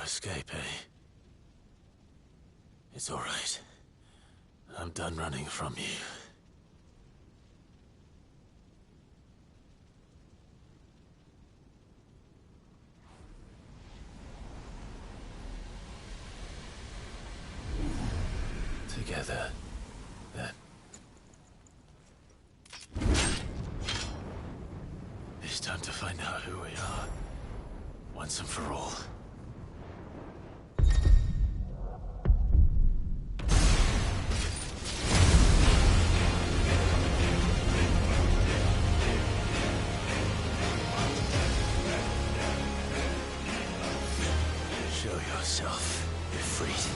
Escape, eh? It's all right. I'm done running from you. Together, then. It's time to find out who we are, once and for all. Yourself, Ifrit.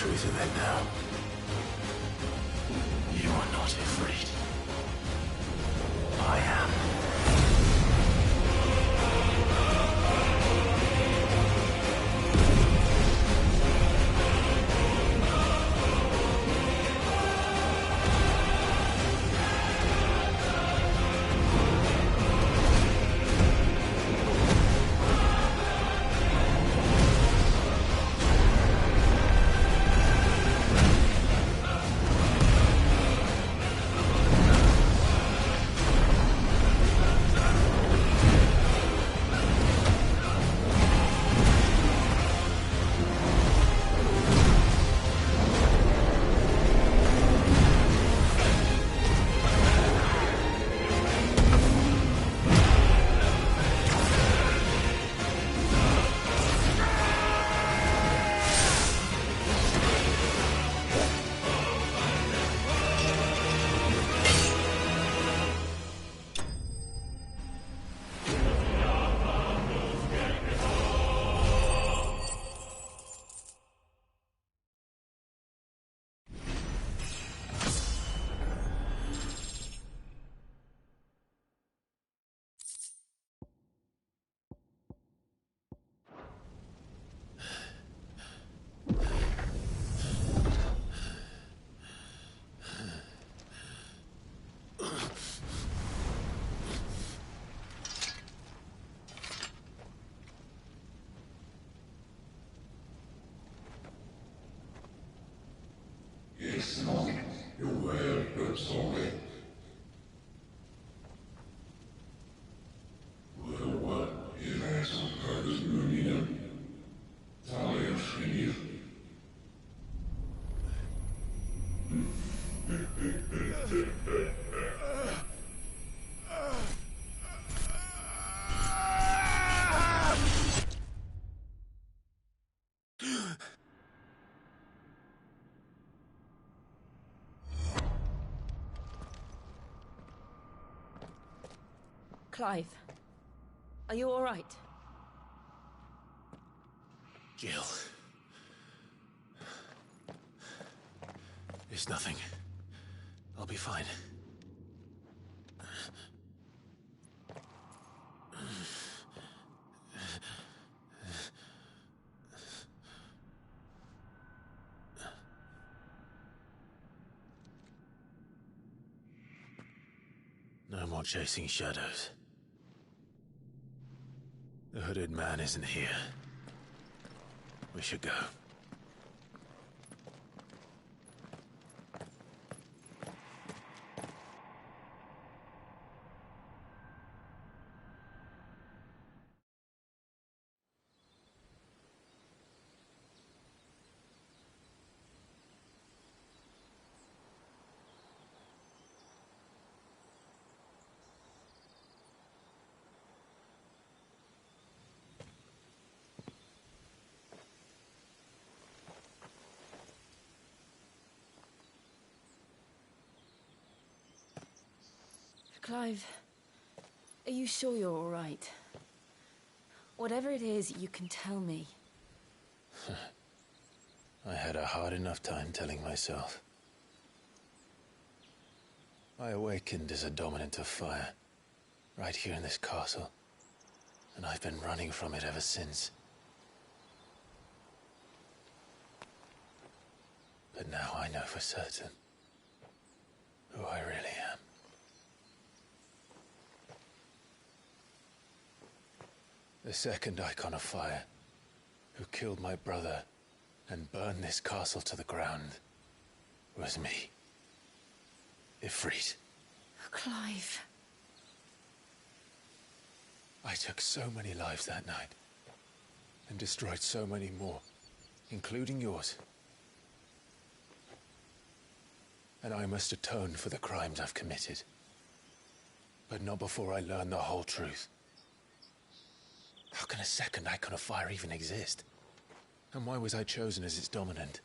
truth of it now. You are not Ifrit. I am. Clive, are you all right? Jill. It's nothing. I'll be fine. No more chasing shadows. The hooded man isn't here. We should go. Clive, are you sure you're all right? Whatever it is, you can tell me. I had a hard enough time telling myself. I awakened as a dominant of fire, right here in this castle, and I've been running from it ever since. But now I know for certain who I really am. The second icon of fire, who killed my brother and burned this castle to the ground, was me. Ifrit. Clive. I took so many lives that night, and destroyed so many more, including yours. And I must atone for the crimes I've committed. But not before I learn the whole truth. How can a second icon of fire even exist? And why was I chosen as its dominant?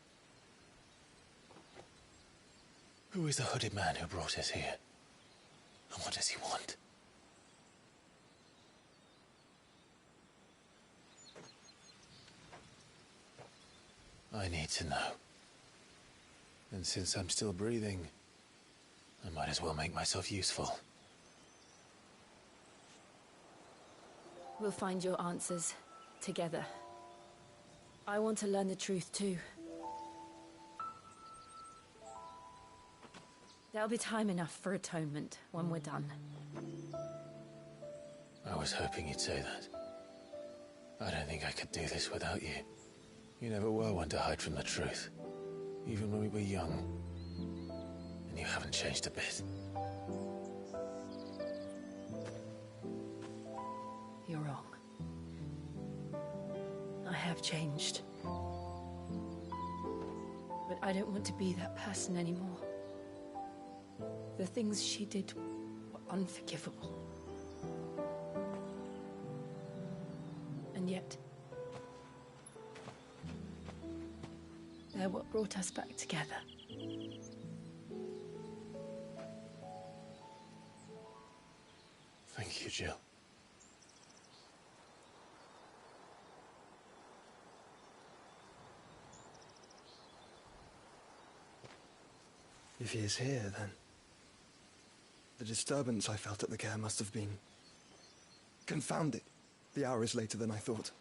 Who is the hooded man who brought us here? And what does he want? I need to know. And since I'm still breathing, I might as well make myself useful. We'll find your answers together. I want to learn the truth too. There'll be time enough for atonement when we're done. I was hoping you'd say that. I don't think I could do this without you. You never were one to hide from the truth, even when we were young. And you haven't changed a bit. You're wrong. I have changed. But I don't want to be that person anymore. The things she did were unforgivable. And yet, they're what brought us back together. Thank you, Jill. If he is here, then the disturbance I felt at the care must have been confounded. The hour is later than I thought.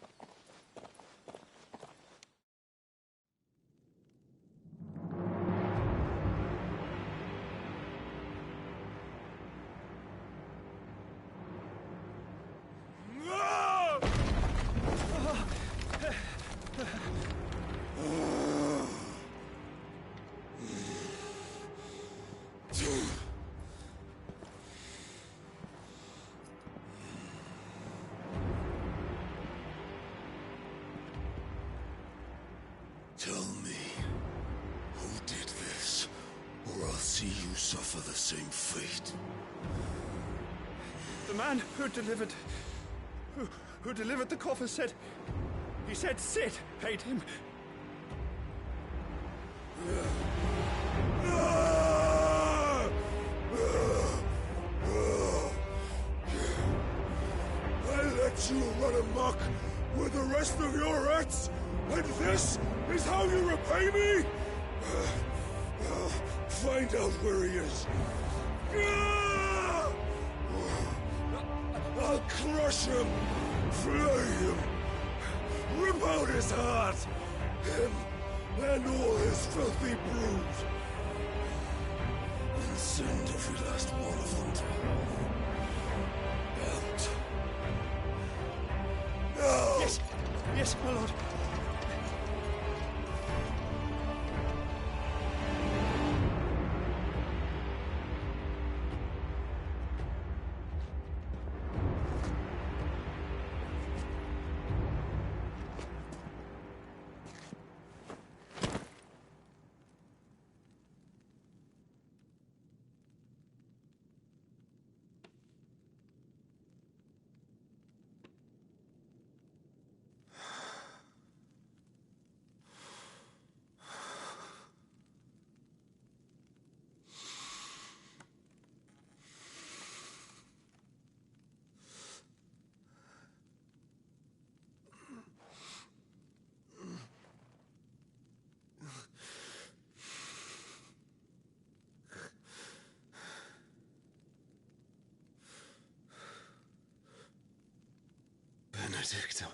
Tell me, who did this, or I'll see you suffer the same fate. The man who delivered the coffer said... He said Sid paid him. I let you run amok with the rest of your rats, and this is how you repay me? Find out where he is. I'll crush him, flay him, rip out his heart, him and all his filthy brood, and send every last one of them to hell. Out. Now! Yes, yes, my lord. Benedicta.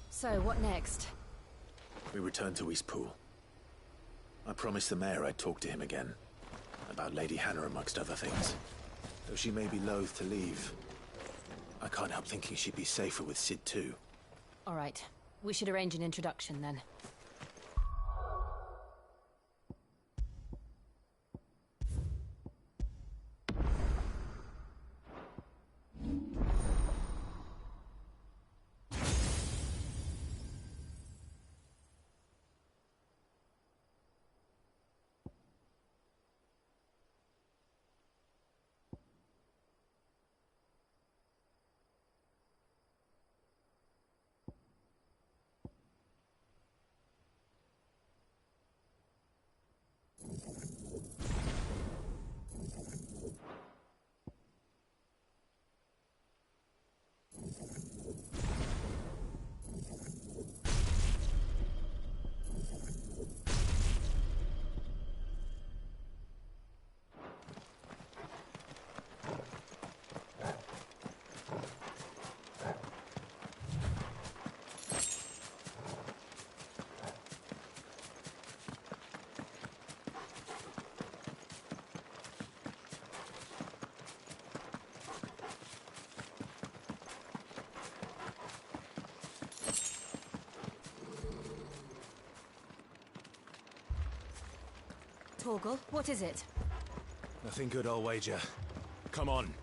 So, what next? We return to Eastpool. I promised the mayor I'd talk to him again. About Lady Hannah, amongst other things. Though she may be loath to leave, I can't help thinking she'd be safer with Sid too. All right. We should arrange an introduction then. Torgal, what is it? Nothing good, I'll wager. Come on.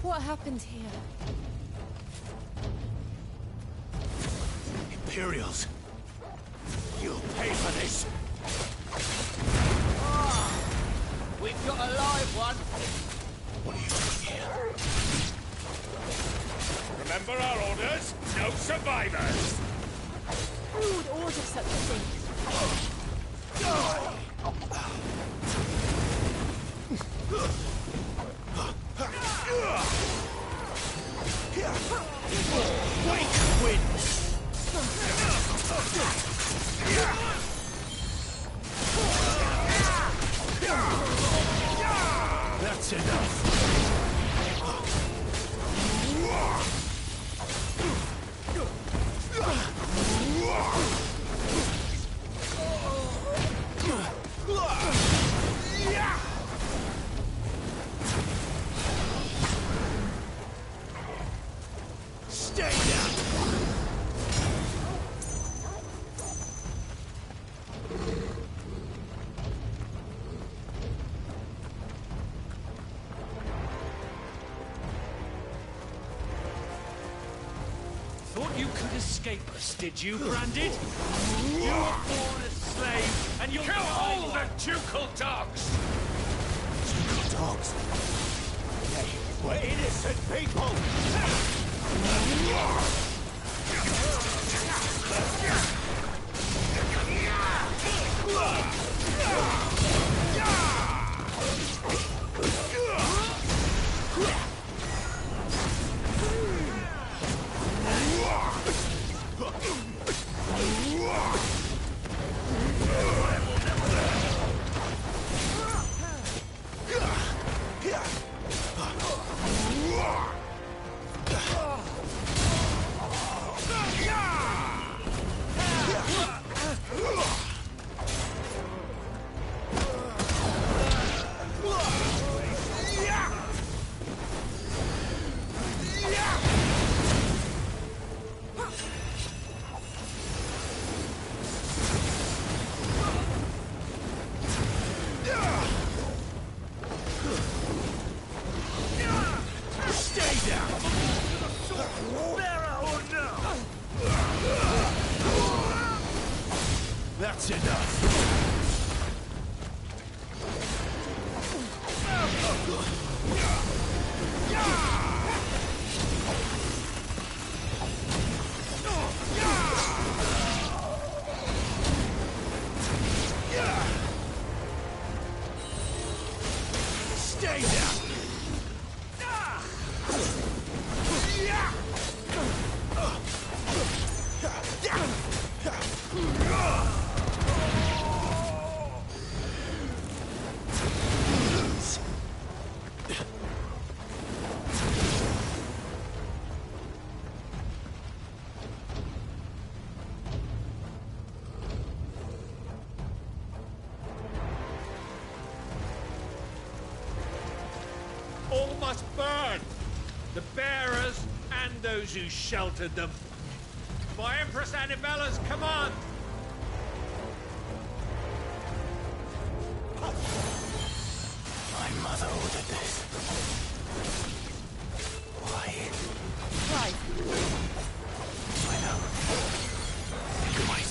What happened here? Imperials. You'll pay for this. We've got a live one. What are you doing here? Remember our orders? No survivors! Who would order such a thing? Wake wins! That's enough! Stay down! Thought you could escape us, did you, Branded? You were born a slave, and you'll kill all the ducal dogs! Ducal dogs? We're innocent people! That's enough. Stay down. All must burn! The bearers and those who sheltered them. By Empress Annibella's command! My mother ordered this. Why? Why? I know. Wait.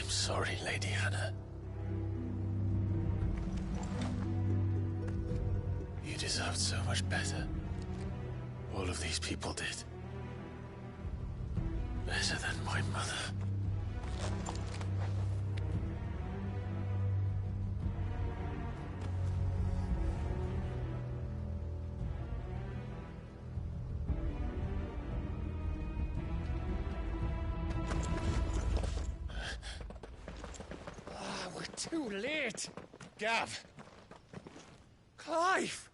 I'm sorry, Lady Hannah. You deserved so much better. All of these people did. Better than my mother. We're too late. Gav. Clive.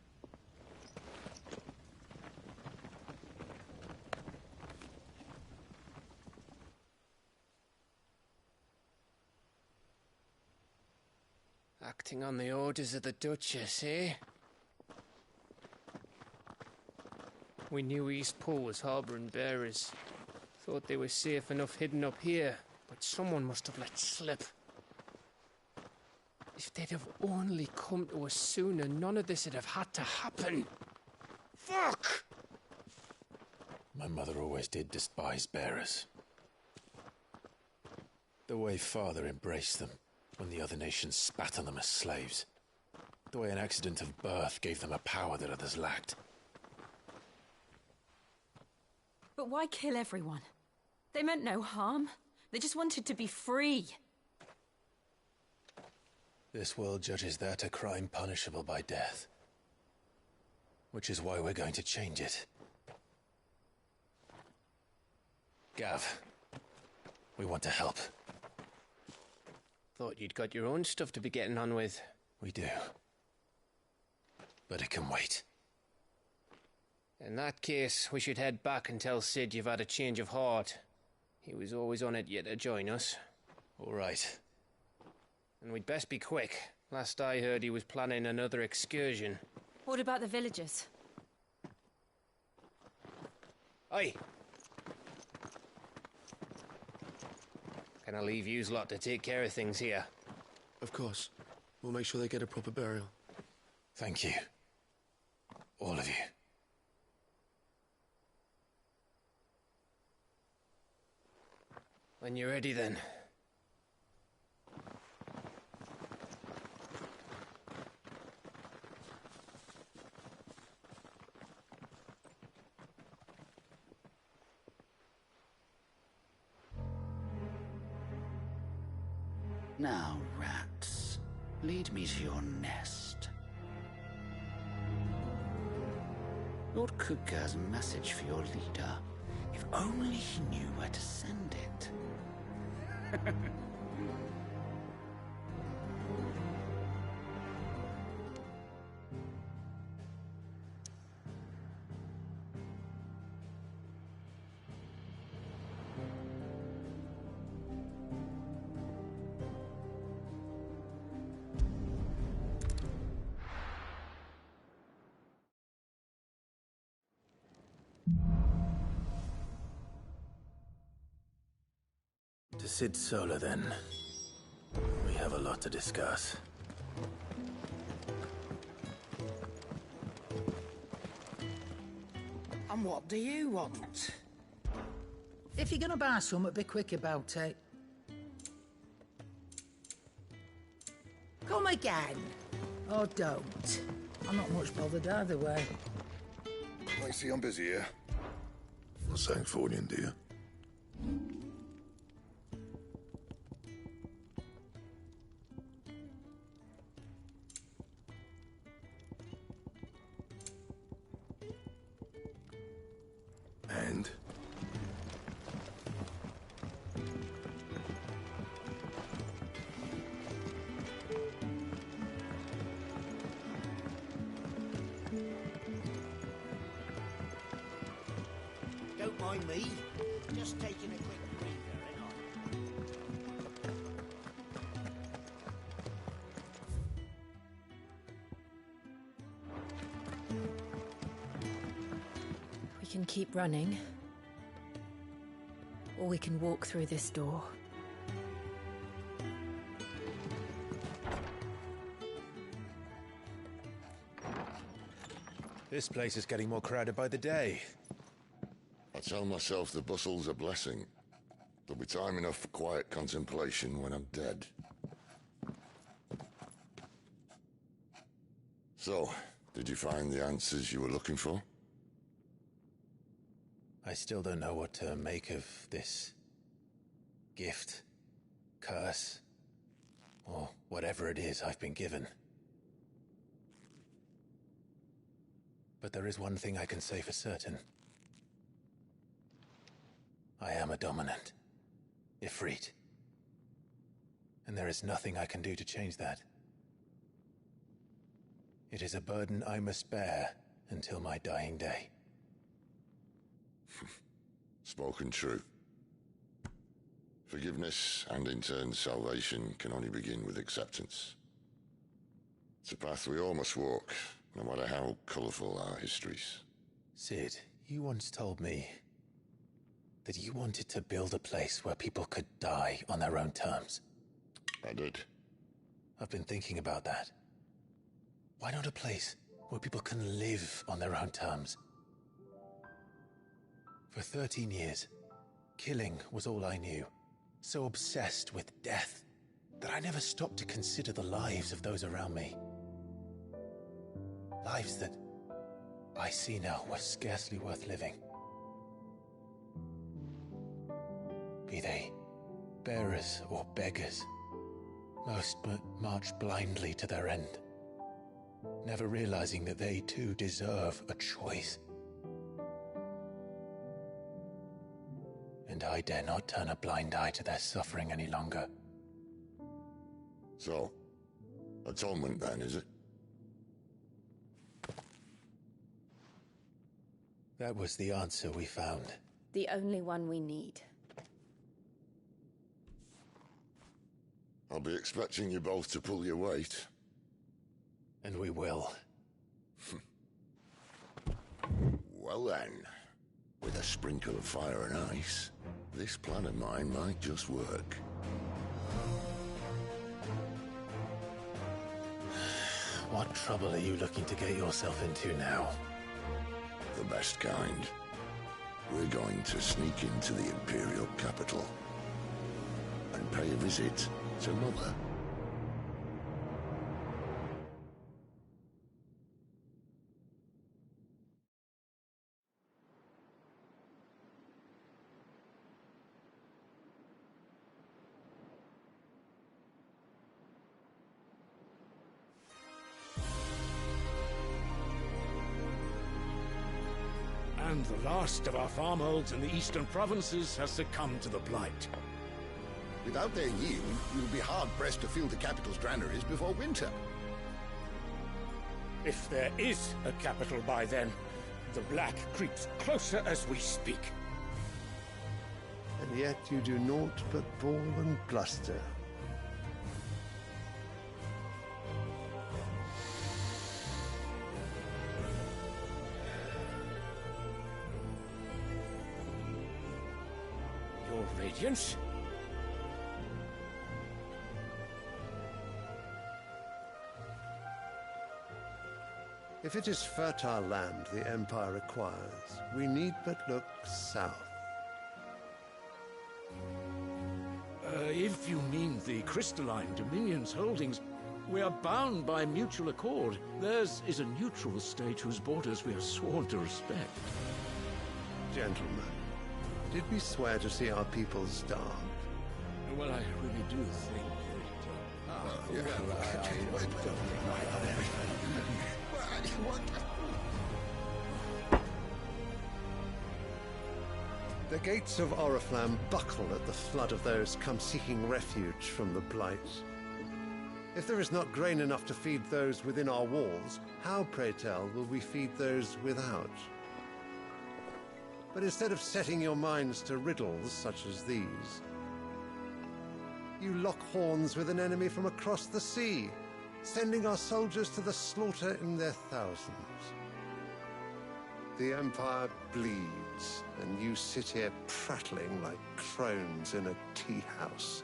Acting on the orders of the Duchess, eh? We knew East Pool was harbouring bearers. Thought they were safe enough hidden up here, but someone must have let slip. If they'd have only come to us sooner, none of this would have had to happen. Fuck! My mother always did despise bearers. The way Father embraced them when the other nations spat on them as slaves. The way an accident of birth gave them a power that others lacked. But why kill everyone? They meant no harm. They just wanted to be free. This world judges that a crime punishable by death. Which is why we're going to change it. Gav, we want to help. Thought you'd got your own stuff to be getting on with. We do. But it can wait. In that case, we should head back and tell Sid you've had a change of heart. He was always on it yet to join us. All right. And we'd best be quick. Last I heard, he was planning another excursion. What about the villagers? Oi! Can I leave yous lot to take care of things here? Of course. We'll make sure they get a proper burial. Thank you. All of you. When you're ready, then. Now, rats, lead me to your nest. Lord Kupka has a message for your leader. If only he knew where to send it. To Sid Solar, then. We have a lot to discuss. And what do you want? If you're gonna buy something, be quick about it. Come again. Or don't. I'm not much bothered either way. I see I'm busy here. Not saying Fornian, do you? And? Don't mind me. Just taking a quick breather, ain't We can keep running. Or we can walk through this door. This place is getting more crowded by the day. I tell myself the bustle's a blessing. There'll be time enough for quiet contemplation when I'm dead. So, did you find the answers you were looking for? I still don't know what to make of this gift, curse, or whatever it is I've been given. But there is one thing I can say for certain. I am a dominant, Ifrit. And there is nothing I can do to change that. It is a burden I must bear until my dying day. Spoken true. Forgiveness and in turn salvation can only begin with acceptance. It's a path we all must walk, no matter how colourful our histories. Sid, you once told me that you wanted to build a place where people could die on their own terms. I did. I've been thinking about that. Why not a place where people can live on their own terms? For 13 years, killing was all I knew. So obsessed with death that I never stopped to consider the lives of those around me. Lives that I see now were scarcely worth living. Be they bearers or beggars, most march blindly to their end, never realizing that they too deserve a choice. And I dare not turn a blind eye to their suffering any longer. So, atonement then, is it? That was the answer we found. The only one we need. I'll be expecting you both to pull your weight. And we will. Well then, with a sprinkle of fire and ice, this plan of mine might just work. What trouble are you looking to get yourself into now? The best kind. We're going to sneak into the Imperial capital and pay a visit to Mother. And the last of our farmholds in the eastern provinces has succumbed to the blight. Without their yield, we'll be hard-pressed to fill the capital's granaries before winter. If there is a capital by then, the black creeps closer as we speak. And yet you do naught but bawl and bluster. Your Radiance? If it is fertile land the Empire requires, we need but look south. If you mean the crystalline Dominion's holdings, we are bound by mutual accord. Theirs is a neutral state whose borders we are sworn to respect. Gentlemen, did we swear to see our people starve? Well, I really do think The gates of Oriflamme buckle at the flood of those come seeking refuge from the Blight. If there is not grain enough to feed those within our walls, how, pray tell, will we feed those without? But instead of setting your minds to riddles such as these, you lock horns with an enemy from across the sea, sending our soldiers to the slaughter in their thousands. The Empire bleeds, and you sit here prattling like crones in a tea house.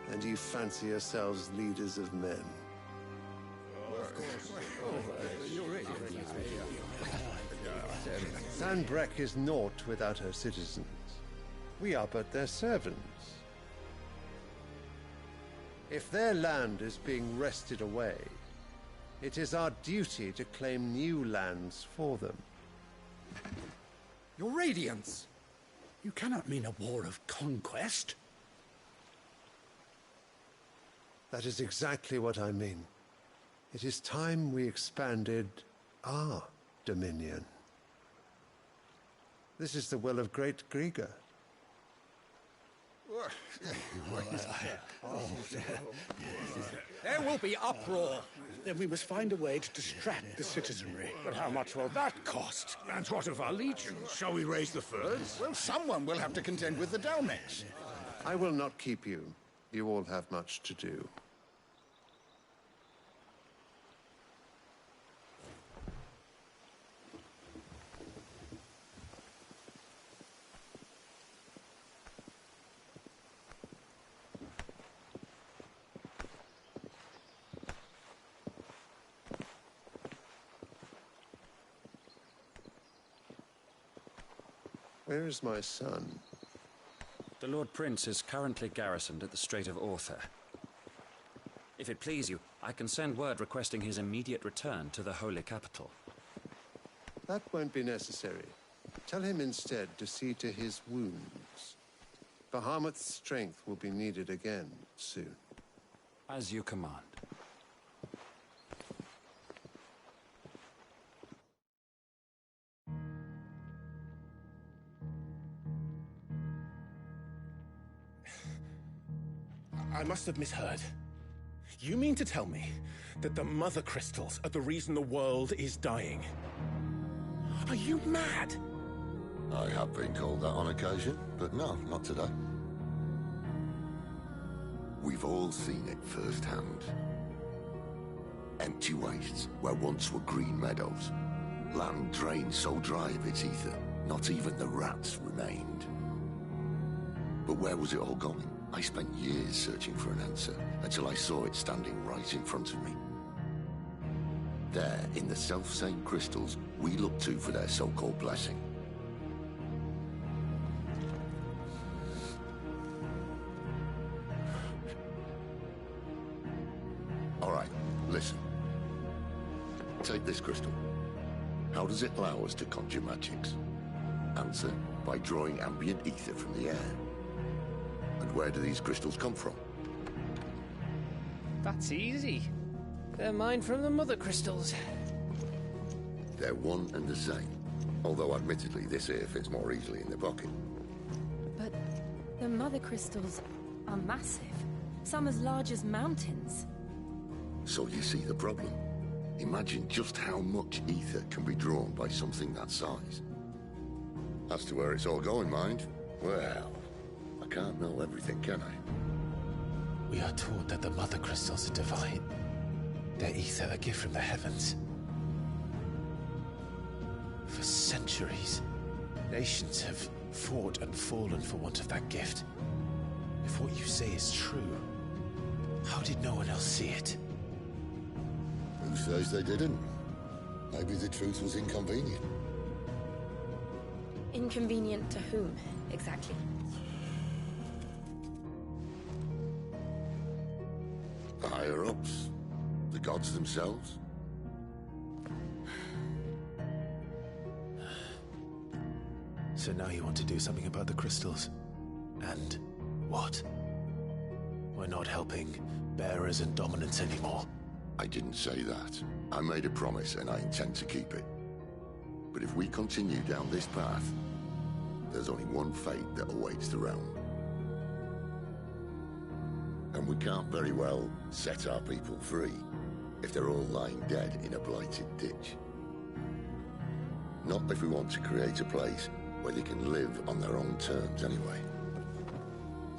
And you fancy yourselves leaders of men. Sanbreque is naught without her citizens. We are but their servants. If their land is being wrested away, it is our duty to claim new lands for them. Your Radiance! You cannot mean a war of conquest. That is exactly what I mean. It is time we expanded our dominion. This is the will of great Grieger. There will be uproar. Then we must find a way to distract the citizenry. But how much will that cost? And what of our legions? Shall we raise the furs? Well, someone will have to contend with the Dalmex. I will not keep you. You all have much to do. Where is my son? The Lord Prince is currently garrisoned at the Strait of Author. If it please you, I can send word requesting his immediate return to the Holy Capital. That won't be necessary. Tell him instead to see to his wounds. Bahamut's strength will be needed again soon. As you command. I must have misheard. You mean to tell me that the Mother Crystals are the reason the world is dying? Are you mad? I have been called that on occasion, but no, not today. We've all seen it firsthand. Empty wastes where once were green meadows. Land drained so dry of its ether, not even the rats remained. But where was it all going? I spent years searching for an answer, until I saw it standing right in front of me. There, in the self-same crystals we look to for their so-called blessing. All right, listen. Take this crystal. How does it allow us to conjure magics? Answer, by drawing ambient ether from the air. And where do these crystals come from? That's easy. They're mine from the Mother Crystals. They're one and the same. Although admittedly this here fits more easily in the pocket. But the Mother Crystals are massive. Some as large as mountains. So you see the problem. Imagine just how much ether can be drawn by something that size. As to where it's all going, mind, well, I can't know everything, can I? We are taught that the Mother Crystals are divine. Their ether a gift from the heavens. For centuries, nations have fought and fallen for want of that gift. If what you say is true, how did no one else see it? Who says they didn't? Maybe the truth was inconvenient. Inconvenient to whom, exactly? The higher-ups? The gods themselves? So now you want to do something about the crystals? And what? We're not helping bearers and dominants anymore. I didn't say that. I made a promise and I intend to keep it. But if we continue down this path, there's only one fate that awaits the realm. And we can't very well set our people free if they're all lying dead in a blighted ditch. Not if we want to create a place where they can live on their own terms anyway.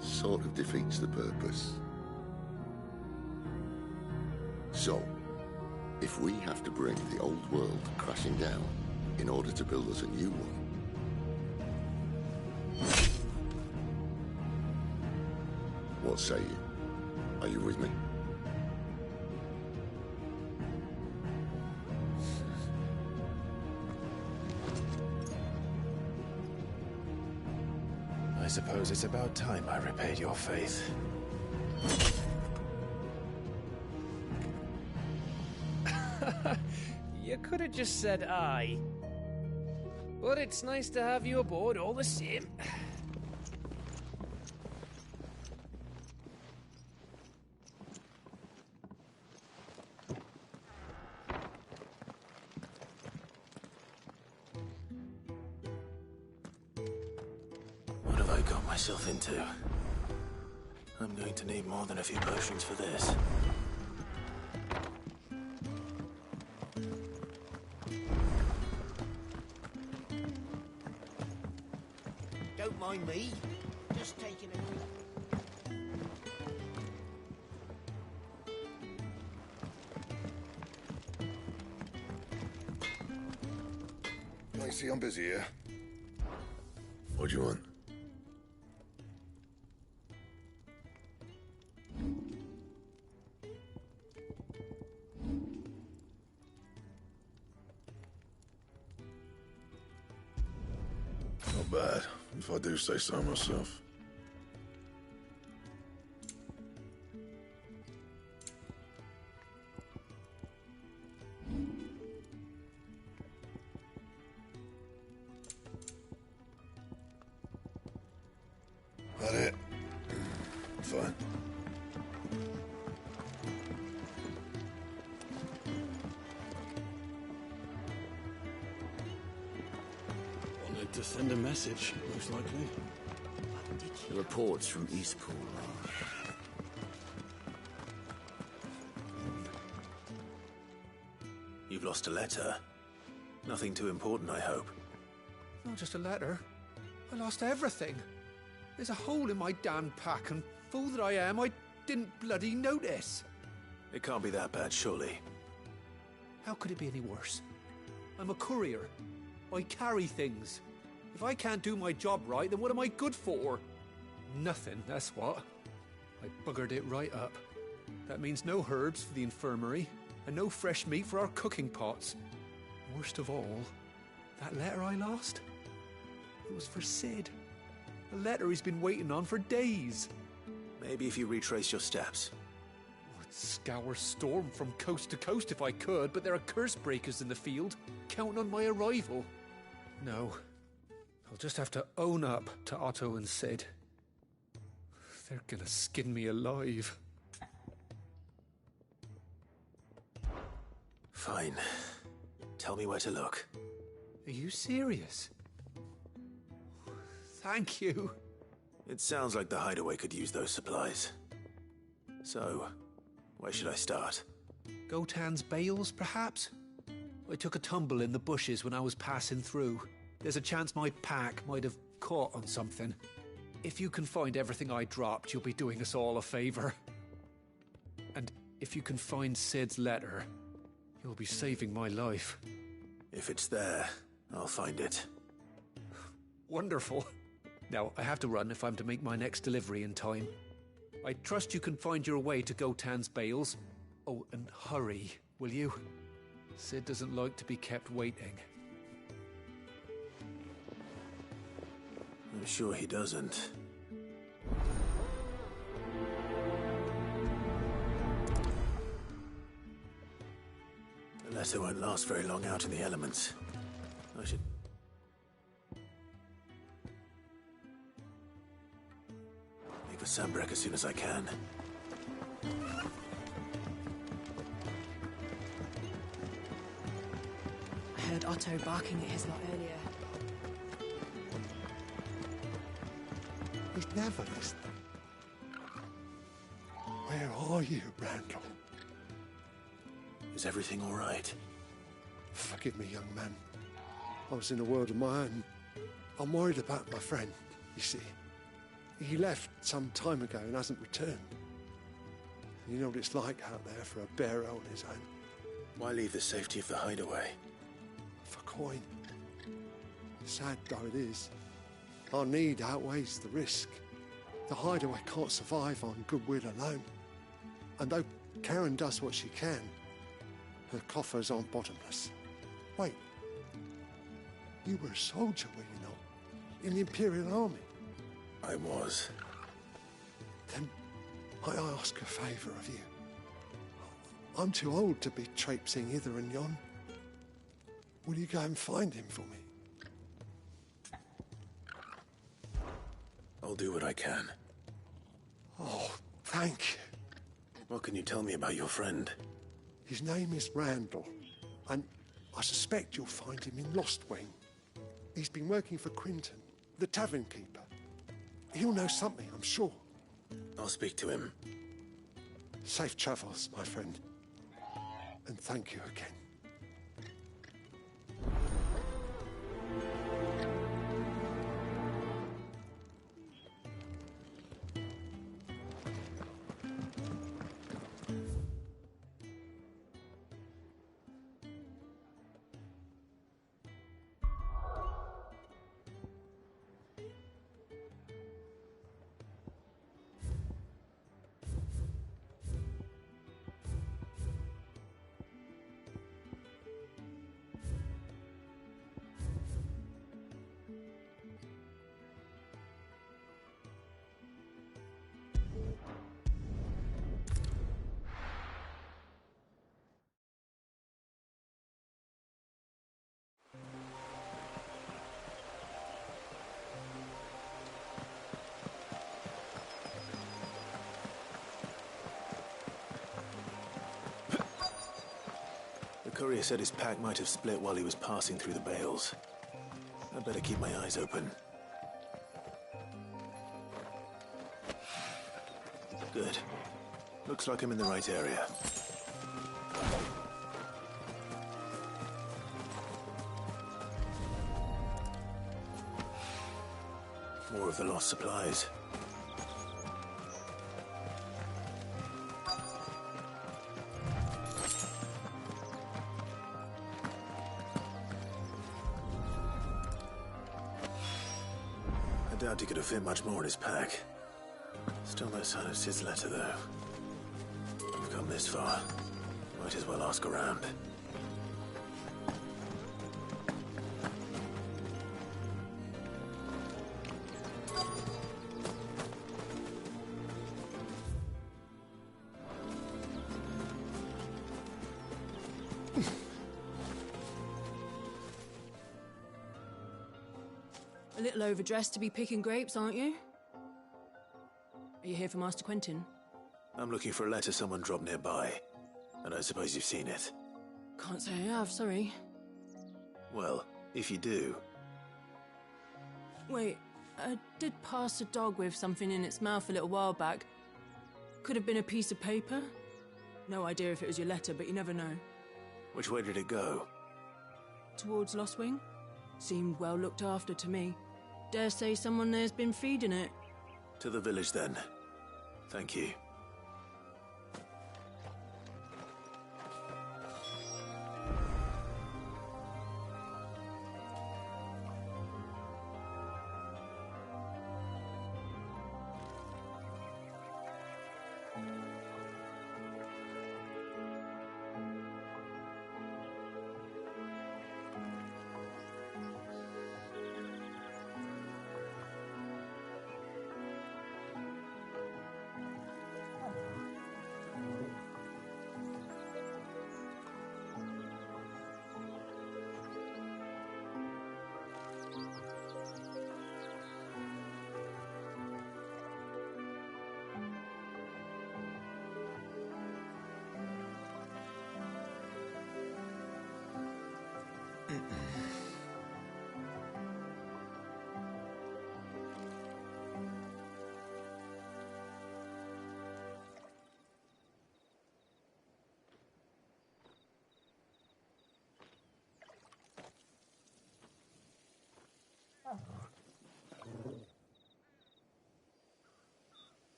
Sort of defeats the purpose. So, if we have to bring the old world crashing down in order to build us a new one, what say you? Are you with me? I suppose it's about time I repaid your faith. You could have just said aye. But it's nice to have you aboard all the same. What have I got myself into? I'm going to need more than a few potions for this. Don't mind me. Just taking a quick... I see I'm busy here. What do you want? Not bad, if I do say so myself. That it? Fine. Wanted to send a message, most likely. The reports from Eastpool are... You've lost a letter. Nothing too important, I hope. Not just a letter. I lost everything. There's a hole in my damn pack, and fool that I am, I didn't bloody notice. It can't be that bad, surely. How could it be any worse? I'm a courier. I carry things. If I can't do my job right, then what am I good for? Nothing, that's what. I buggered it right up. That means no herbs for the infirmary, and no fresh meat for our cooking pots. Worst of all, that letter I lost? It was for Sid. A letter he's been waiting on for days. Maybe if you retrace your steps. I'd scour Storm from coast to coast if I could, but there are curse breakers in the field, counting on my arrival. No. I'll just have to own up to Otto and Sid. They're gonna skin me alive. Fine. Tell me where to look. Are you serious? Thank you. It sounds like the hideaway could use those supplies. So, where should I start? Gotan's bales, perhaps? I took a tumble in the bushes when I was passing through. There's a chance my pack might have caught on something. If you can find everything I dropped, you'll be doing us all a favor. And if you can find Sid's letter, you'll be saving my life. If it's there, I'll find it. Wonderful. Now, I have to run if I'm to make my next delivery in time. I trust you can find your way to Gotan's bales. Oh, and hurry, will you? Sid doesn't like to be kept waiting. I'm sure he doesn't. The letter won't last very long out in the elements. I should... leave for Sambrek as soon as I can. I heard Otto barking at his lot earlier. He's never listening. Where are you, Randall? Is everything all right? Forgive me, young man. I was in a world of my own. I'm worried about my friend, you see. He left some time ago and hasn't returned. You know what it's like out there for a bearer on his own. Why leave the safety of the hideaway? For coin. Sad though it is, our need outweighs the risk. The hideaway can't survive on goodwill alone. And though Karen does what she can, her coffers aren't bottomless. Wait. You were a soldier, were you not? In the Imperial Army? I was. Then I ask a favour of you. I'm too old to be traipsing hither and yon. Will you go and find him for me? I'll do what I can. Oh, thank you. What can you tell me about your friend? His name is Randall, and I suspect you'll find him in Lost Wing. He's been working for Quinton, the tavern keeper. He'll know something, I'm sure. I'll speak to him. Safe travels, my friend. And thank you again. The courier said his pack might have split while he was passing through the bales. I'd better keep my eyes open. Good. Looks like I'm in the right area. More of the lost supplies. I doubt he could have fit much more in his pack. Still no sign of Sid's letter, though. We've come this far. Might as well ask around. A little overdressed to be picking grapes, aren't you? Are you here for Master Quentin? I'm looking for a letter someone dropped nearby. And I suppose you've seen it. Can't say I have, sorry. Well, if you do... Wait, I did pass a dog with something in its mouth a little while back. Could have been a piece of paper. No idea if it was your letter, but you never know. Which way did it go? Towards Lost Wing? Seemed well looked after to me. Dare say someone there's been feeding it. To the village, then. Thank you.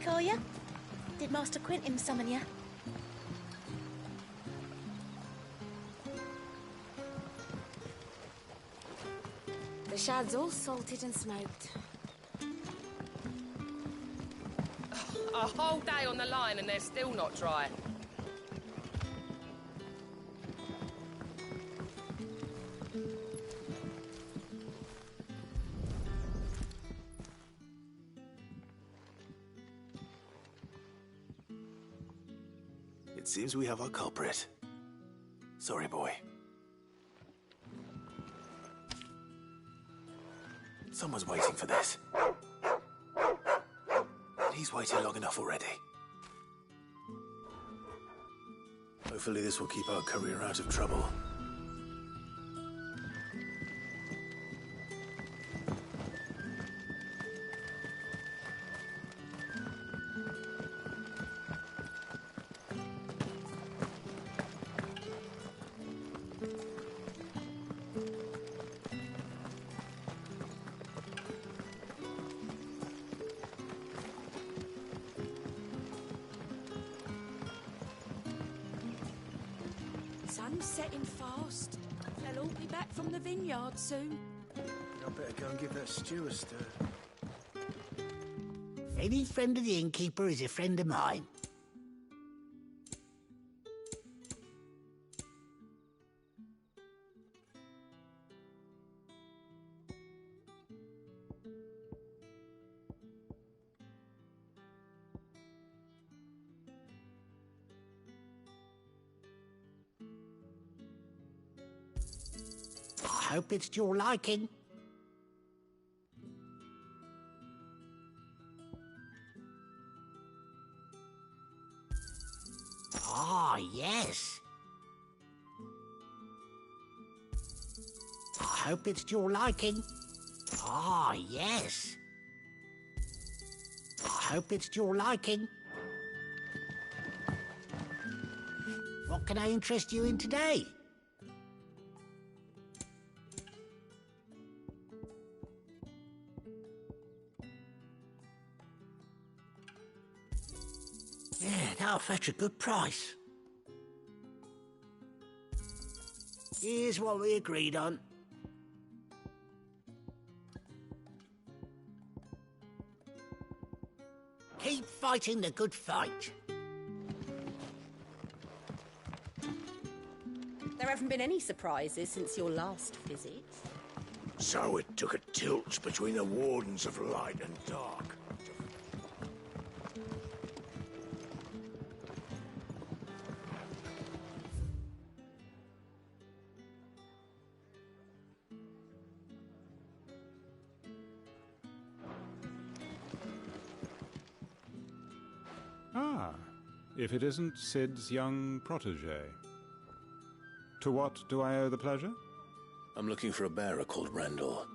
call you? Did Master Quentin summon you? The shad's all salted and smoked. A whole day on the line and they're still not dry. It seems we have our culprit. Sorry, boy. Someone's waiting for this. He's waited long enough already. Hopefully this will keep our courier out of trouble. Sun's setting fast. They'll all be back from the vineyard soon. I better go and give that stew a stir. Any friend of the innkeeper is a friend of mine. I hope it's to your liking. Ah, yes. I hope it's to your liking. Ah, yes. I hope it's to your liking. What can I interest you in today? Yeah, that'll fetch a good price. Here's what we agreed on. Keep fighting the good fight. There haven't been any surprises since your last visit. So it took a tilt between the Wardens of Light and Dark. Ah, if it isn't Sid's young protege. To what do I owe the pleasure? I'm looking for a bearer called Randall.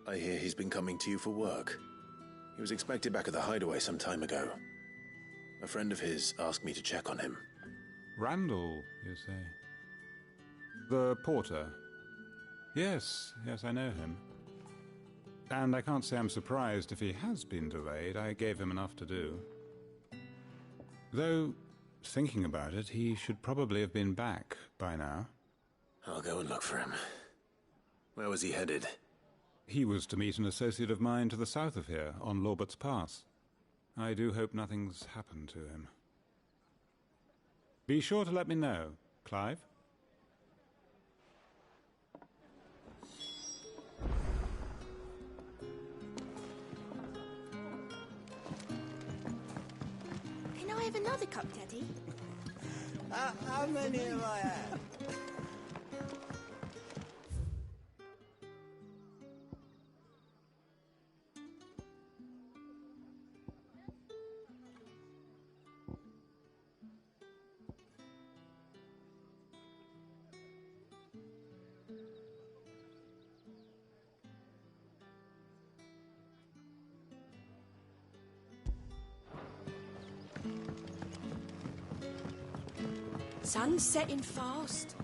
I hear he's been coming to you for work. He was expected back at the hideaway some time ago. A friend of his asked me to check on him. Randall, you say? The porter? Yes, I know him. And I can't say I'm surprised if he has been delayed. I gave him enough to do. Though, thinking about it, he should probably have been back by now. I'll go and look for him. Where was he headed? He was to meet an associate of mine to the south of here, on Lorbert's Pass. I do hope nothing's happened to him. Be sure to let me know, Clive. Can I have another cup, Daddy? How many have I had? Sun's setting fast.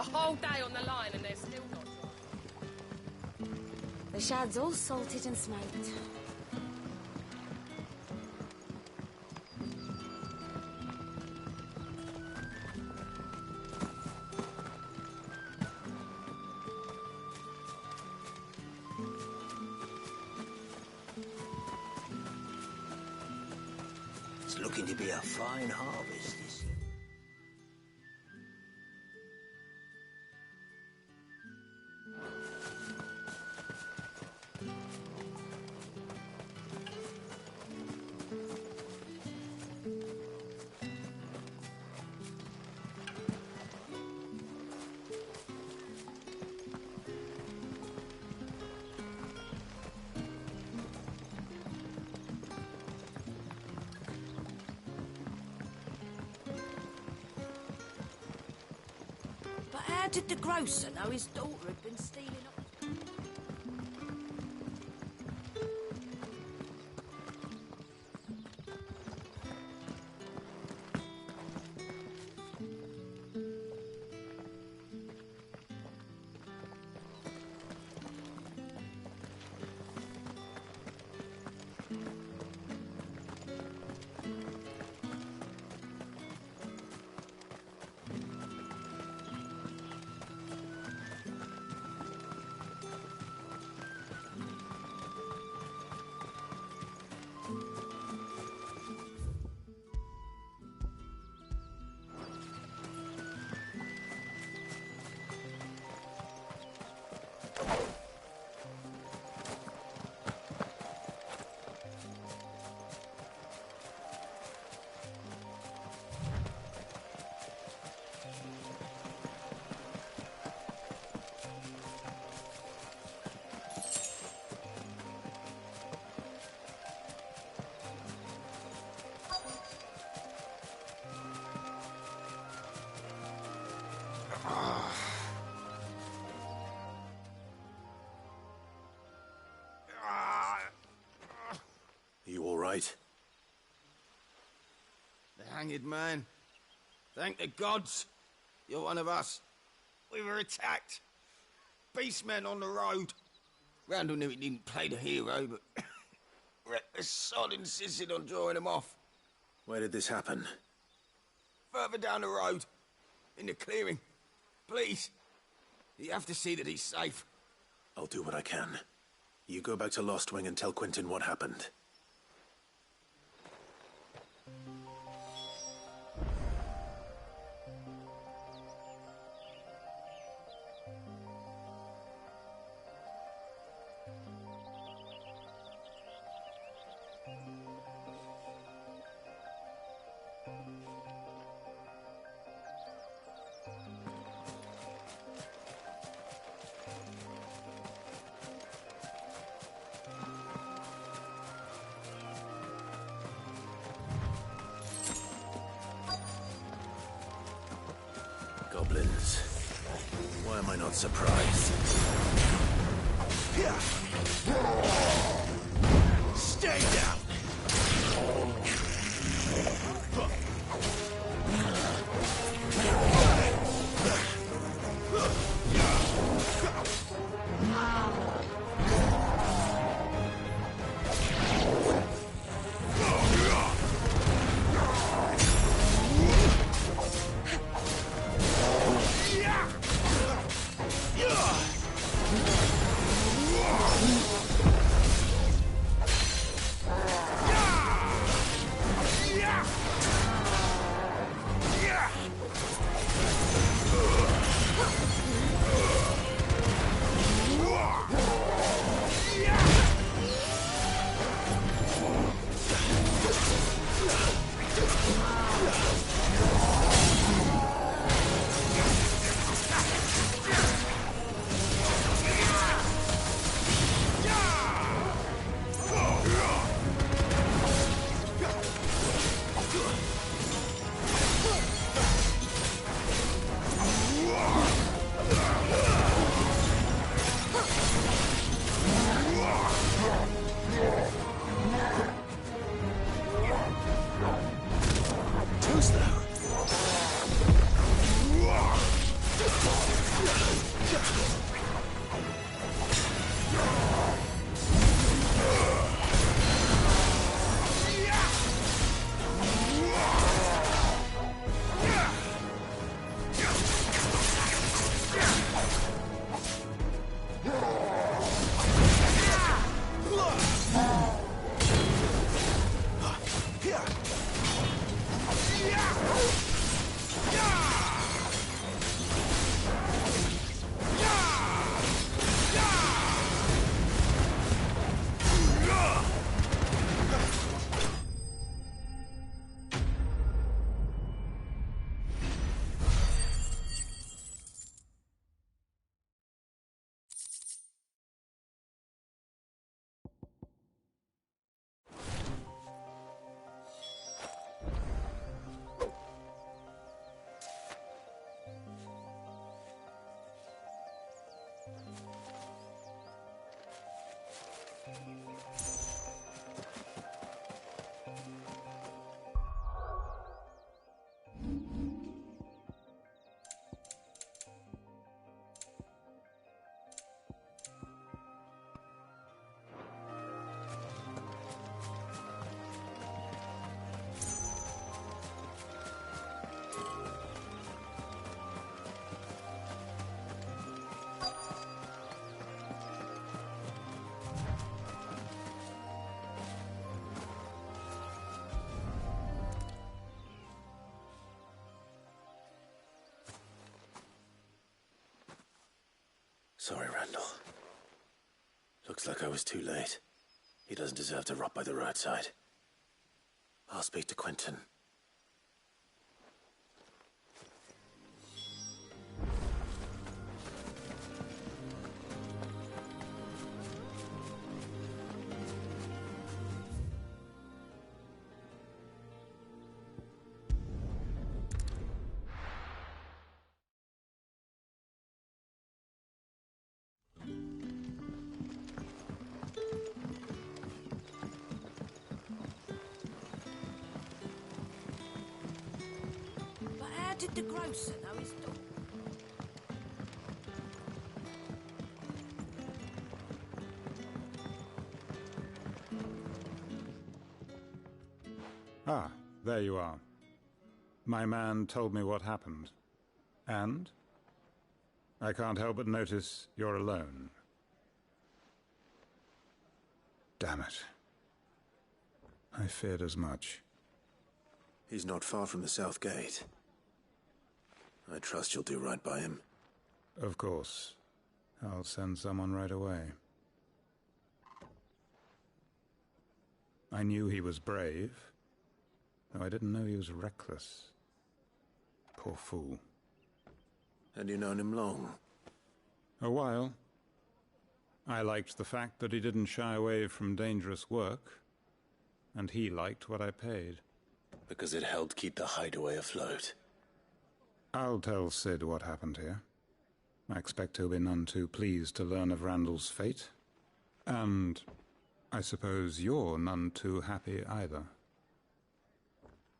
whole day on the line and they're still not dry. The shad's all salted and smoked. It's looking to be a fine harvest this year. But how did the grocer know his daughter had been stealing up? You all right? The hanged man. Thank the gods. You're one of us. We were attacked. Beastmen on the road. Randall knew he didn't play the hero, but the sod insisted on drawing him off. Where did this happen? Further down the road. In the clearing. Please. You have to see that he's safe. I'll do what I can. You go back to Lost Wing and tell Quentin what happened. Goblins. Why am I not surprised? Stay down! Sorry, Randall. Looks like I was too late. He doesn't deserve to rot by the roadside. I'll speak to Quentin. Did the grocer know his dog? Ah, there you are. My man told me what happened. And? I can't help but notice you're alone. Damn it. I feared as much. He's not far from the South Gate. I trust you'll do right by him. Of course. I'll send someone right away. I knew he was brave, though I didn't know he was reckless. Poor fool. Had you known him long? A while. I liked the fact that he didn't shy away from dangerous work, and he liked what I paid. Because it helped keep the hideaway afloat. I'll tell Sid what happened here. I expect he'll be none too pleased to learn of Randall's fate. And I suppose you're none too happy either.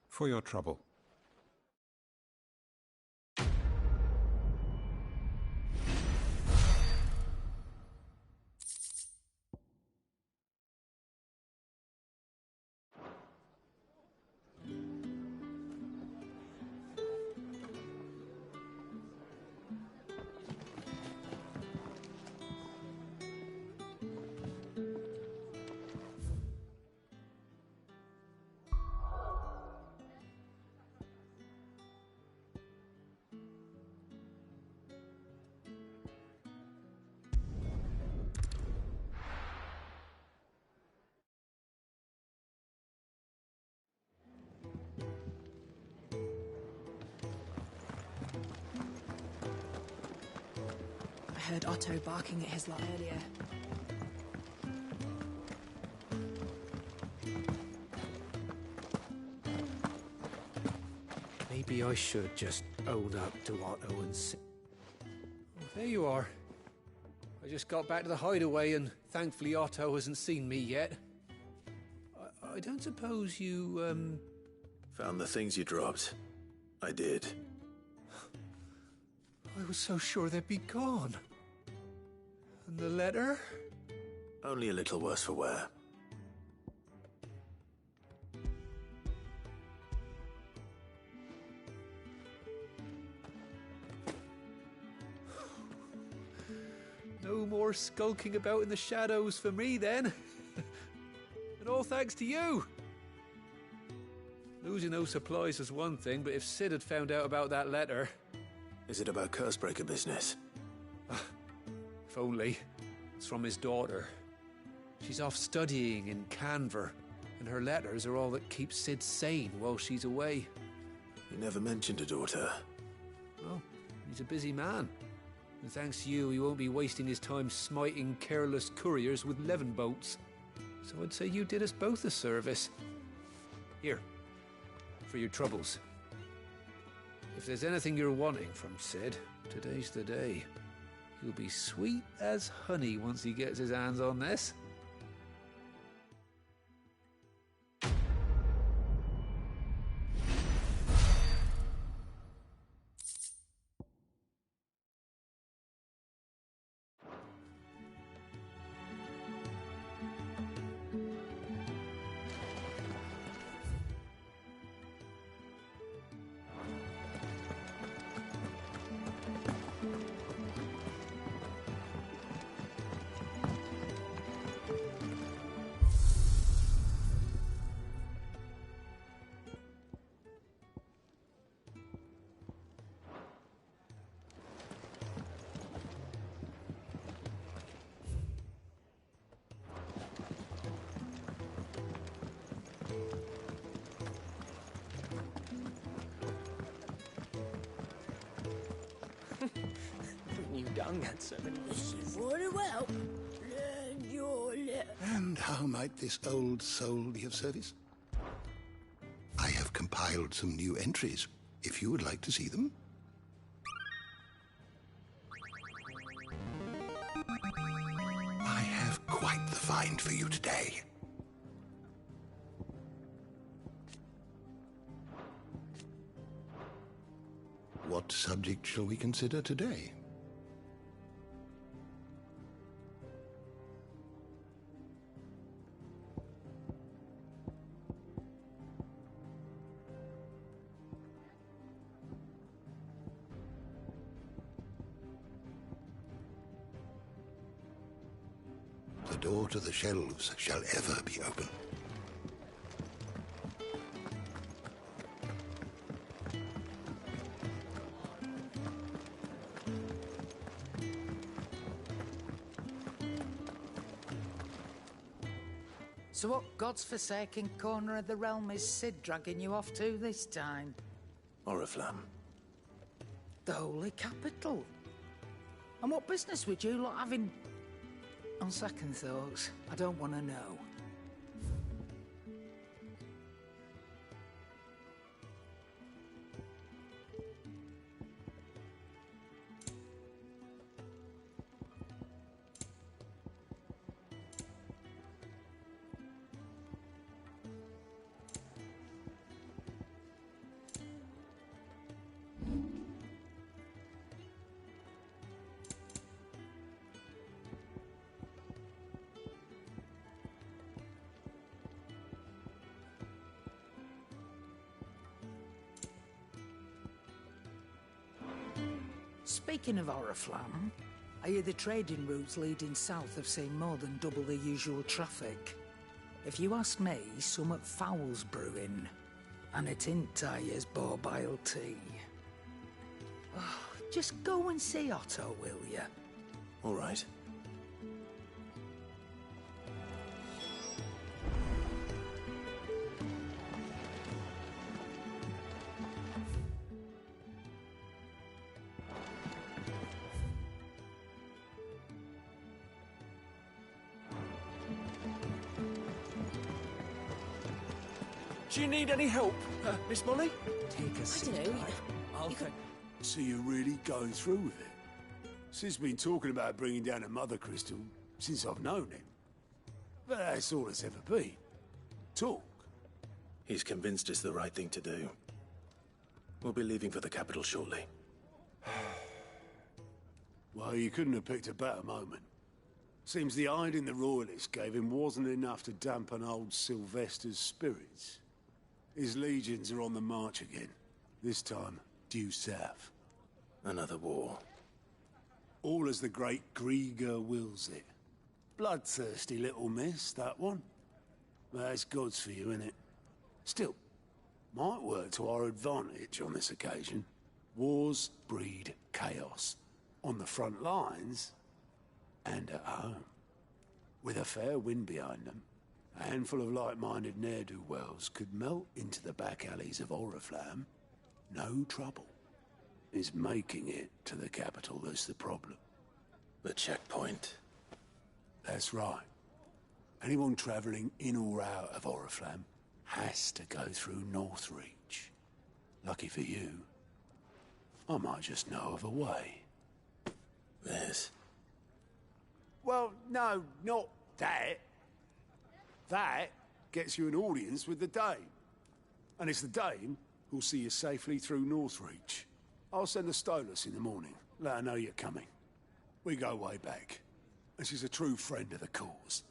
For your trouble. I heard Otto barking at his lot earlier. Maybe I should just own up to Otto and say... Oh, there you are. I just got back to the hideaway and thankfully Otto hasn't seen me yet. I don't suppose you, Found the things you dropped. I did. I was so sure they'd be gone. And the letter? Only a little worse for wear. No more skulking about in the shadows for me, then. And all thanks to you. Losing those supplies was one thing, but if Sid had found out about that letter... Is it about Cursebreaker business? If only. It's from his daughter. She's off studying in Canver, and her letters are all that keeps Sid sane while she's away. He never mentioned a daughter. Well, he's a busy man. And thanks to you, he won't be wasting his time smiting careless couriers with levin boats. So I'd say you did us both a service. Here, for your troubles. If there's anything you're wanting from Sid, today's the day. He'll be sweet as honey once he gets his hands on this. young and so many Very well. Learn your letter. And how might this old soul be of service? I have compiled some new entries, if you would like to see them. I have quite the find for you today. What subject shall we consider today? The door to the shelves shall ever be open. So what god's-forsaken corner of the realm is Sid dragging you off to this time? Oriflamme. The Holy Capital. And what business would you lot having... On second thoughts, I don't want to know. Speaking of Oriflamme, I hear the trading routes leading south have seen more than double the usual traffic. If you ask me, somewhat foul's brewing. And it ain't Tyre's borbile tea. Oh, just go and see Otto, will ya? All right. Do you need any help, Miss Molly? Take a seat. I don't know. Okay. So you're really going through with it? Sid's been talking about bringing down a mother crystal since I've known him. But that's all it's ever been. Talk. He's convinced it's the right thing to do. We'll be leaving for the capital shortly. Well, you couldn't have picked a better moment. Seems the hiding the royalists gave him wasn't enough to dampen old Sylvester's spirits. His legions are on the march again. This time, due south. Another war. All as the great Grieger wills it. Bloodthirsty little miss, that one. That's God's for you, innit? Still, might work to our advantage on this occasion. Wars breed chaos. On the front lines, and at home. With a fair wind behind them, a handful of like-minded ne'er-do-wells could melt into the back alleys of Oriflamme. No trouble. It's making it to the capital that's the problem. The checkpoint. That's right. Anyone travelling in or out of Oriflamme has to go through Northreach. Lucky for you, I might just know of a way. There's... Well, no, not that. That gets you an audience with the Dame. And it's the Dame who'll see you safely through Northreach. I'll send the Stolas in the morning, let her know you're coming. We go way back, and she's a true friend of the cause.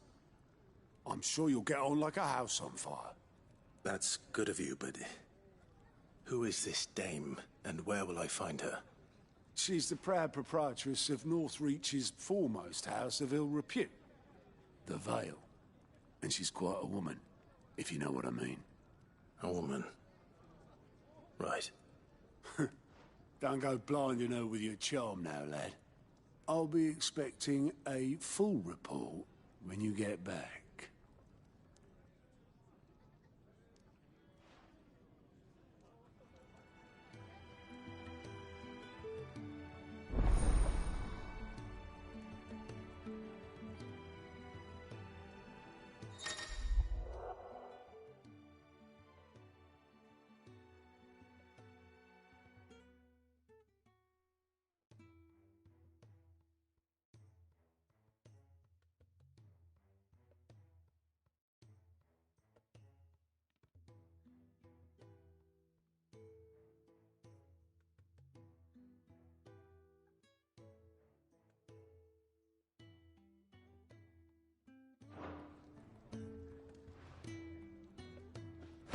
I'm sure you'll get on like a house on fire. That's good of you, but... Who is this Dame, and where will I find her? She's the proud proprietress of Northreach's foremost house of ill repute, the Vale. And she's quite a woman, if you know what I mean. A woman? Right. Don't go blinding her with your charm now, lad. I'll be expecting a full report when you get back.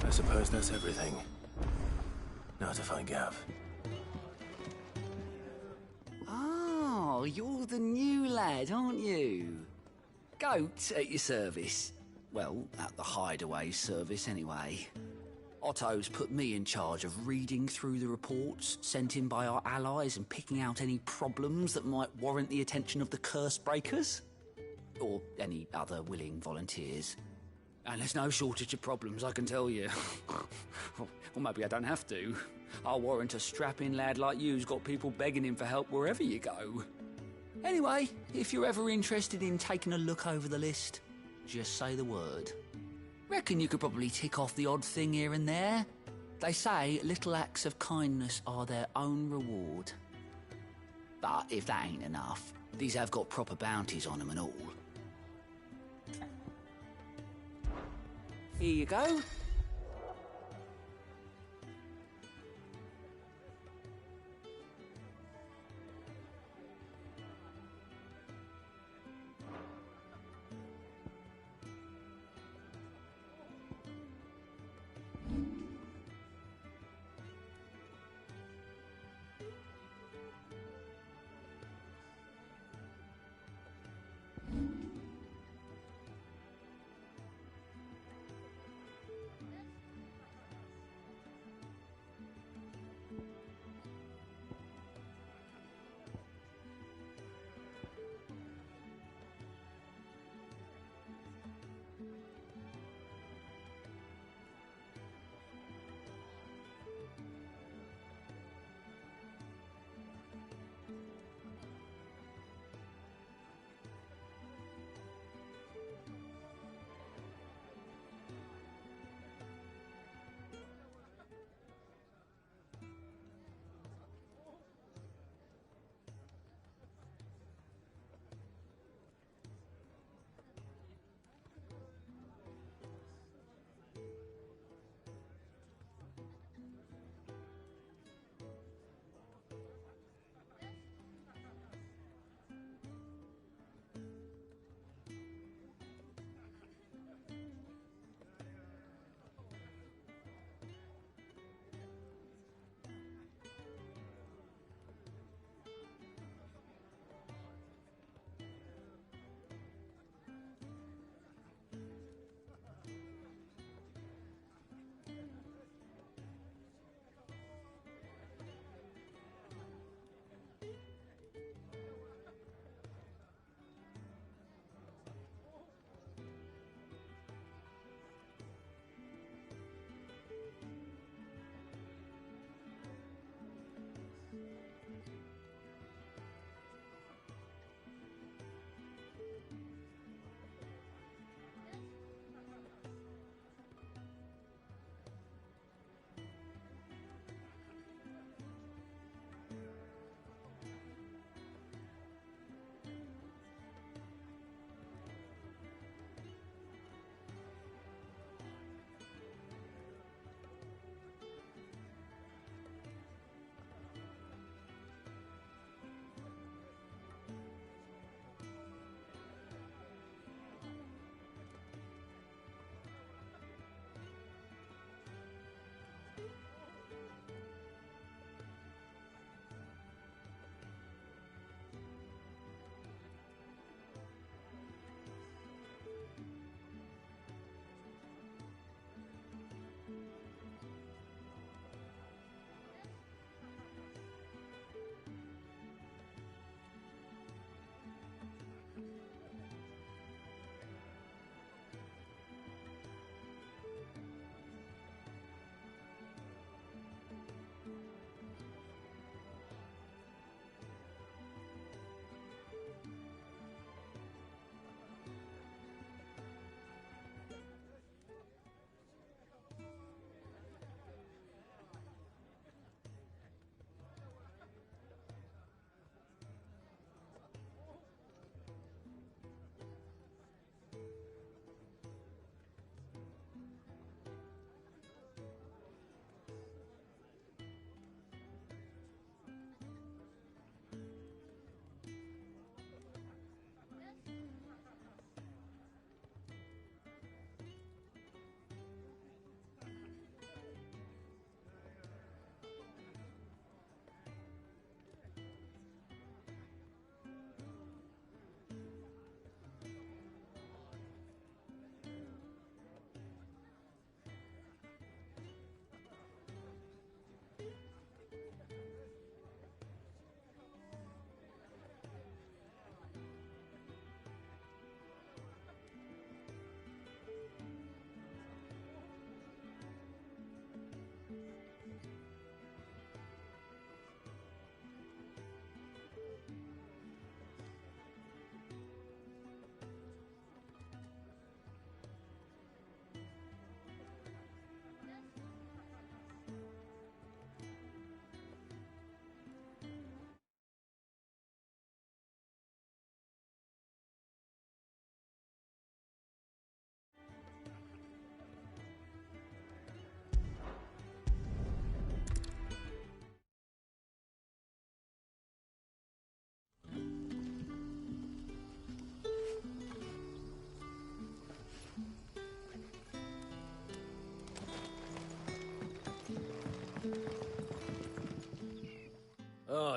I suppose that's everything. Now to find Gav. Oh, you're the new lad, aren't you? Goat at your service. Well, at the Hideaway service, anyway. Otto's put me in charge of reading through the reports sent in by our allies and picking out any problems that might warrant the attention of the curse breakers. Or any other willing volunteers. And there's no shortage of problems, I can tell you. Or maybe I don't have to. I'll warrant a strapping lad like you's got people begging him for help wherever you go. Anyway, if you're ever interested in taking a look over the list, just say the word. Reckon you could probably tick off the odd thing here and there. They say little acts of kindness are their own reward. But if that ain't enough, these have got proper bounties on them and all. Here you go.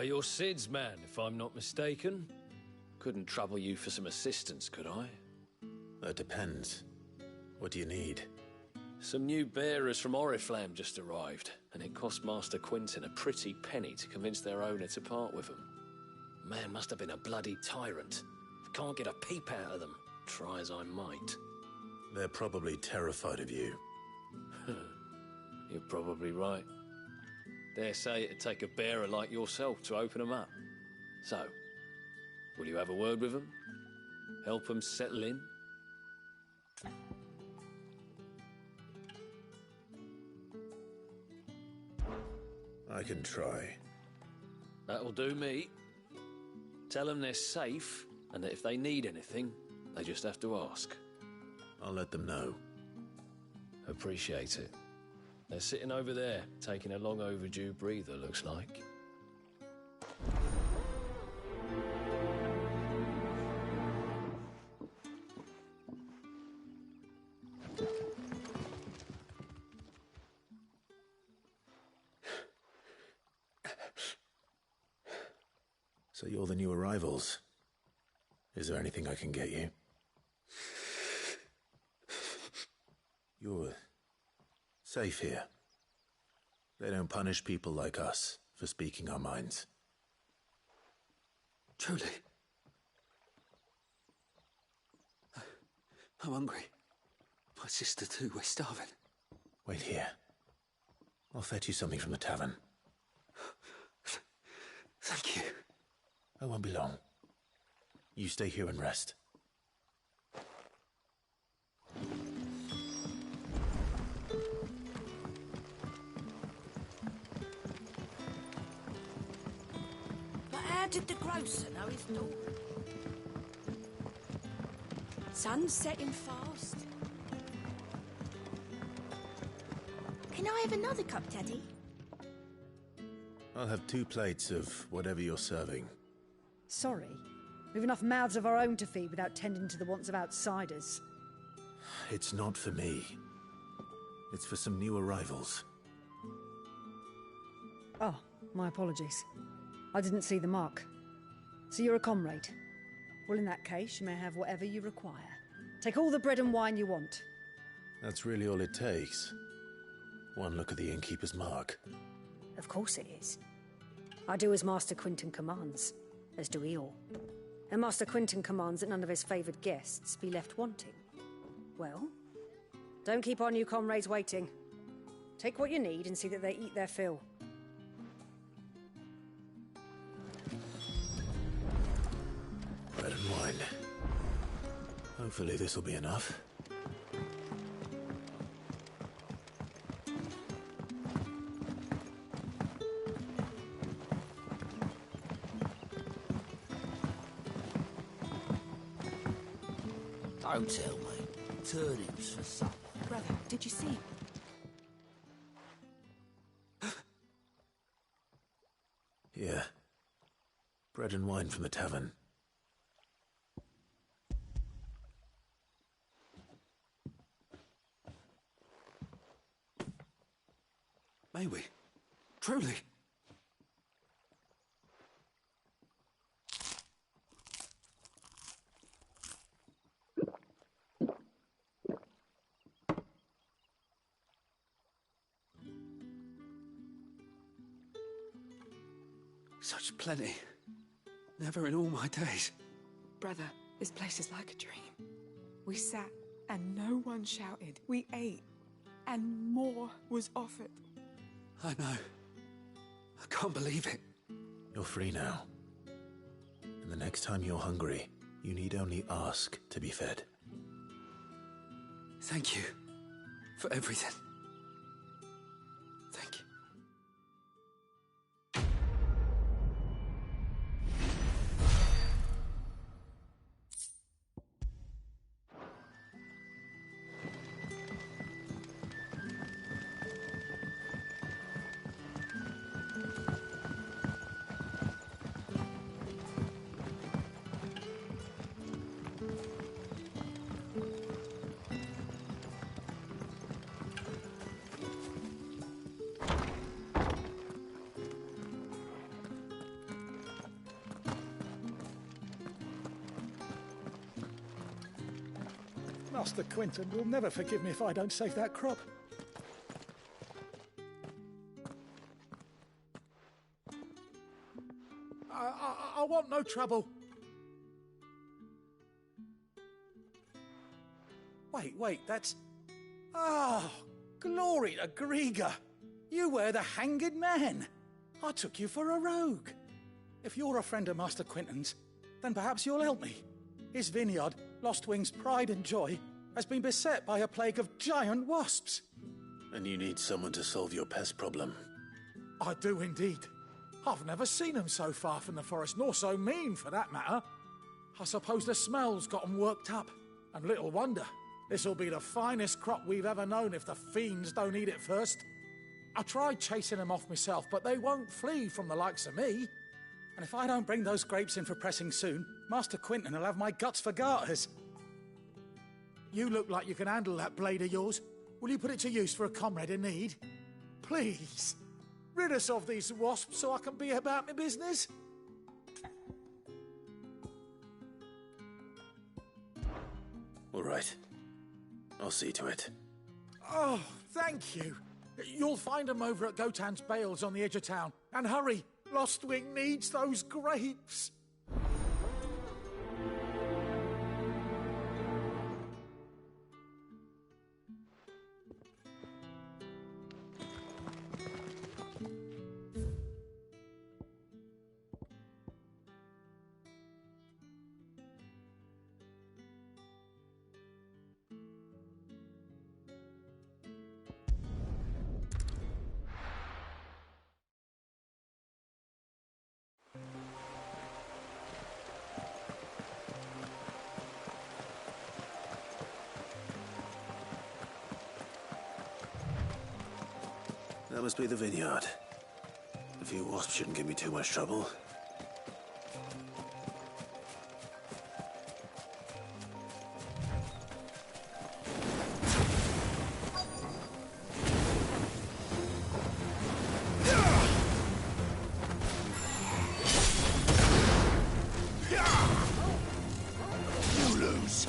you're Sid's man, if I'm not mistaken. Couldn't trouble you for some assistance, could I? That depends. What do you need? Some new bearers from Oriflamme just arrived, and it cost Master Quentin a pretty penny to convince their owner to part with them. Man must have been a bloody tyrant. Can't get a peep out of them, try as I might. They're probably terrified of you. You're probably right. Dare say it'd take a bearer like yourself to open them up. So, will you have a word with them? Help them settle in? I can try. That'll do me. Tell them they're safe, and that if they need anything, they just have to ask. I'll let them know. Appreciate it. They're sitting over there, taking a long overdue breather, looks like. So you're the new arrivals. Is there anything I can get you? You're safe here. They don't punish people like us for speaking our minds. Truly. I'm hungry. My sister too, we're starving. Wait here. I'll fetch you something from the tavern. Thank you. I won't be long. You stay here and rest. But how did the grocer know his daughter? Sun's setting fast. Can I have another cup, Daddy? I'll have 2 plates of whatever you're serving. Sorry. We've enough mouths of our own to feed without tending to the wants of outsiders. It's not for me. It's for some new arrivals. Oh, my apologies. I didn't see the mark. So you're a comrade. Well, in that case, you may have whatever you require. Take all the bread and wine you want. That's really all it takes. One look at the innkeeper's mark. Of course it is. I do as Master Quentin commands, as do we all. And Master Quentin commands that none of his favoured guests be left wanting. Well, don't keep our new comrades waiting. Take what you need and see that they eat their fill. Bread and wine. Hopefully this'll be enough. Don't tell me. Turnips for supper. Brother, did you see? Yeah. Bread and wine from the tavern. May we? Truly? Such plenty. Never in all my days. Brother, this place is like a dream. We sat and no one shouted. We ate and more was offered. I know. I can't believe it. You're free now. And the next time you're hungry, you need only ask to be fed. Thank you for everything. Thank you. Master Quinton will never forgive me if I don't save that crop. I want no trouble. Wait, that's... Oh, glory to Grieger. You were the hanged man. I took you for a rogue. If you're a friend of Master Quinton's, then perhaps you'll help me. His vineyard, Lostwing's pride and joy, has been beset by a plague of giant wasps. And you need someone to solve your pest problem. I do indeed. I've never seen them so far from the forest, nor so mean, for that matter. I suppose the smell's got them worked up. And little wonder. This'll be the finest crop we've ever known if the fiends don't eat it first. I tried chasing them off myself, but they won't flee from the likes of me. And if I don't bring those grapes in for pressing soon, Master Quinton will have my guts for garters. You look like you can handle that blade of yours. Will you put it to use for a comrade in need? Please. Rid us of these wasps so I can be about my business. All right. I'll see to it. Oh, thank you. You'll find them over at Gotan's Bales on the edge of town. And hurry, Lostwing needs those grapes. That must be the vineyard. A few wasps shouldn't give me too much trouble. You lose.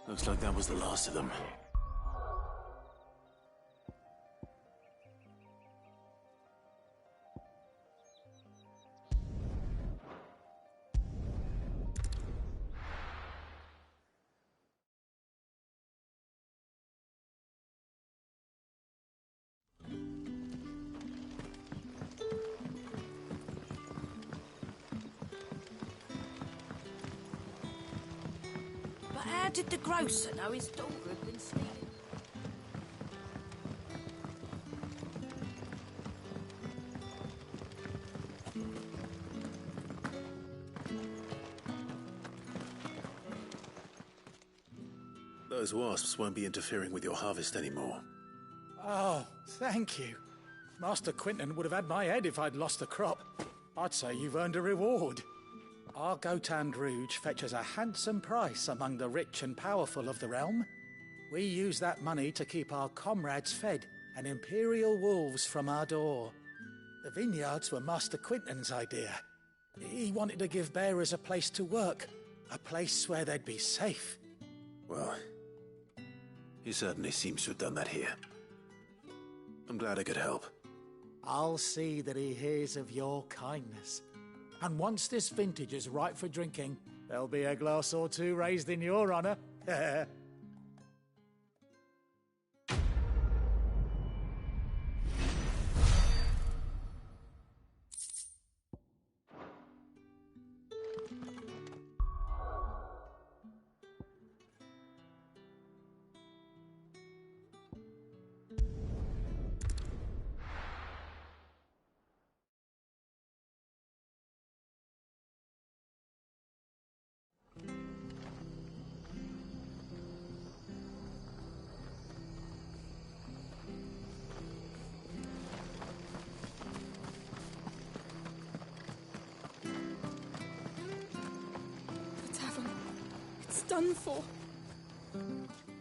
Looks like that was the last of them. How did the grocer know his daughter had been sneaking? Those wasps won't be interfering with your harvest anymore. Oh, thank you. Master Quinton would have had my head if I'd lost the crop. I'd say you've earned a reward. Our Gotan Rouge fetches a handsome price among the rich and powerful of the realm. We use that money to keep our comrades fed and imperial wolves from our door. The vineyards were Master Quinton's idea. He wanted to give bearers a place to work, A place where they'd be safe. Well, he certainly seems to have done that here. I'm glad I could help. I'll see that he hears of your kindness. And once this vintage is ripe for drinking, there'll be a glass or two raised in your honor. Done for.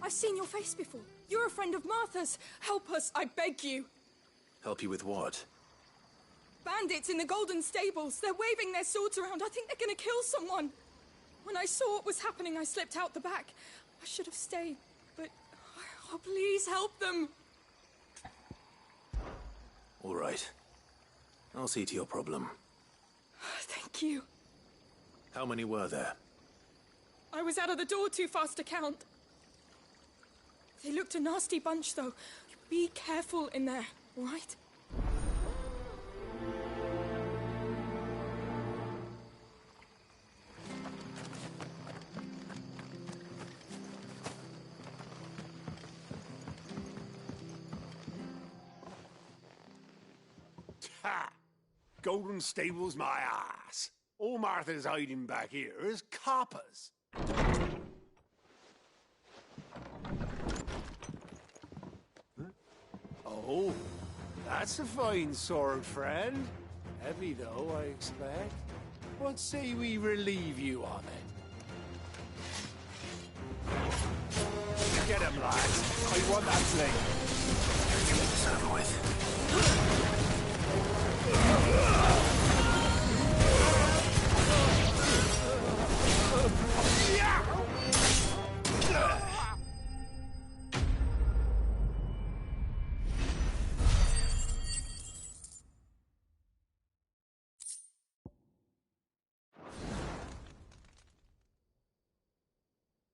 I've seen your face before. You're a friend of Martha's. Help us, I beg you. Help you with what? Bandits in the Golden Stables. They're waving their swords around. I think they're gonna kill someone. When I saw what was happening, I slipped out the back. I should have stayed, but... Oh, please help them. All right. I'll see to your problem. Thank you. How many were there? I was out of the door too fast to count. They looked a nasty bunch, though. Be careful in there, all right? Ha! Golden Stables my ass. All Martha's hiding back here is coppers. Huh? Oh, that's a fine sword, friend. Heavy, though, I expect. What say we relieve you on it? Get him, lads. I want that thing. Get this over with.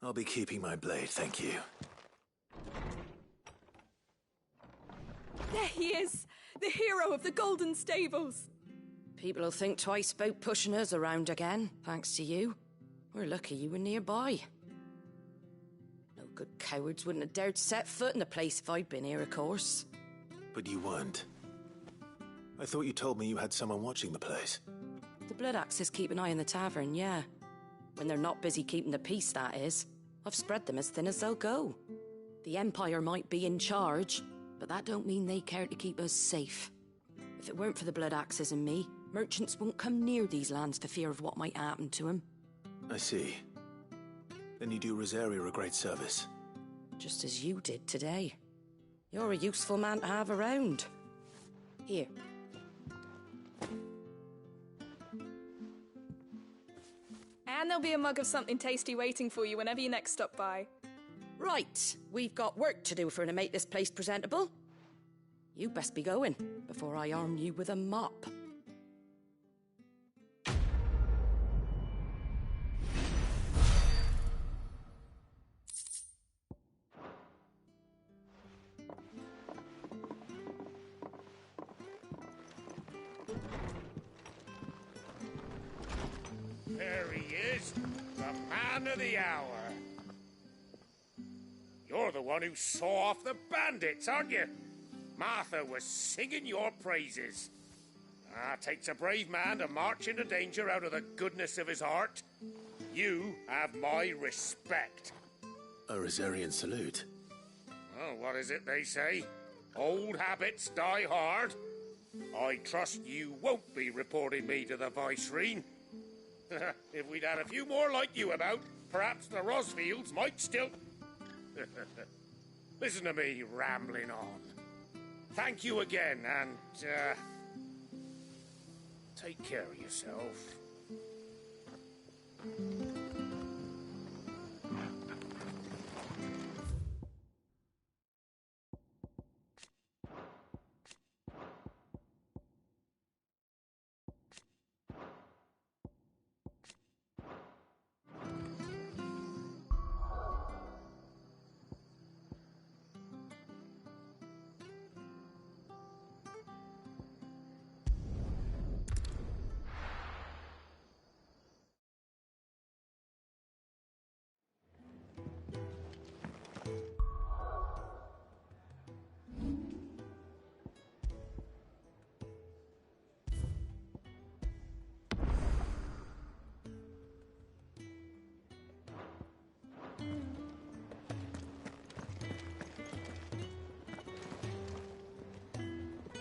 I'll be keeping my blade, thank you. There he is! The hero of the Golden Stables! People will think twice about pushing us around again, thanks to you. We're lucky you were nearby. No good cowards wouldn't have dared set foot in the place if I'd been here, of course. But you weren't. I thought you told me you had someone watching the place. The Blood Axes keep an eye on the tavern, yeah. When they're not busy keeping the peace, that is. I've spread them as thin as they'll go. The Empire might be in charge, but that don't mean they care to keep us safe. If it weren't for the Blood Axes and me, merchants won't come near these lands for fear of what might happen to them. I see. Then you do Rosaria a great service. Just as you did today. You're a useful man to have around. Here. And there'll be a mug of something tasty waiting for you whenever you next stop by. Right, we've got work to do for to make this place presentable. You best be going, before I arm you with a mop. There he is, the man of the hour. You're the one who saw off the bandits, aren't you? Martha was singing your praises. Takes a brave man to march into danger out of the goodness of his heart. You have my respect. A Rosarian salute. Oh, what is it they say? Old habits die hard. I trust you won't be reporting me to the Viceroy. If we'd had a few more like you about, perhaps the Rosfields might still... Listen to me rambling on. Thank you again, and, take care of yourself.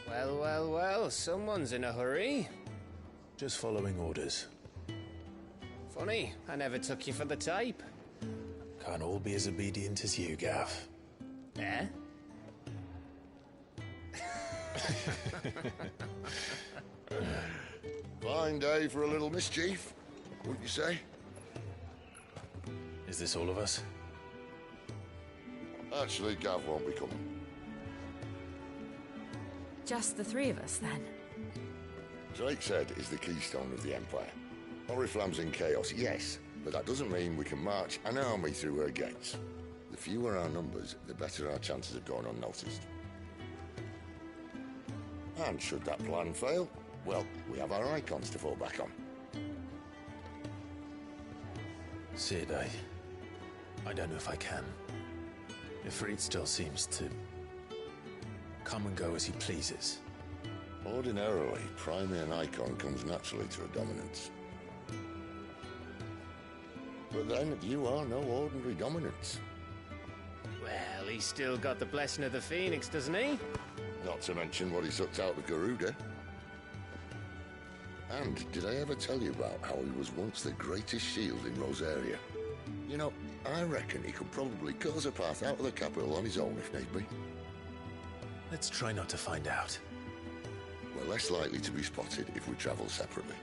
Well, well, well, someone's in a hurry. Just following orders. Funny, I never took you for the type. Can't all be as obedient as you, Gav. Eh? Fine day for a little mischief, wouldn't you say? Is this all of us? Actually, Gav won't be coming. Just the three of us, then? Drake said is the keystone of the Empire. Oriflamme's in chaos, yes, but that doesn't mean we can march an army through her gates. The fewer our numbers, the better our chances of going unnoticed. And should that plan fail, well, we have our icons to fall back on. Sid, I don't know if I can. Ifrit still seems to come and go as he pleases. Ordinarily, priming an icon comes naturally to a dominance. But then, you are no ordinary dominance. Well, he's still got the blessing of the Phoenix, doesn't he? Not to mention what he sucked out of Garuda. And did I ever tell you about how he was once the greatest shield in Rosaria? You know, I reckon he could probably cut us a path out of the capital on his own if need be. Let's try not to find out. We're less likely to be spotted if we travel separately.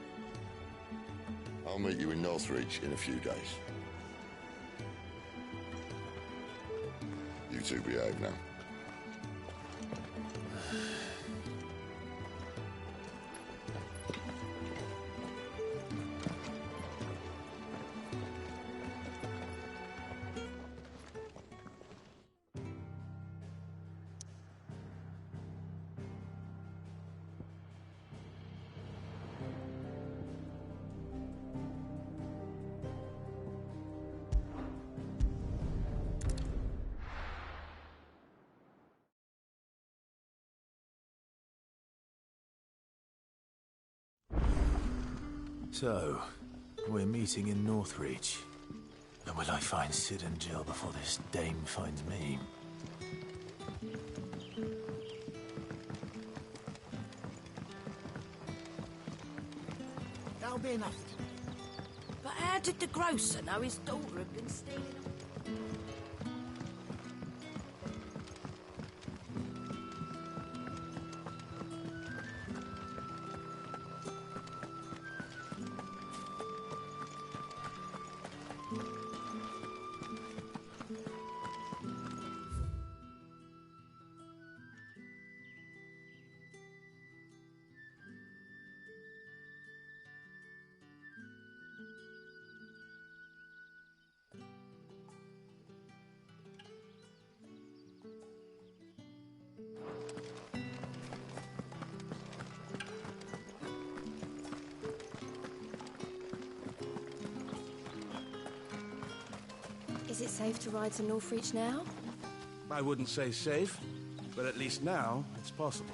I'll meet you in Northreach in a few days. You two behave now. So, we're meeting in Northreach. And will I find Sid and Jill before this dame finds me? That'll be enough. But how did the grocer know his daughter had been stealing them? Is it safe to ride to Northreach now? I wouldn't say safe, but at least now it's possible.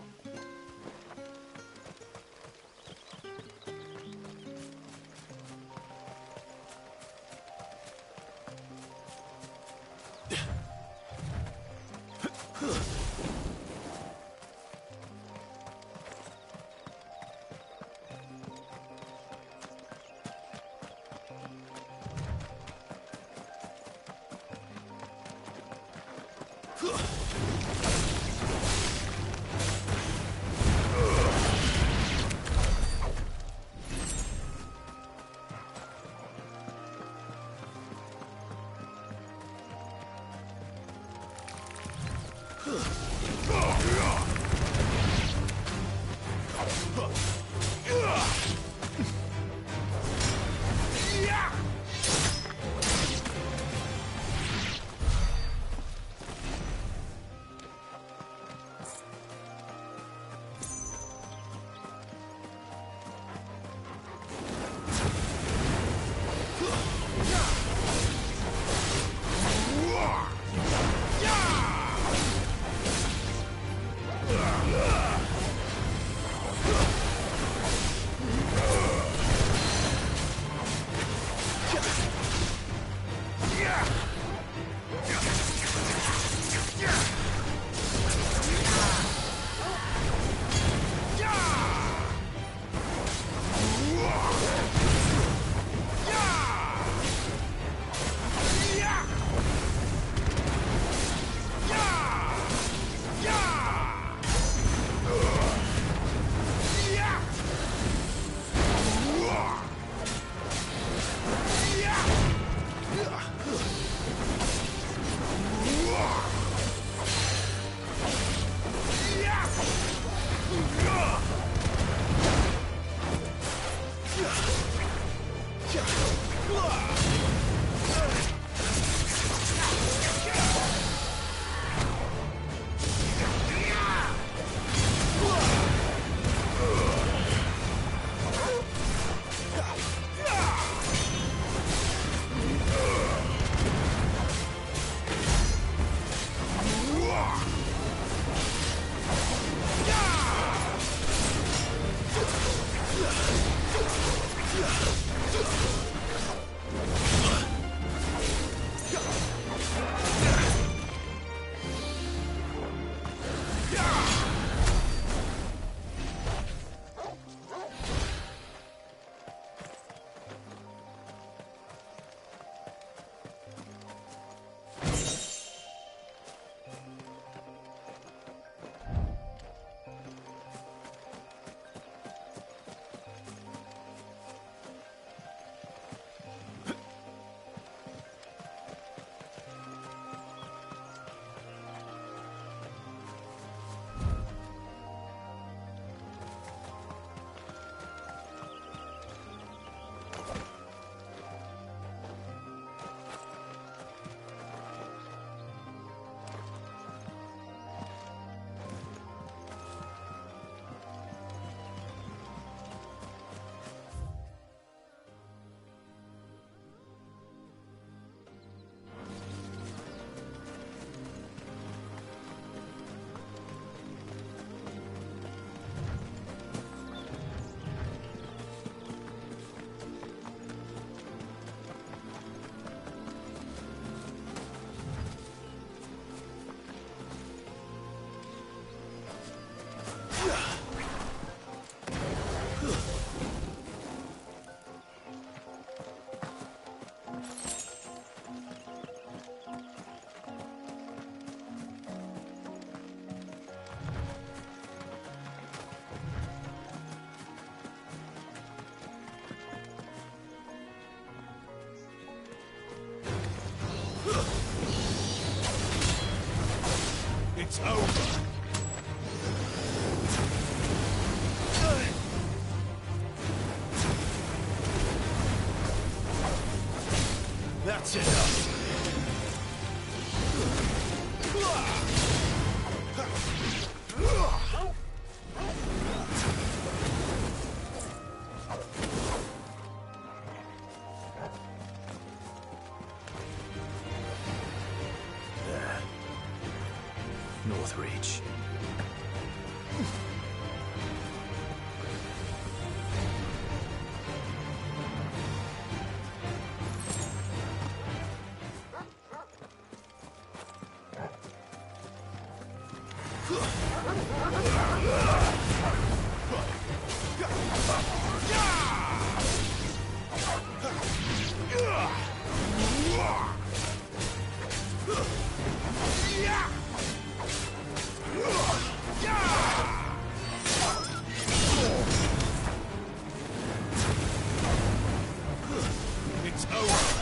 It's over. That's enough. There. North Reach. It's over.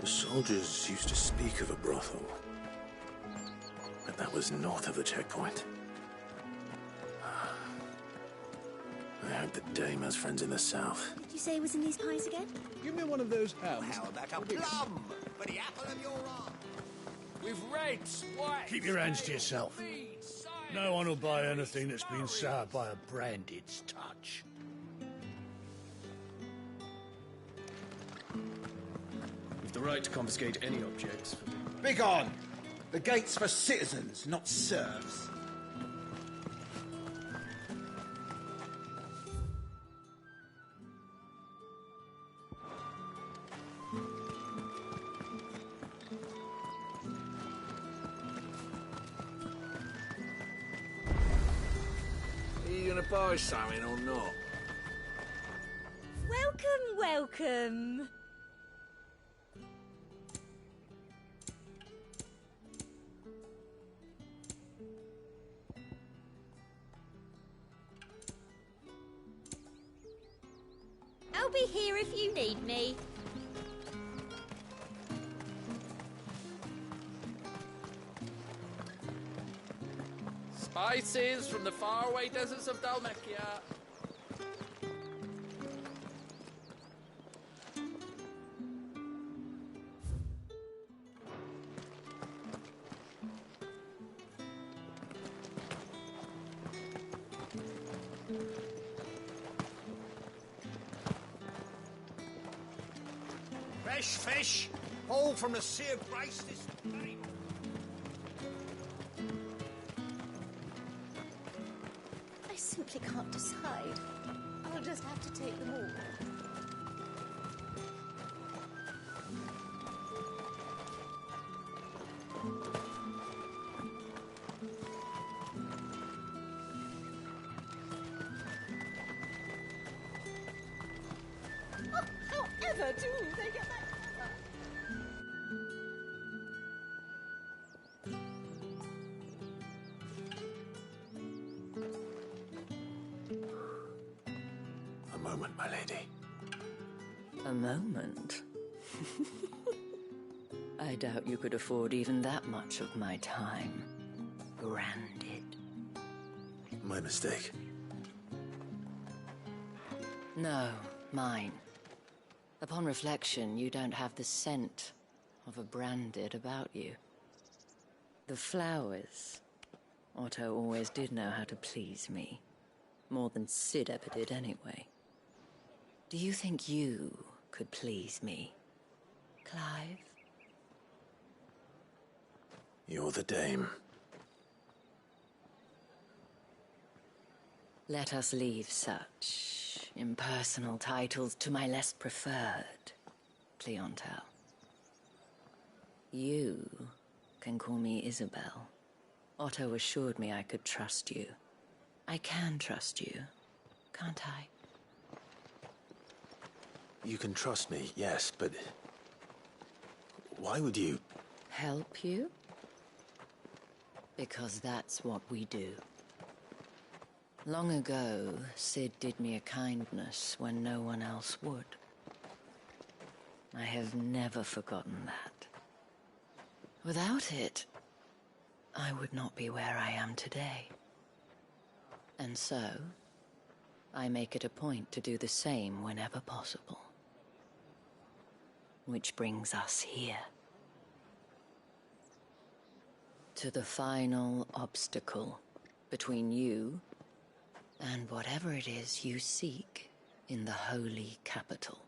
The soldiers used to speak of a brothel, but that was north of the checkpoint. I hope that Dame has friends in the south. Did you say it was in these pies again? Give me one of those hounds. How about a plum for the apple of your eye? With red, white. Keep your hands to yourself. No one will buy anything that's been soured by a branded's touch. We've the right to confiscate any objects. Begone! The gate's for citizens, not serfs. Are you gonna buy something or not? Welcome, welcome. I'll be here if you need me. Spices from the faraway deserts of Dalmacia. Fresh fish, all from the Sea of Grace this very morning. I simply can't decide. I'll just have to take them all. However do they get that cover? A moment, my lady. A moment? I doubt you could afford even that much of my time. Branded. My mistake. No, mine. Upon reflection, you don't have the scent of a branded about you. The flowers. Otto always did know how to please me. More than Sid ever did anyway. Do you think you could please me, Clive? You're the Dame. Let us leave such impersonal titles to my less preferred clientele. You can call me Isabel. Otto assured me I could trust you. I can trust you, can't I? You can trust me, yes, but why would you? Help you? Because that's what we do. Long ago, Sid did me a kindness when no one else would. I have never forgotten that. Without it, I would not be where I am today. And so, I make it a point to do the same whenever possible. Which brings us here. To the final obstacle between you and whatever it is you seek in the holy capital.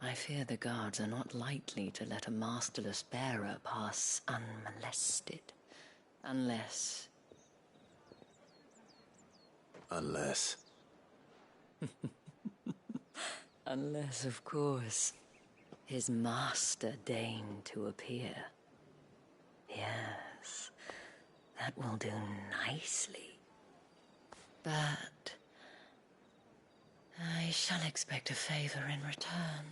I fear the guards are not likely to let a masterless bearer pass unmolested. Unless... Unless, of course, his master deigned to appear. Yes, that will do nicely. But I shall expect a favor in return.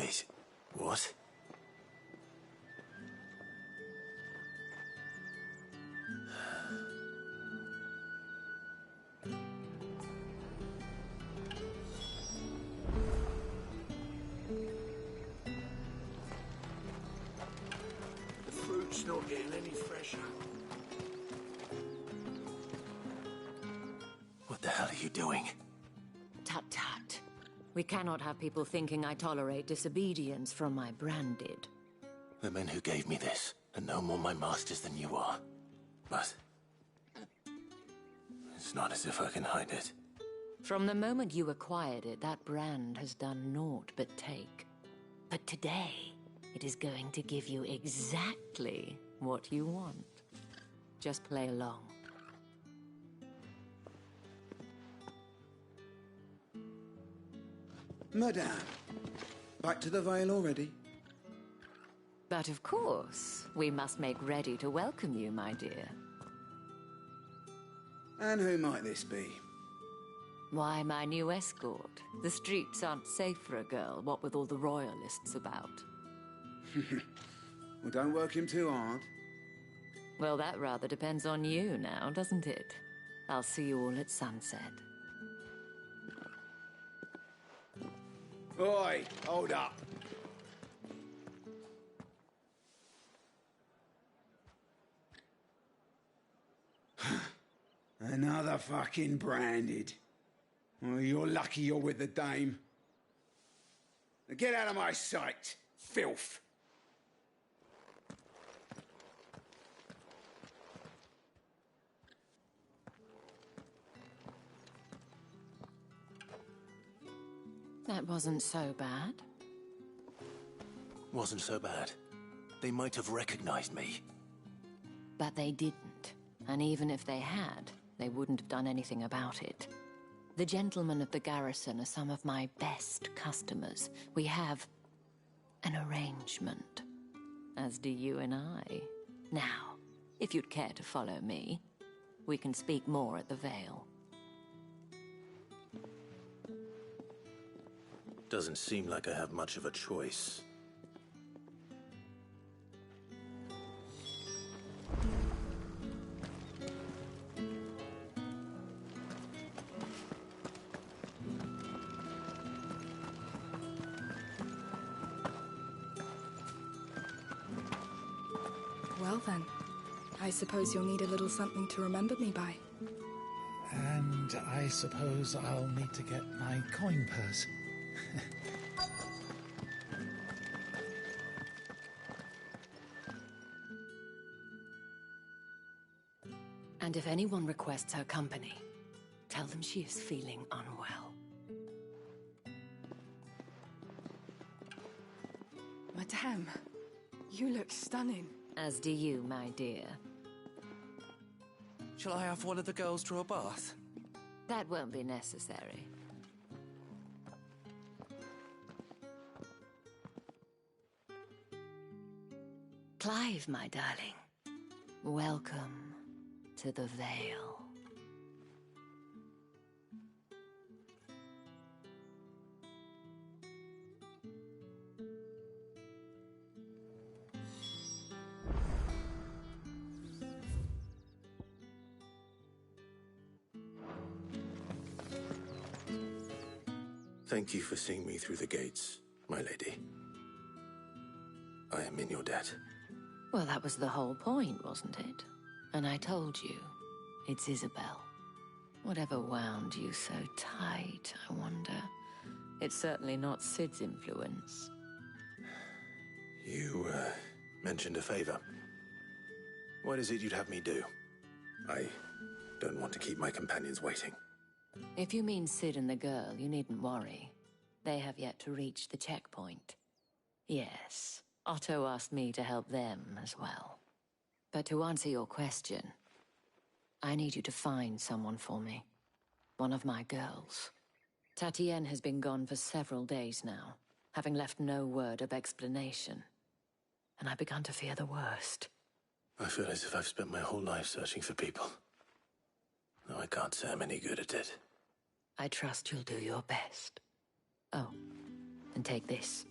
wait, what? The fruit's not getting any fresher. What the hell are you doing? Tut-tut. We cannot have people thinking I tolerate disobedience from my branded. The men who gave me this are no more my masters than you are. But it's not as if I can hide it. From the moment you acquired it, that brand has done naught but take. But today, it is going to give you exactly what you want. Just play along. Madame, back to the Vale already? But of course, we must make ready to welcome you, my dear. And who might this be? Why, my new escort. The streets aren't safe for a girl, what with all the royalists about. Well, don't work him too hard. Well, that rather depends on you now, doesn't it? I'll see you all at sunset. Oi, hold up. Another fucking branded. Well, you're lucky you're with the dame. Now get out of my sight, filth. That wasn't so bad. Wasn't so bad. They might have recognized me. But they didn't. And even if they had, they wouldn't have done anything about it. The gentlemen of the garrison are some of my best customers. We have an arrangement, as do you and I. Now, if you'd care to follow me, we can speak more at the Vale. Doesn't seem like I have much of a choice. Well then, I suppose you'll need a little something to remember me by. And I suppose I'll need to get my coin purse. And if anyone requests her company, tell them she is feeling unwell. Madame, you look stunning. As do you, my dear. Shall I have one of the girls draw a bath? That won't be necessary. Clive, my darling. Welcome to the Vale. Thank you for seeing me through the gates, my lady. I am in your debt. Well, that was the whole point, wasn't it? And I told you, it's Isabel. Whatever wound you so tight, I wonder. It's certainly not Sid's influence. You, mentioned a favor. What is it you'd have me do? I don't want to keep my companions waiting. If you mean Sid and the girl, you needn't worry. They have yet to reach the checkpoint. Yes, Otto asked me to help them as well. But to answer your question, I need you to find someone for me. One of my girls. Tatienne has been gone for several days now, having left no word of explanation. And I began to fear the worst. I feel as if I've spent my whole life searching for people. No, I can't say I'm any good at it. I trust you'll do your best. Oh, and take this.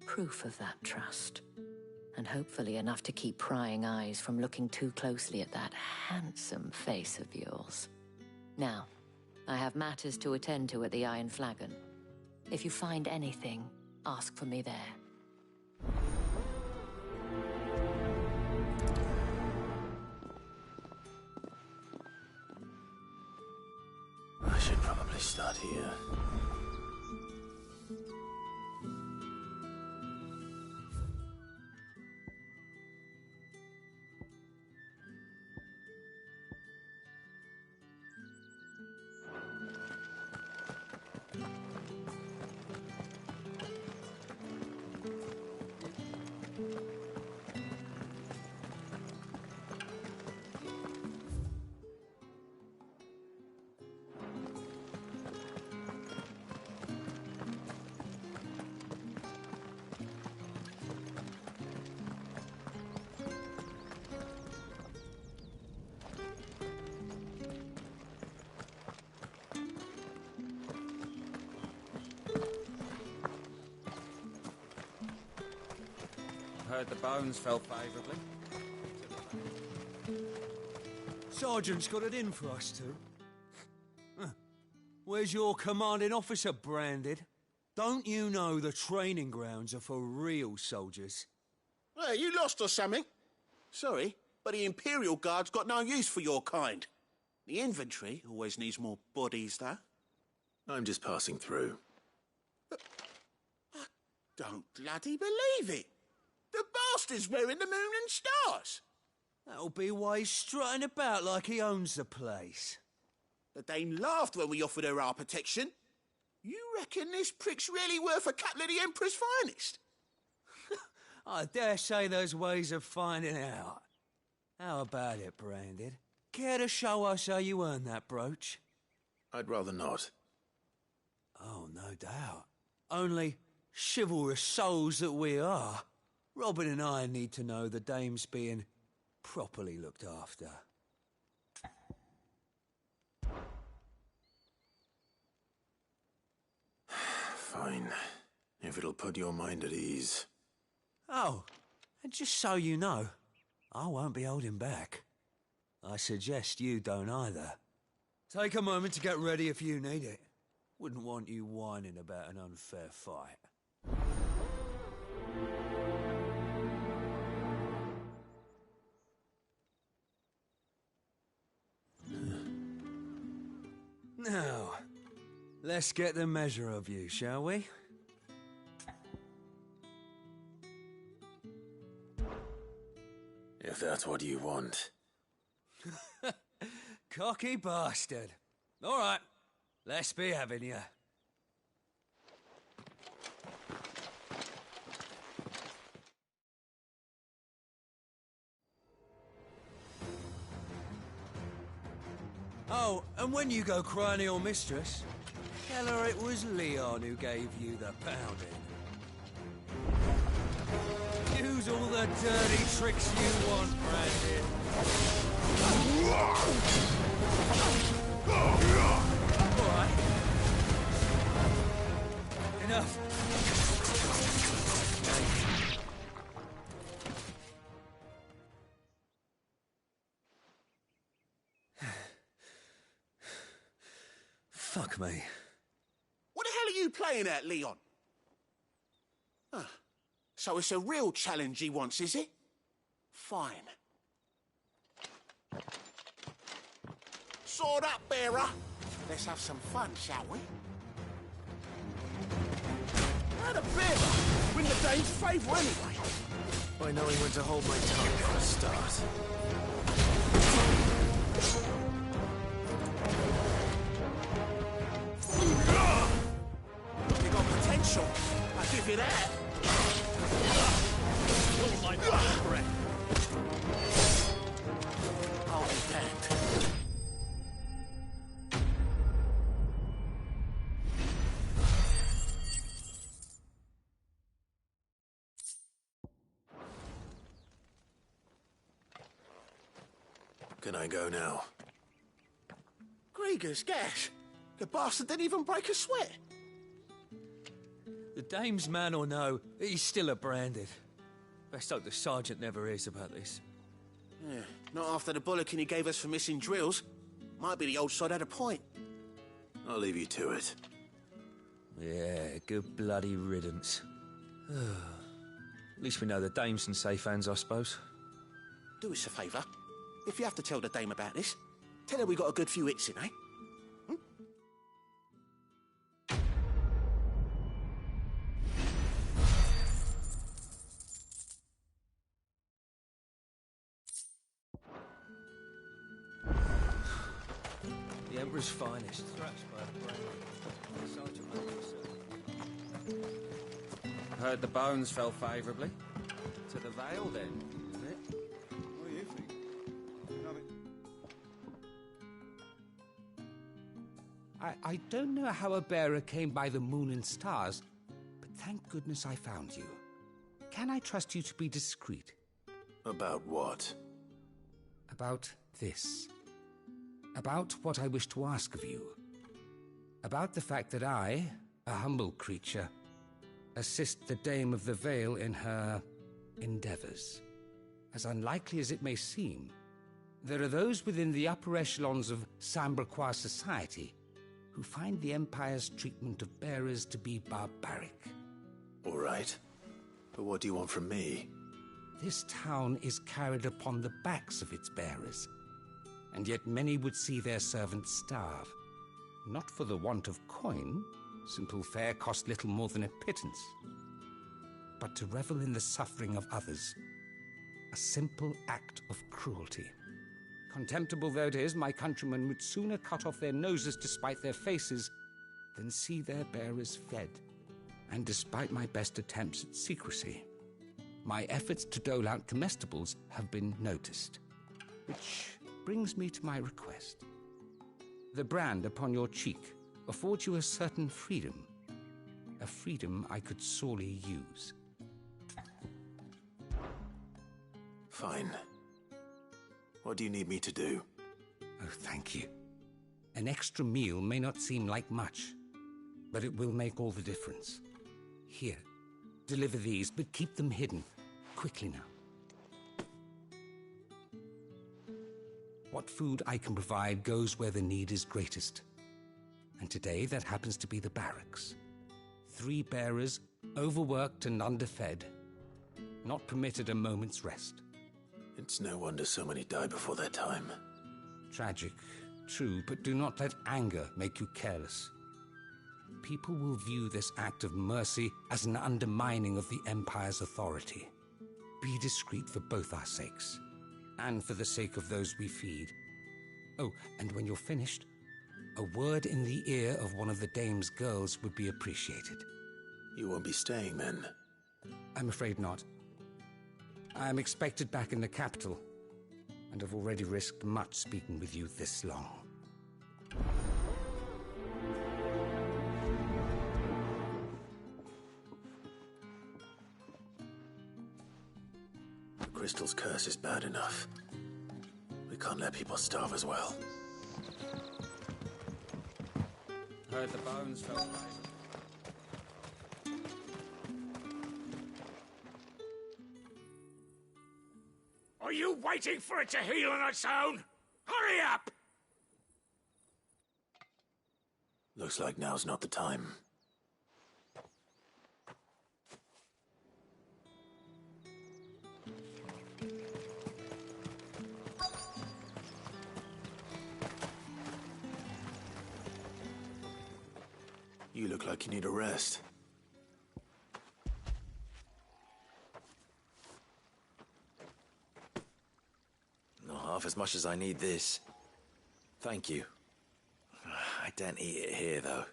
Proof of that trust. And hopefully enough to keep prying eyes from looking too closely at that handsome face of yours. Now, I have matters to attend to at the Iron Flagon. If you find anything, ask for me there. I should probably start here. Heard the bones fell favourably. Sergeant's got it in for us two. Huh. Where's your commanding officer, Branded? Don't you know the training grounds are for real soldiers? Well, you lost or something? Sorry, but the Imperial Guard's got no use for your kind. The infantry always needs more bodies, though. I'm just passing through. But I don't bloody believe it. The bastard's wearing the moon and stars. That'll be why he's strutting about like he owns the place. The Dame laughed when we offered her our protection. You reckon this prick's really worth a couple of the Emperor's finest? I dare say there's ways of finding out. How about it, Branded? Care to show us how you earned that brooch? I'd rather not. Oh, no doubt. Only chivalrous souls that we are. Robin and I need to know the Dame's being properly looked after. Fine. If it'll put your mind at ease. Oh, and just so you know, I won't be holding back. I suggest you don't either. Take a moment to get ready if you need it. Wouldn't want you whining about an unfair fight. Now, let's get the measure of you, shall we? If that's what you want. Cocky bastard. All right, let's be having you. Oh, and when you go crying to your mistress, tell her it was Leon who gave you the pounding. Use all the dirty tricks you want, Brandon. All right. Enough. Fuck me. What the hell are you playing at, Leon? So it's a real challenge he wants, is it? Fine. Sword up, bearer. Let's have some fun, shall we? How the bearer win the dame's favour anyway? By knowing when to hold my tongue for a start. You got potential. I'll give you that. Hold my breath. I'll be damned. Can I go now? Grieger's gas. The bastard didn't even break a sweat. The dame's man or no, he's still a branded. Best hope the sergeant never hears about this. Yeah, not after the bullocking he gave us for missing drills. Might be the old sod had a point. I'll leave you to it. Yeah, good bloody riddance. At least we know the dame's in safe hands, I suppose. Do us a favour. If you have to tell the dame about this, tell her we got a good few hits in, eh? The Emperor's finest. Thrashed by the brand. Sergeant Heard the bones fell favourably. To the Vale, then, isn't it? What do you think? I don't know how a bearer came by the moon and stars, but thank goodness I found you. Can I trust you to be discreet? About what? About this. About what I wish to ask of you. About the fact that I, a humble creature, assist the Dame of the Vale in her endeavours. As unlikely as it may seem, there are those within the upper echelons of Samberquois society who find the Empire's treatment of bearers to be barbaric. All right. But what do you want from me? This town is carried upon the backs of its bearers, and yet many would see their servants starve. Not for the want of coin, simple fare cost little more than a pittance, but to revel in the suffering of others, a simple act of cruelty. Contemptible though it is, my countrymen would sooner cut off their noses to spite their faces than see their bearers fed. And despite my best attempts at secrecy, my efforts to dole out comestibles have been noticed. Which brings me to my request. The brand upon your cheek affords you a certain freedom. A freedom I could sorely use. Fine. What do you need me to do? Oh, thank you. An extra meal may not seem like much, but it will make all the difference. Here, deliver these, but keep them hidden. Quickly now. What food I can provide goes where the need is greatest. And today that happens to be the barracks. 3 bearers, overworked and underfed, not permitted a moment's rest. It's no wonder so many die before their time. Tragic, true, but do not let anger make you careless. People will view this act of mercy as an undermining of the Empire's authority. Be discreet for both our sakes, and for the sake of those we feed. Oh, and when you're finished, a word in the ear of one of the Dame's girls would be appreciated. You won't be staying then? I'm afraid not. I am expected back in the capital, and have already risked much speaking with you this long. The Crystal's curse is bad enough. We can't let people starve as well. Heard the bones fell favourably. Are you waiting for it to heal on its own? Hurry up! Looks like now's not the time. You look like you need a rest. Not half as much as I need this. Thank you. I daren't eat it here, though.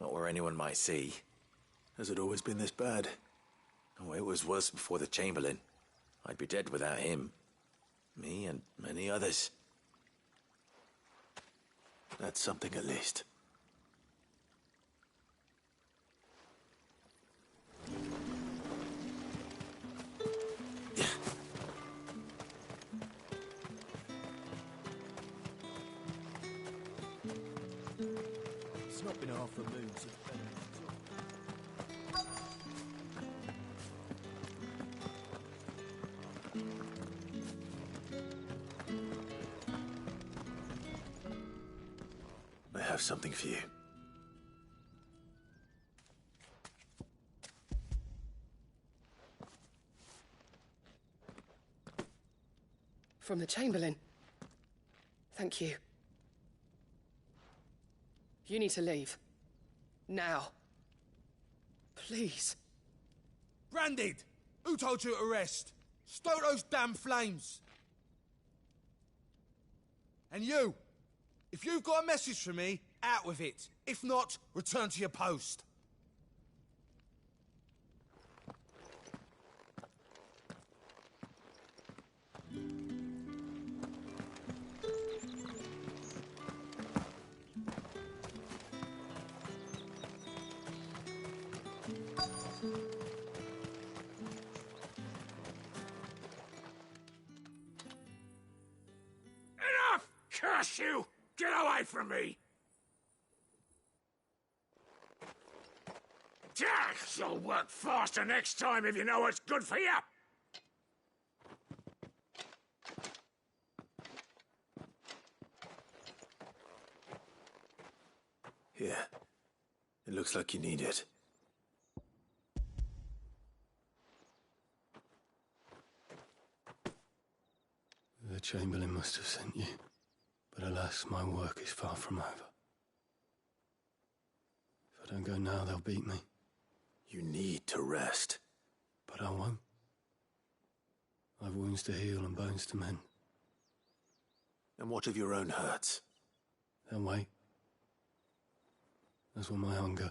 Not where anyone might see. Has it always been this bad? Oh, it was worse before the Chamberlain. I'd be dead without him. Me and many others. That's something at least. It's not been half the moon since Ben. I have something for you. From the Chamberlain. Thank you. You need to leave. Now. Please. Branded! Who told you to rest? Stoke those damn flames! And you! If you've got a message for me, out with it. If not, return to your post. Enough! Curse you! Get away from me! Jack, you'll work faster next time if you know what's good for you! Here. It looks like you need it. The Chamberlain must have sent you, but alas, my work is far from over. If I don't go now, they'll beat me. You need to rest. But I won't. I've wounds to heal and bones to mend. And what of your own hurts? They'll wait. As will my hunger.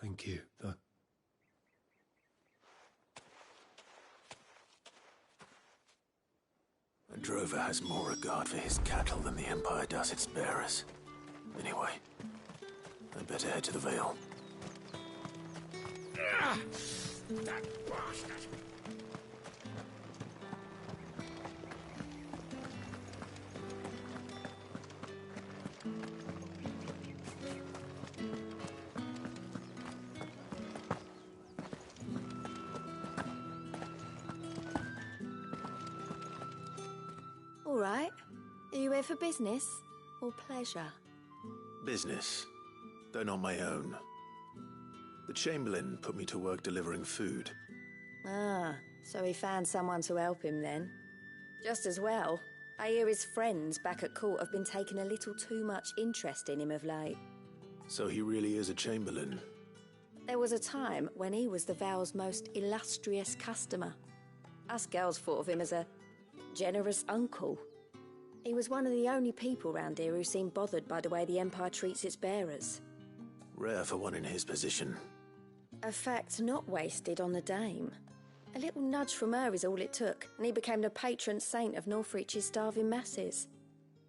Thank you, though. A drover has more regard for his cattle than the Empire does its bearers. Anyway, I'd better head to the Vale. That bastard! All right. Are you here for business or pleasure? Business, though not my own. The Chamberlain put me to work delivering food. Ah, so he found someone to help him then. Just as well. I hear his friends back at court have been taking a little too much interest in him of late. So he really is a Chamberlain. There was a time when he was the Vale's most illustrious customer. Us girls thought of him as a generous uncle. He was one of the only people round here who seemed bothered by the way the Empire treats its bearers. Rare for one in his position. A fact not wasted on the dame. A little nudge from her is all it took, and he became the patron saint of Northreach's starving masses.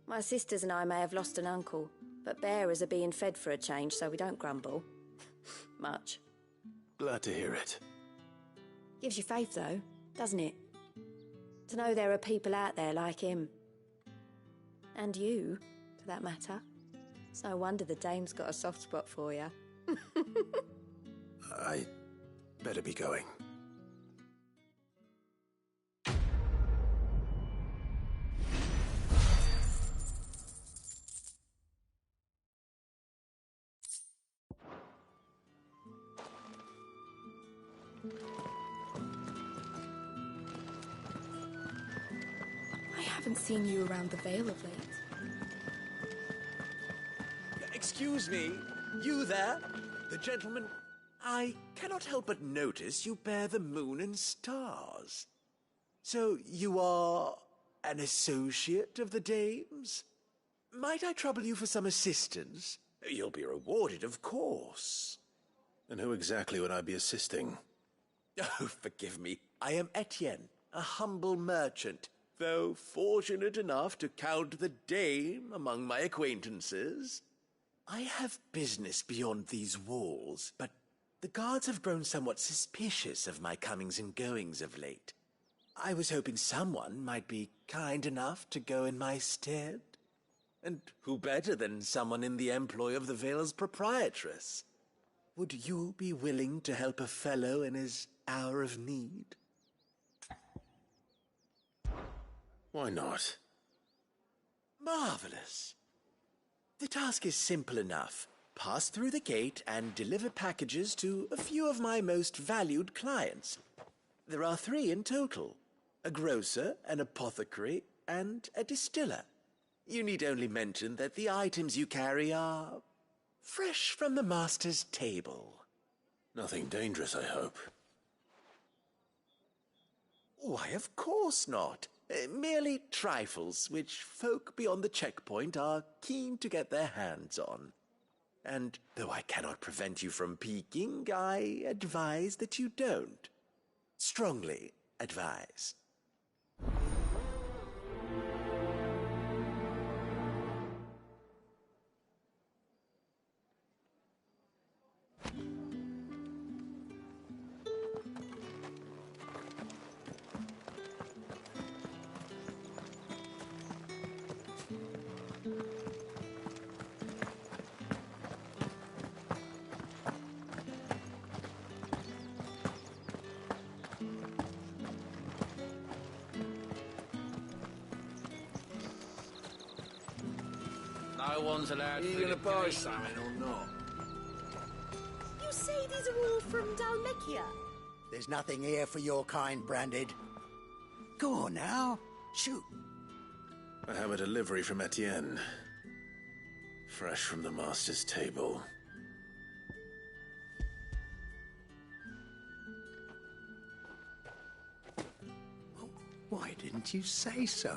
My sisters and I may have lost an uncle, but bearers are being fed for a change, so we don't grumble. Much. Glad to hear it. Gives you faith, though, doesn't it? To know there are people out there like him. And you, for that matter. It's no wonder the dame's got a soft spot for you. I better be going. haven't seen you around the Vale of late. Excuse me, you there? The gentleman... I cannot help but notice you bear the moon and stars. So you are an associate of the dames? Might I trouble you for some assistance? You'll be rewarded, of course. And who exactly would I be assisting? Oh, forgive me. I am Etienne, a humble merchant, though fortunate enough to count the dame among my acquaintances. I have business beyond these walls, but the guards have grown somewhat suspicious of my comings and goings of late. I was hoping someone might be kind enough to go in my stead. And who better than someone in the employ of the Vale's proprietress? Would you be willing to help a fellow in his hour of need? Why not? Marvelous. The task is simple enough. Pass through the gate and deliver packages to a few of my most valued clients. There are 3 in total: a grocer, an apothecary, and a distiller. You need only mention that the items you carry are fresh from the master's table. Nothing dangerous, I hope. Why, of course not. Merely trifles which folk beyond the checkpoint are keen to get their hands on. And though I cannot prevent you from peeking, I advise that you don't. Strongly advise. No one's allowed. Are you gonna buy something or not? You say these are all from Dalmekia? There's nothing here for your kind, Branded. Go on now. Shoot. I have a delivery from Etienne. Fresh from the master's table. Why didn't you say so?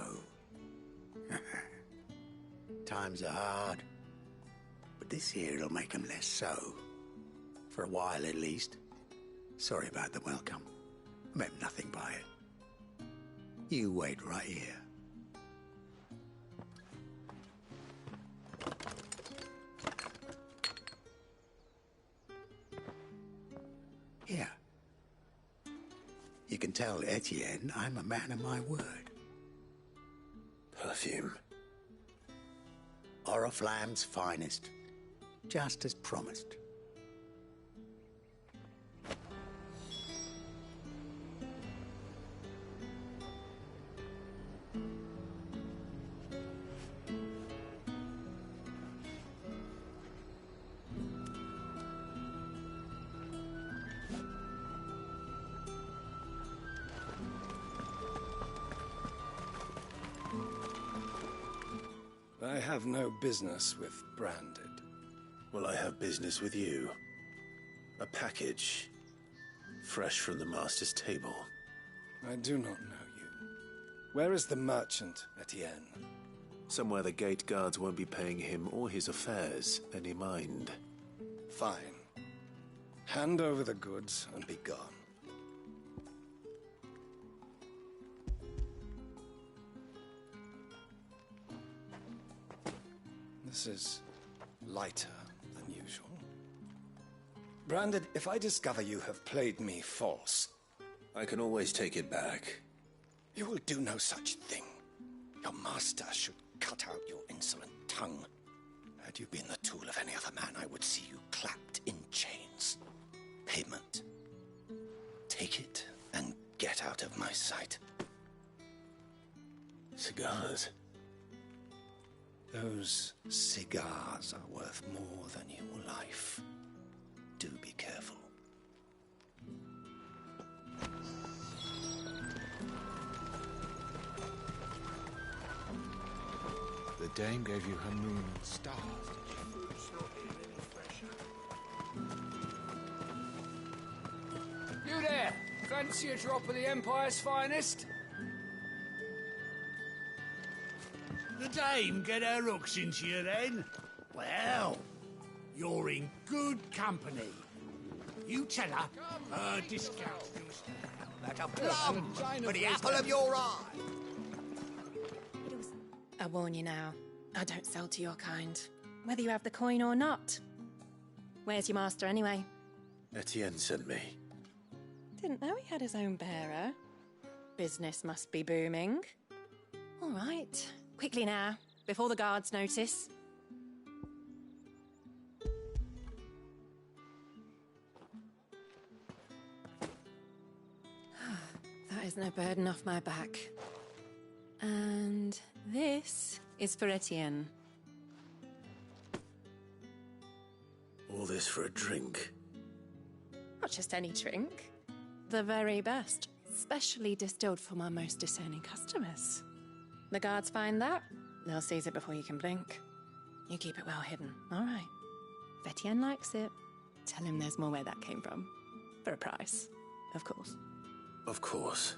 Times are hard. But this here'll make 'em less so. For a while, at least. Sorry about the welcome. I meant nothing by it. You wait right here. Here. You can tell Etienne I'm a man of my word. Perfume. Oriflamme's finest. Just as promised. I have no business with Branded. Well, I have business with you. A package. Fresh from the master's table. I do not know you. Where is the merchant, Etienne? Somewhere the gate guards won't be paying him or his affairs any mind. Fine. Hand over the goods and be gone. This is lighter than usual. Branded, if I discover you have played me false... I can always take it back. You will do no such thing. Your master should cut out your insolent tongue. Had you been the tool of any other man, I would see you clapped in chains. Payment. Take it and get out of my sight. Cigars. Those cigars are worth more than your life. Do be careful. dame gave you her moon and stars. You there! Fancy a drop of the Empire's finest? The dame get her hooks into you then? Well, you're in good company. You tell her discount. Like a plum for the apple of your eye. I warn you now, I don't sell to your kind, whether you have the coin or not. Where's your master anyway? Etienne sent me. Didn't know he had his own bearer. Business must be booming. All right, quickly now, before the guards notice. That is no burden off my back. And this is for Etienne. All this for a drink? Not just any drink. The very best. Specially distilled for my most discerning customers. The guards find that, they'll seize it before you can blink. You keep it well hidden, all right? If Etienne likes it, tell him there's more where that came from. For a price, of course. Of course.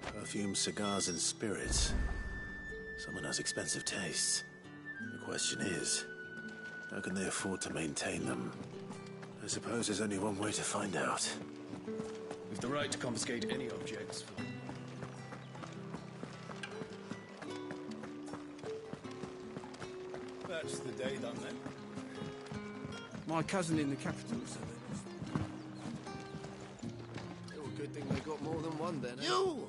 Perfume, cigars, and spirits. Someone has expensive tastes. The question is, how can they afford to maintain them? I suppose there's only one way to find out. We've the right to confiscate any objects. That's the day done then. My cousin in the capital said it. Good thing they got more than one then. You!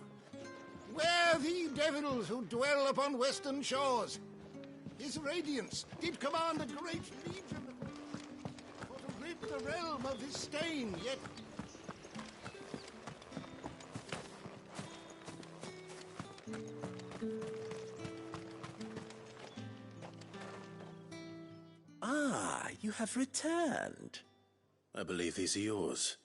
Where the devils who dwell upon western shores? His radiance did command a great legion for to rid the realm of his stain, yet... Ah, you have returned. I believe these are yours.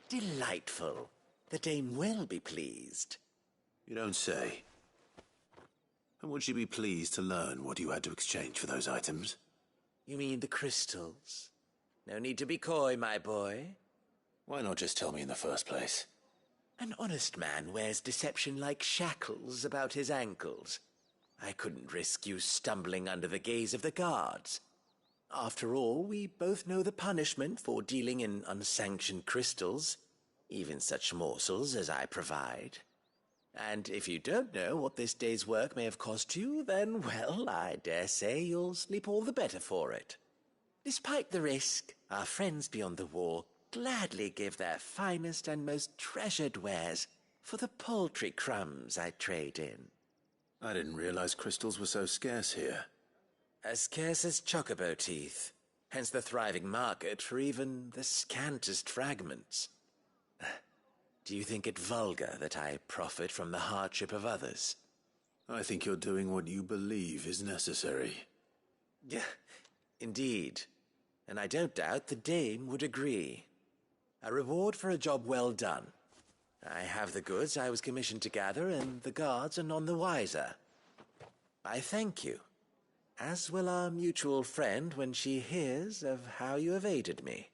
Delightful. The dame will be pleased. You don't say. And would she be pleased to learn what you had to exchange for those items? You mean the crystals? No need to be coy, my boy. Why not just tell me in the first place? An honest man wears deception like shackles about his ankles. I couldn't risk you stumbling under the gaze of the guards. After all, we both know the punishment for dealing in unsanctioned crystals, even such morsels as I provide. And if you don't know what this day's work may have cost you, then, well, I dare say you'll sleep all the better for it. Despite the risk, our friends beyond the wall gladly give their finest and most treasured wares for the paltry crumbs I trade in. I didn't realize crystals were so scarce here. As scarce as chocobo teeth, hence the thriving market for even the scantest fragments. Do you think it vulgar that I profit from the hardship of others? I think you're doing what you believe is necessary. Yeah, indeed. And I don't doubt the dame would agree. A reward for a job well done. I have the goods I was commissioned to gather, and the guards are none the wiser. I thank you, as will our mutual friend when she hears of how you have aided me.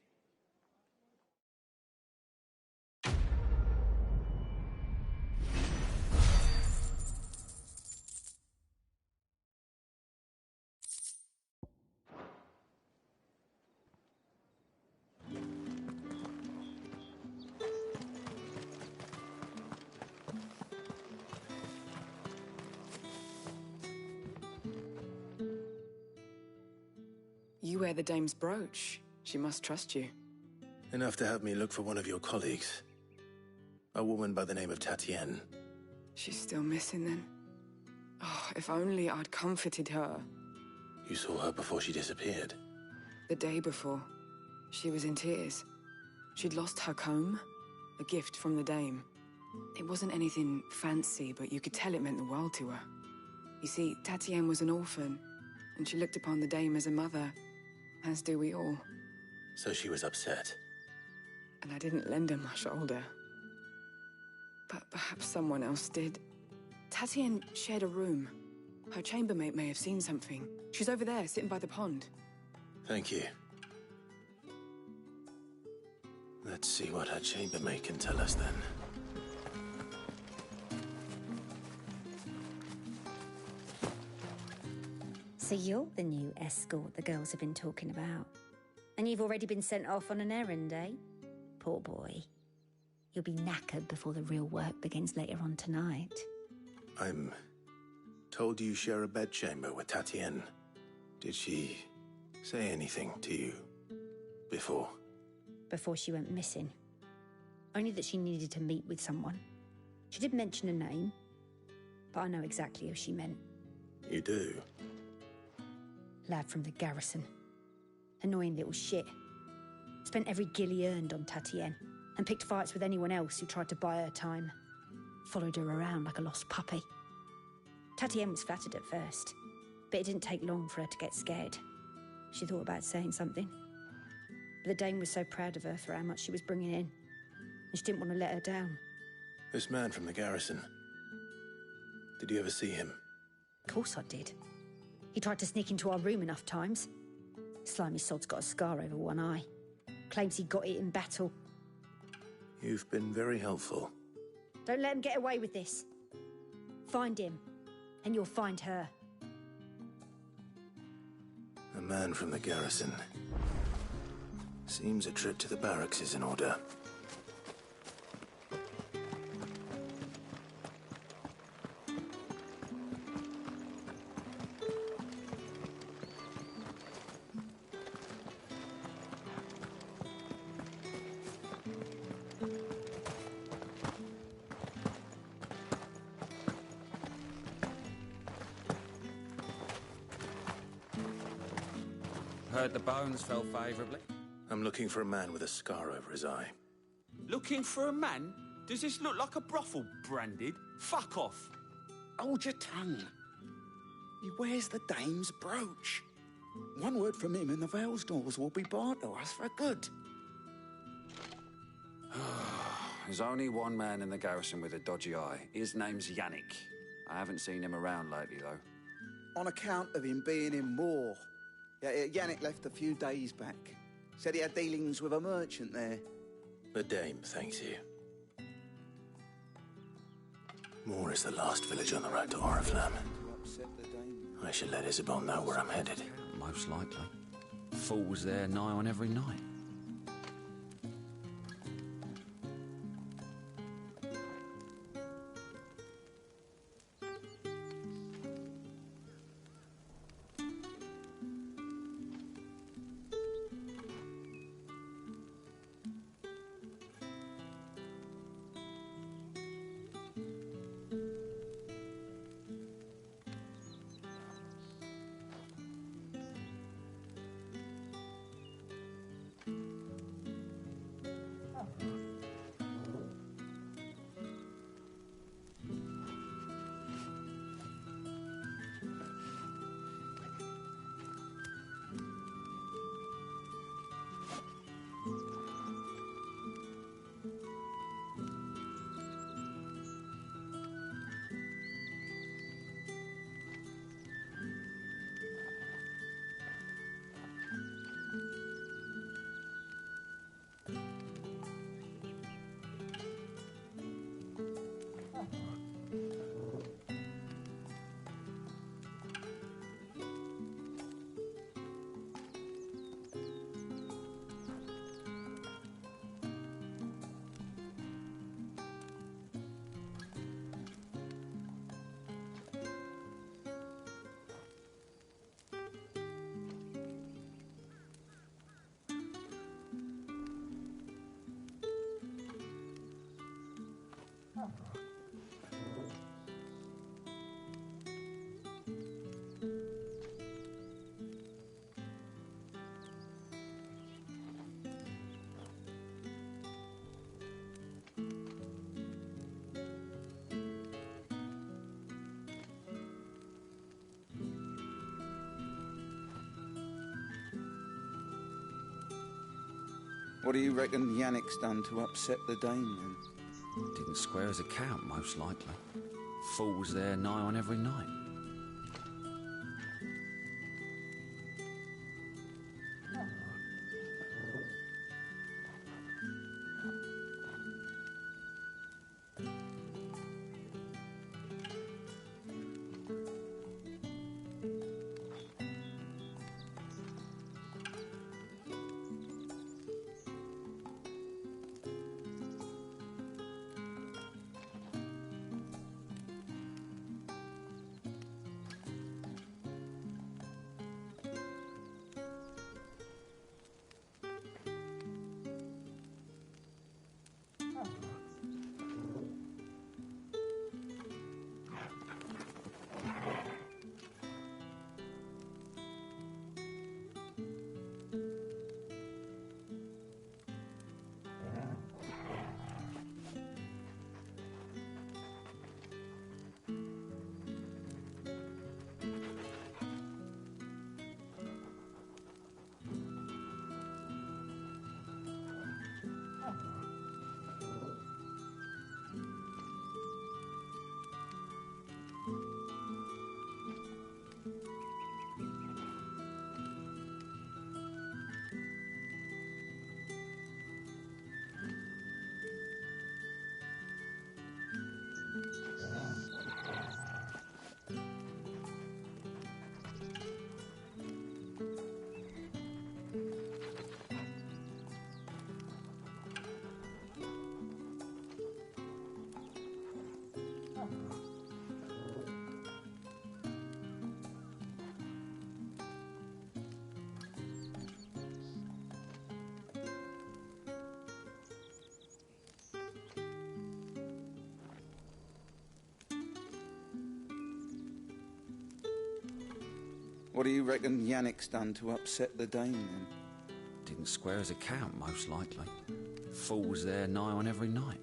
You wear the dame's brooch. She must trust you. Enough to have me look for one of your colleagues. A woman by the name of Tatienne. She's still missing then. Oh, if only I'd comforted her. You saw her before she disappeared? The day before. She was in tears. She'd lost her comb, a gift from the dame. It wasn't anything fancy, but you could tell it meant the world to her. You see, Tatienne was an orphan, and she looked upon the dame as a mother. As do we all. So she was upset. And I didn't lend her my shoulder. But perhaps someone else did. Tatienne shared a room. Her chambermaid may have seen something. She's over there, sitting by the pond. Thank you. Let's see what her chambermaid can tell us then. So you're the new escort the girls have been talking about. And you've already been sent off on an errand, eh? Poor boy. You'll be knackered before the real work begins later on tonight. I'm told you share a bedchamber with Tatienne. Did she say anything to you before? Before she went missing. Only that she needed to meet with someone. She did mention a name, but I know exactly who she meant. You do? Lad from the garrison. Annoying little shit. Spent every guil he earned on Tatienne, and picked fights with anyone else who tried to buy her time. Followed her around like a lost puppy. Tatienne was flattered at first, but it didn't take long for her to get scared. She thought about saying something. But the Dame was so proud of her for how much she was bringing in, and she didn't want to let her down. This man from the garrison. Did you ever see him? Of course I did. He tried to sneak into our room enough times. Slimy sod's got a scar over one eye. Claims he got it in battle. You've been very helpful. Don't let him get away with this. Find him, and you'll find her. A man from the garrison. Seems a trip to the barracks is in order. Heard the bones fell favourably. I'm looking for a man with a scar over his eye. Looking for a man? Does this look like a brothel, Branded? Fuck off. Hold your tongue. He wears the Dame's brooch. One word from him and the Vale's doors will be barred to us for good. There's only one man in the garrison with a dodgy eye. His name's Yannick. I haven't seen him around lately, though. On account of him being in war. Yeah, Yannick left a few days back. Said he had dealings with a merchant there. The Dame thanks you. Moor is the last village on the road to Oriflamme. I should let Isabel know where I'm headed. Most likely. Fool was there nigh on every night. What do you reckon Yannick's done to upset the dame, then? Didn't square his account, most likely. Fool was there nigh on every night. What do you reckon Yannick's done to upset the dame, then? Didn't square his account, most likely. Fool was there nigh on every night.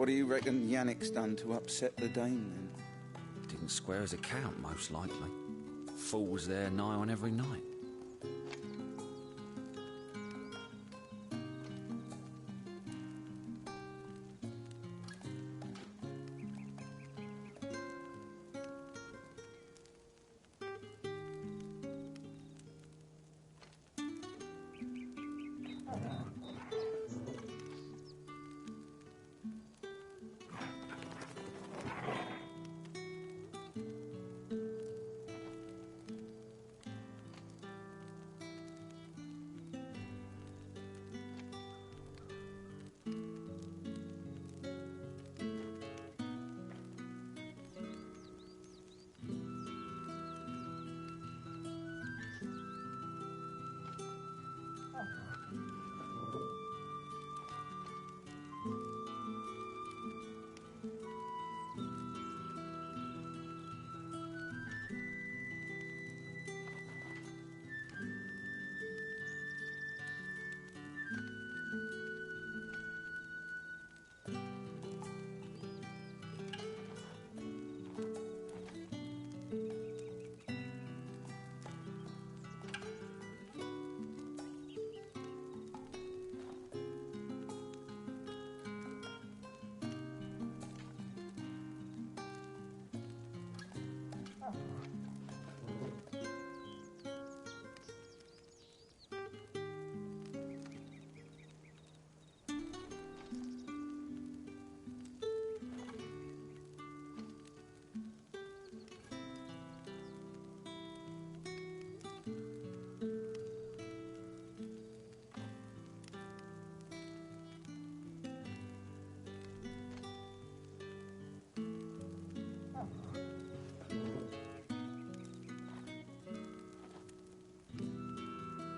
What do you reckon Yannick's done to upset the dame, then? Didn't square his account, most likely. Fool was there nigh on every night.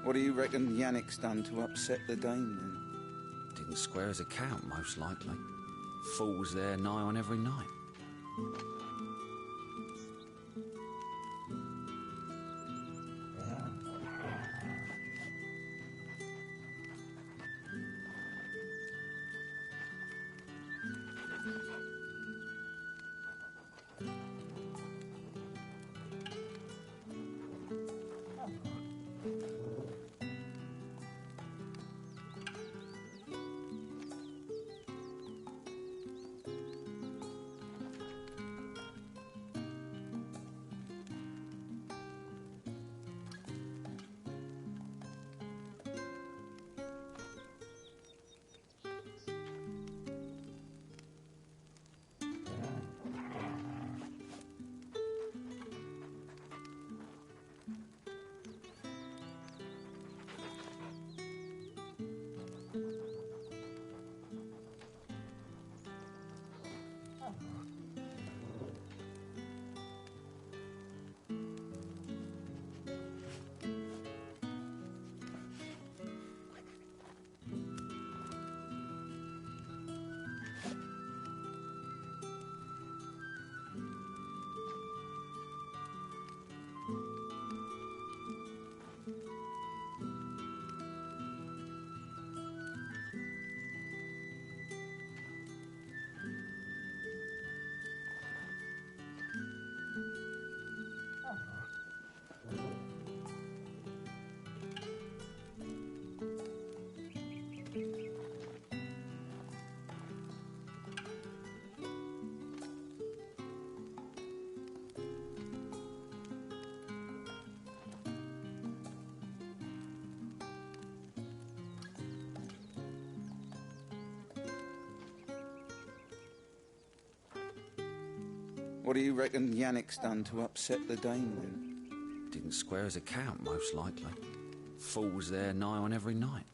What do you reckon Yannick's done to upset the dame, then? Didn't square his account, most likely. Fool was there nigh on every night. What do you reckon Yannick's done to upset the dame, then? Didn't square his account, most likely. Fool was there nigh on every night.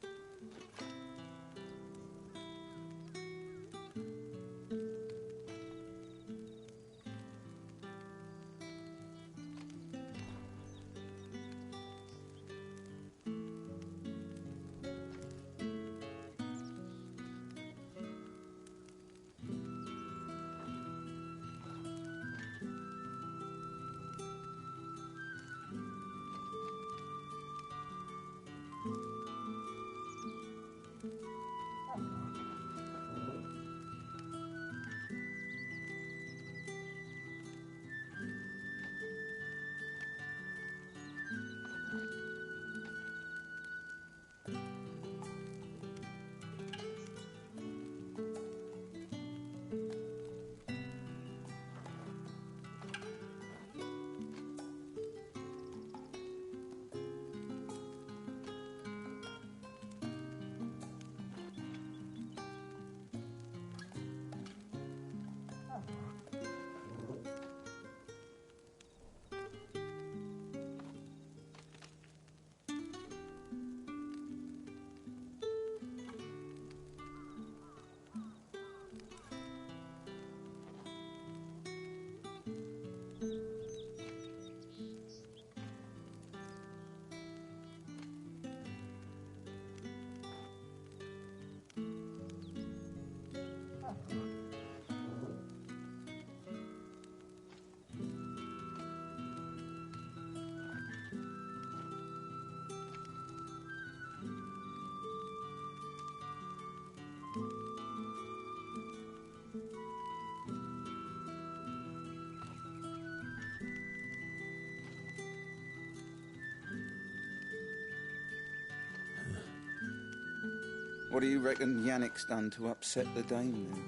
What do you reckon Yannick's done to upset the dame, then?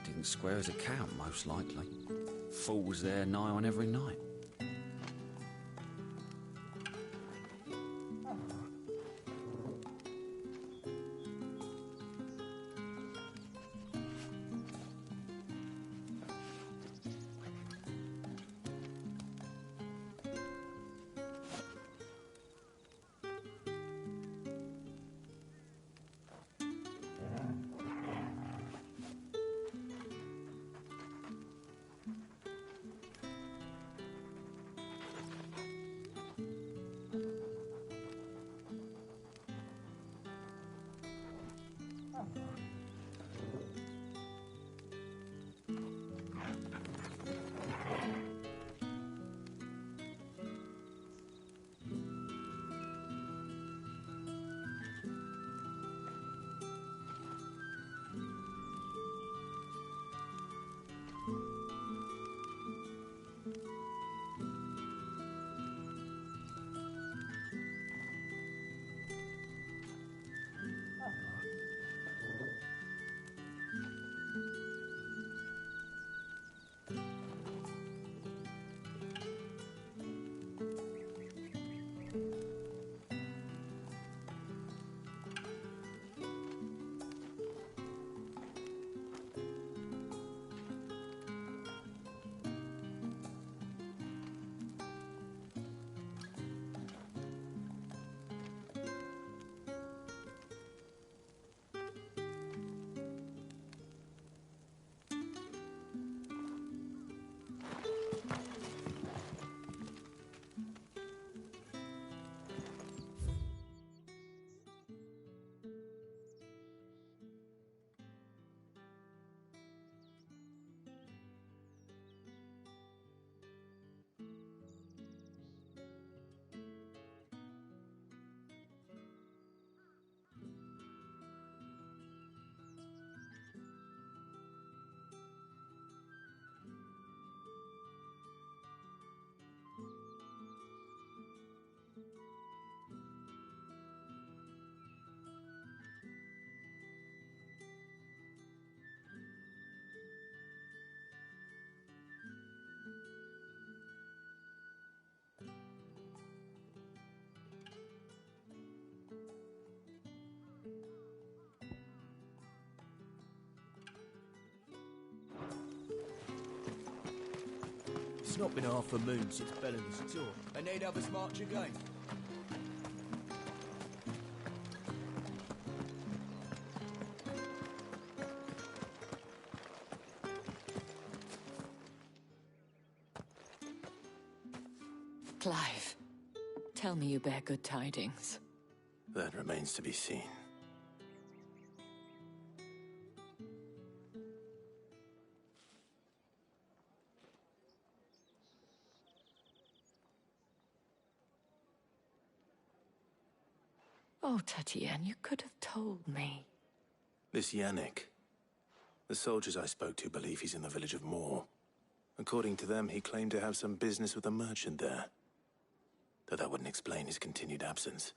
Didn't square his account, most likely. Fool was there nigh on every night. not been half a moon since Bellamy's tour, and they'd have us march again. Clive, tell me you bear good tidings. That remains to be seen. Oh, Tatienne, you could have told me. This Yannick. The soldiers I spoke to believe he's in the village of Moor. According to them, he claimed to have some business with a merchant there. Though that wouldn't explain his continued absence.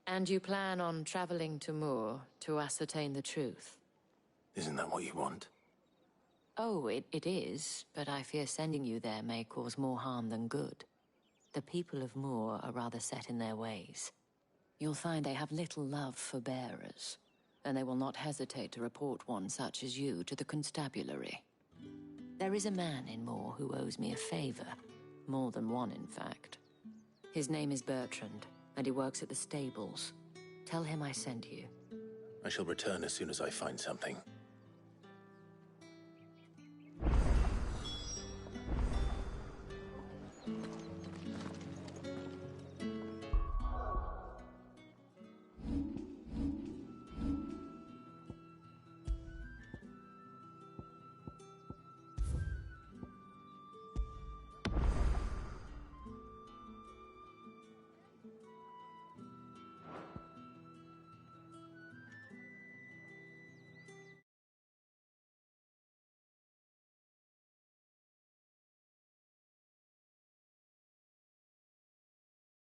And you plan on traveling to Moor to ascertain the truth? Isn't that what you want? Oh, it is, but I fear sending you there may cause more harm than good. The people of Moor are rather set in their ways. You'll find they have little love for bearers, and they will not hesitate to report one such as you to the constabulary. There is a man in Moor who owes me a favor. More than one, in fact. His name is Bertrand, and he works at the stables. Tell him I sent you. I shall return as soon as I find something.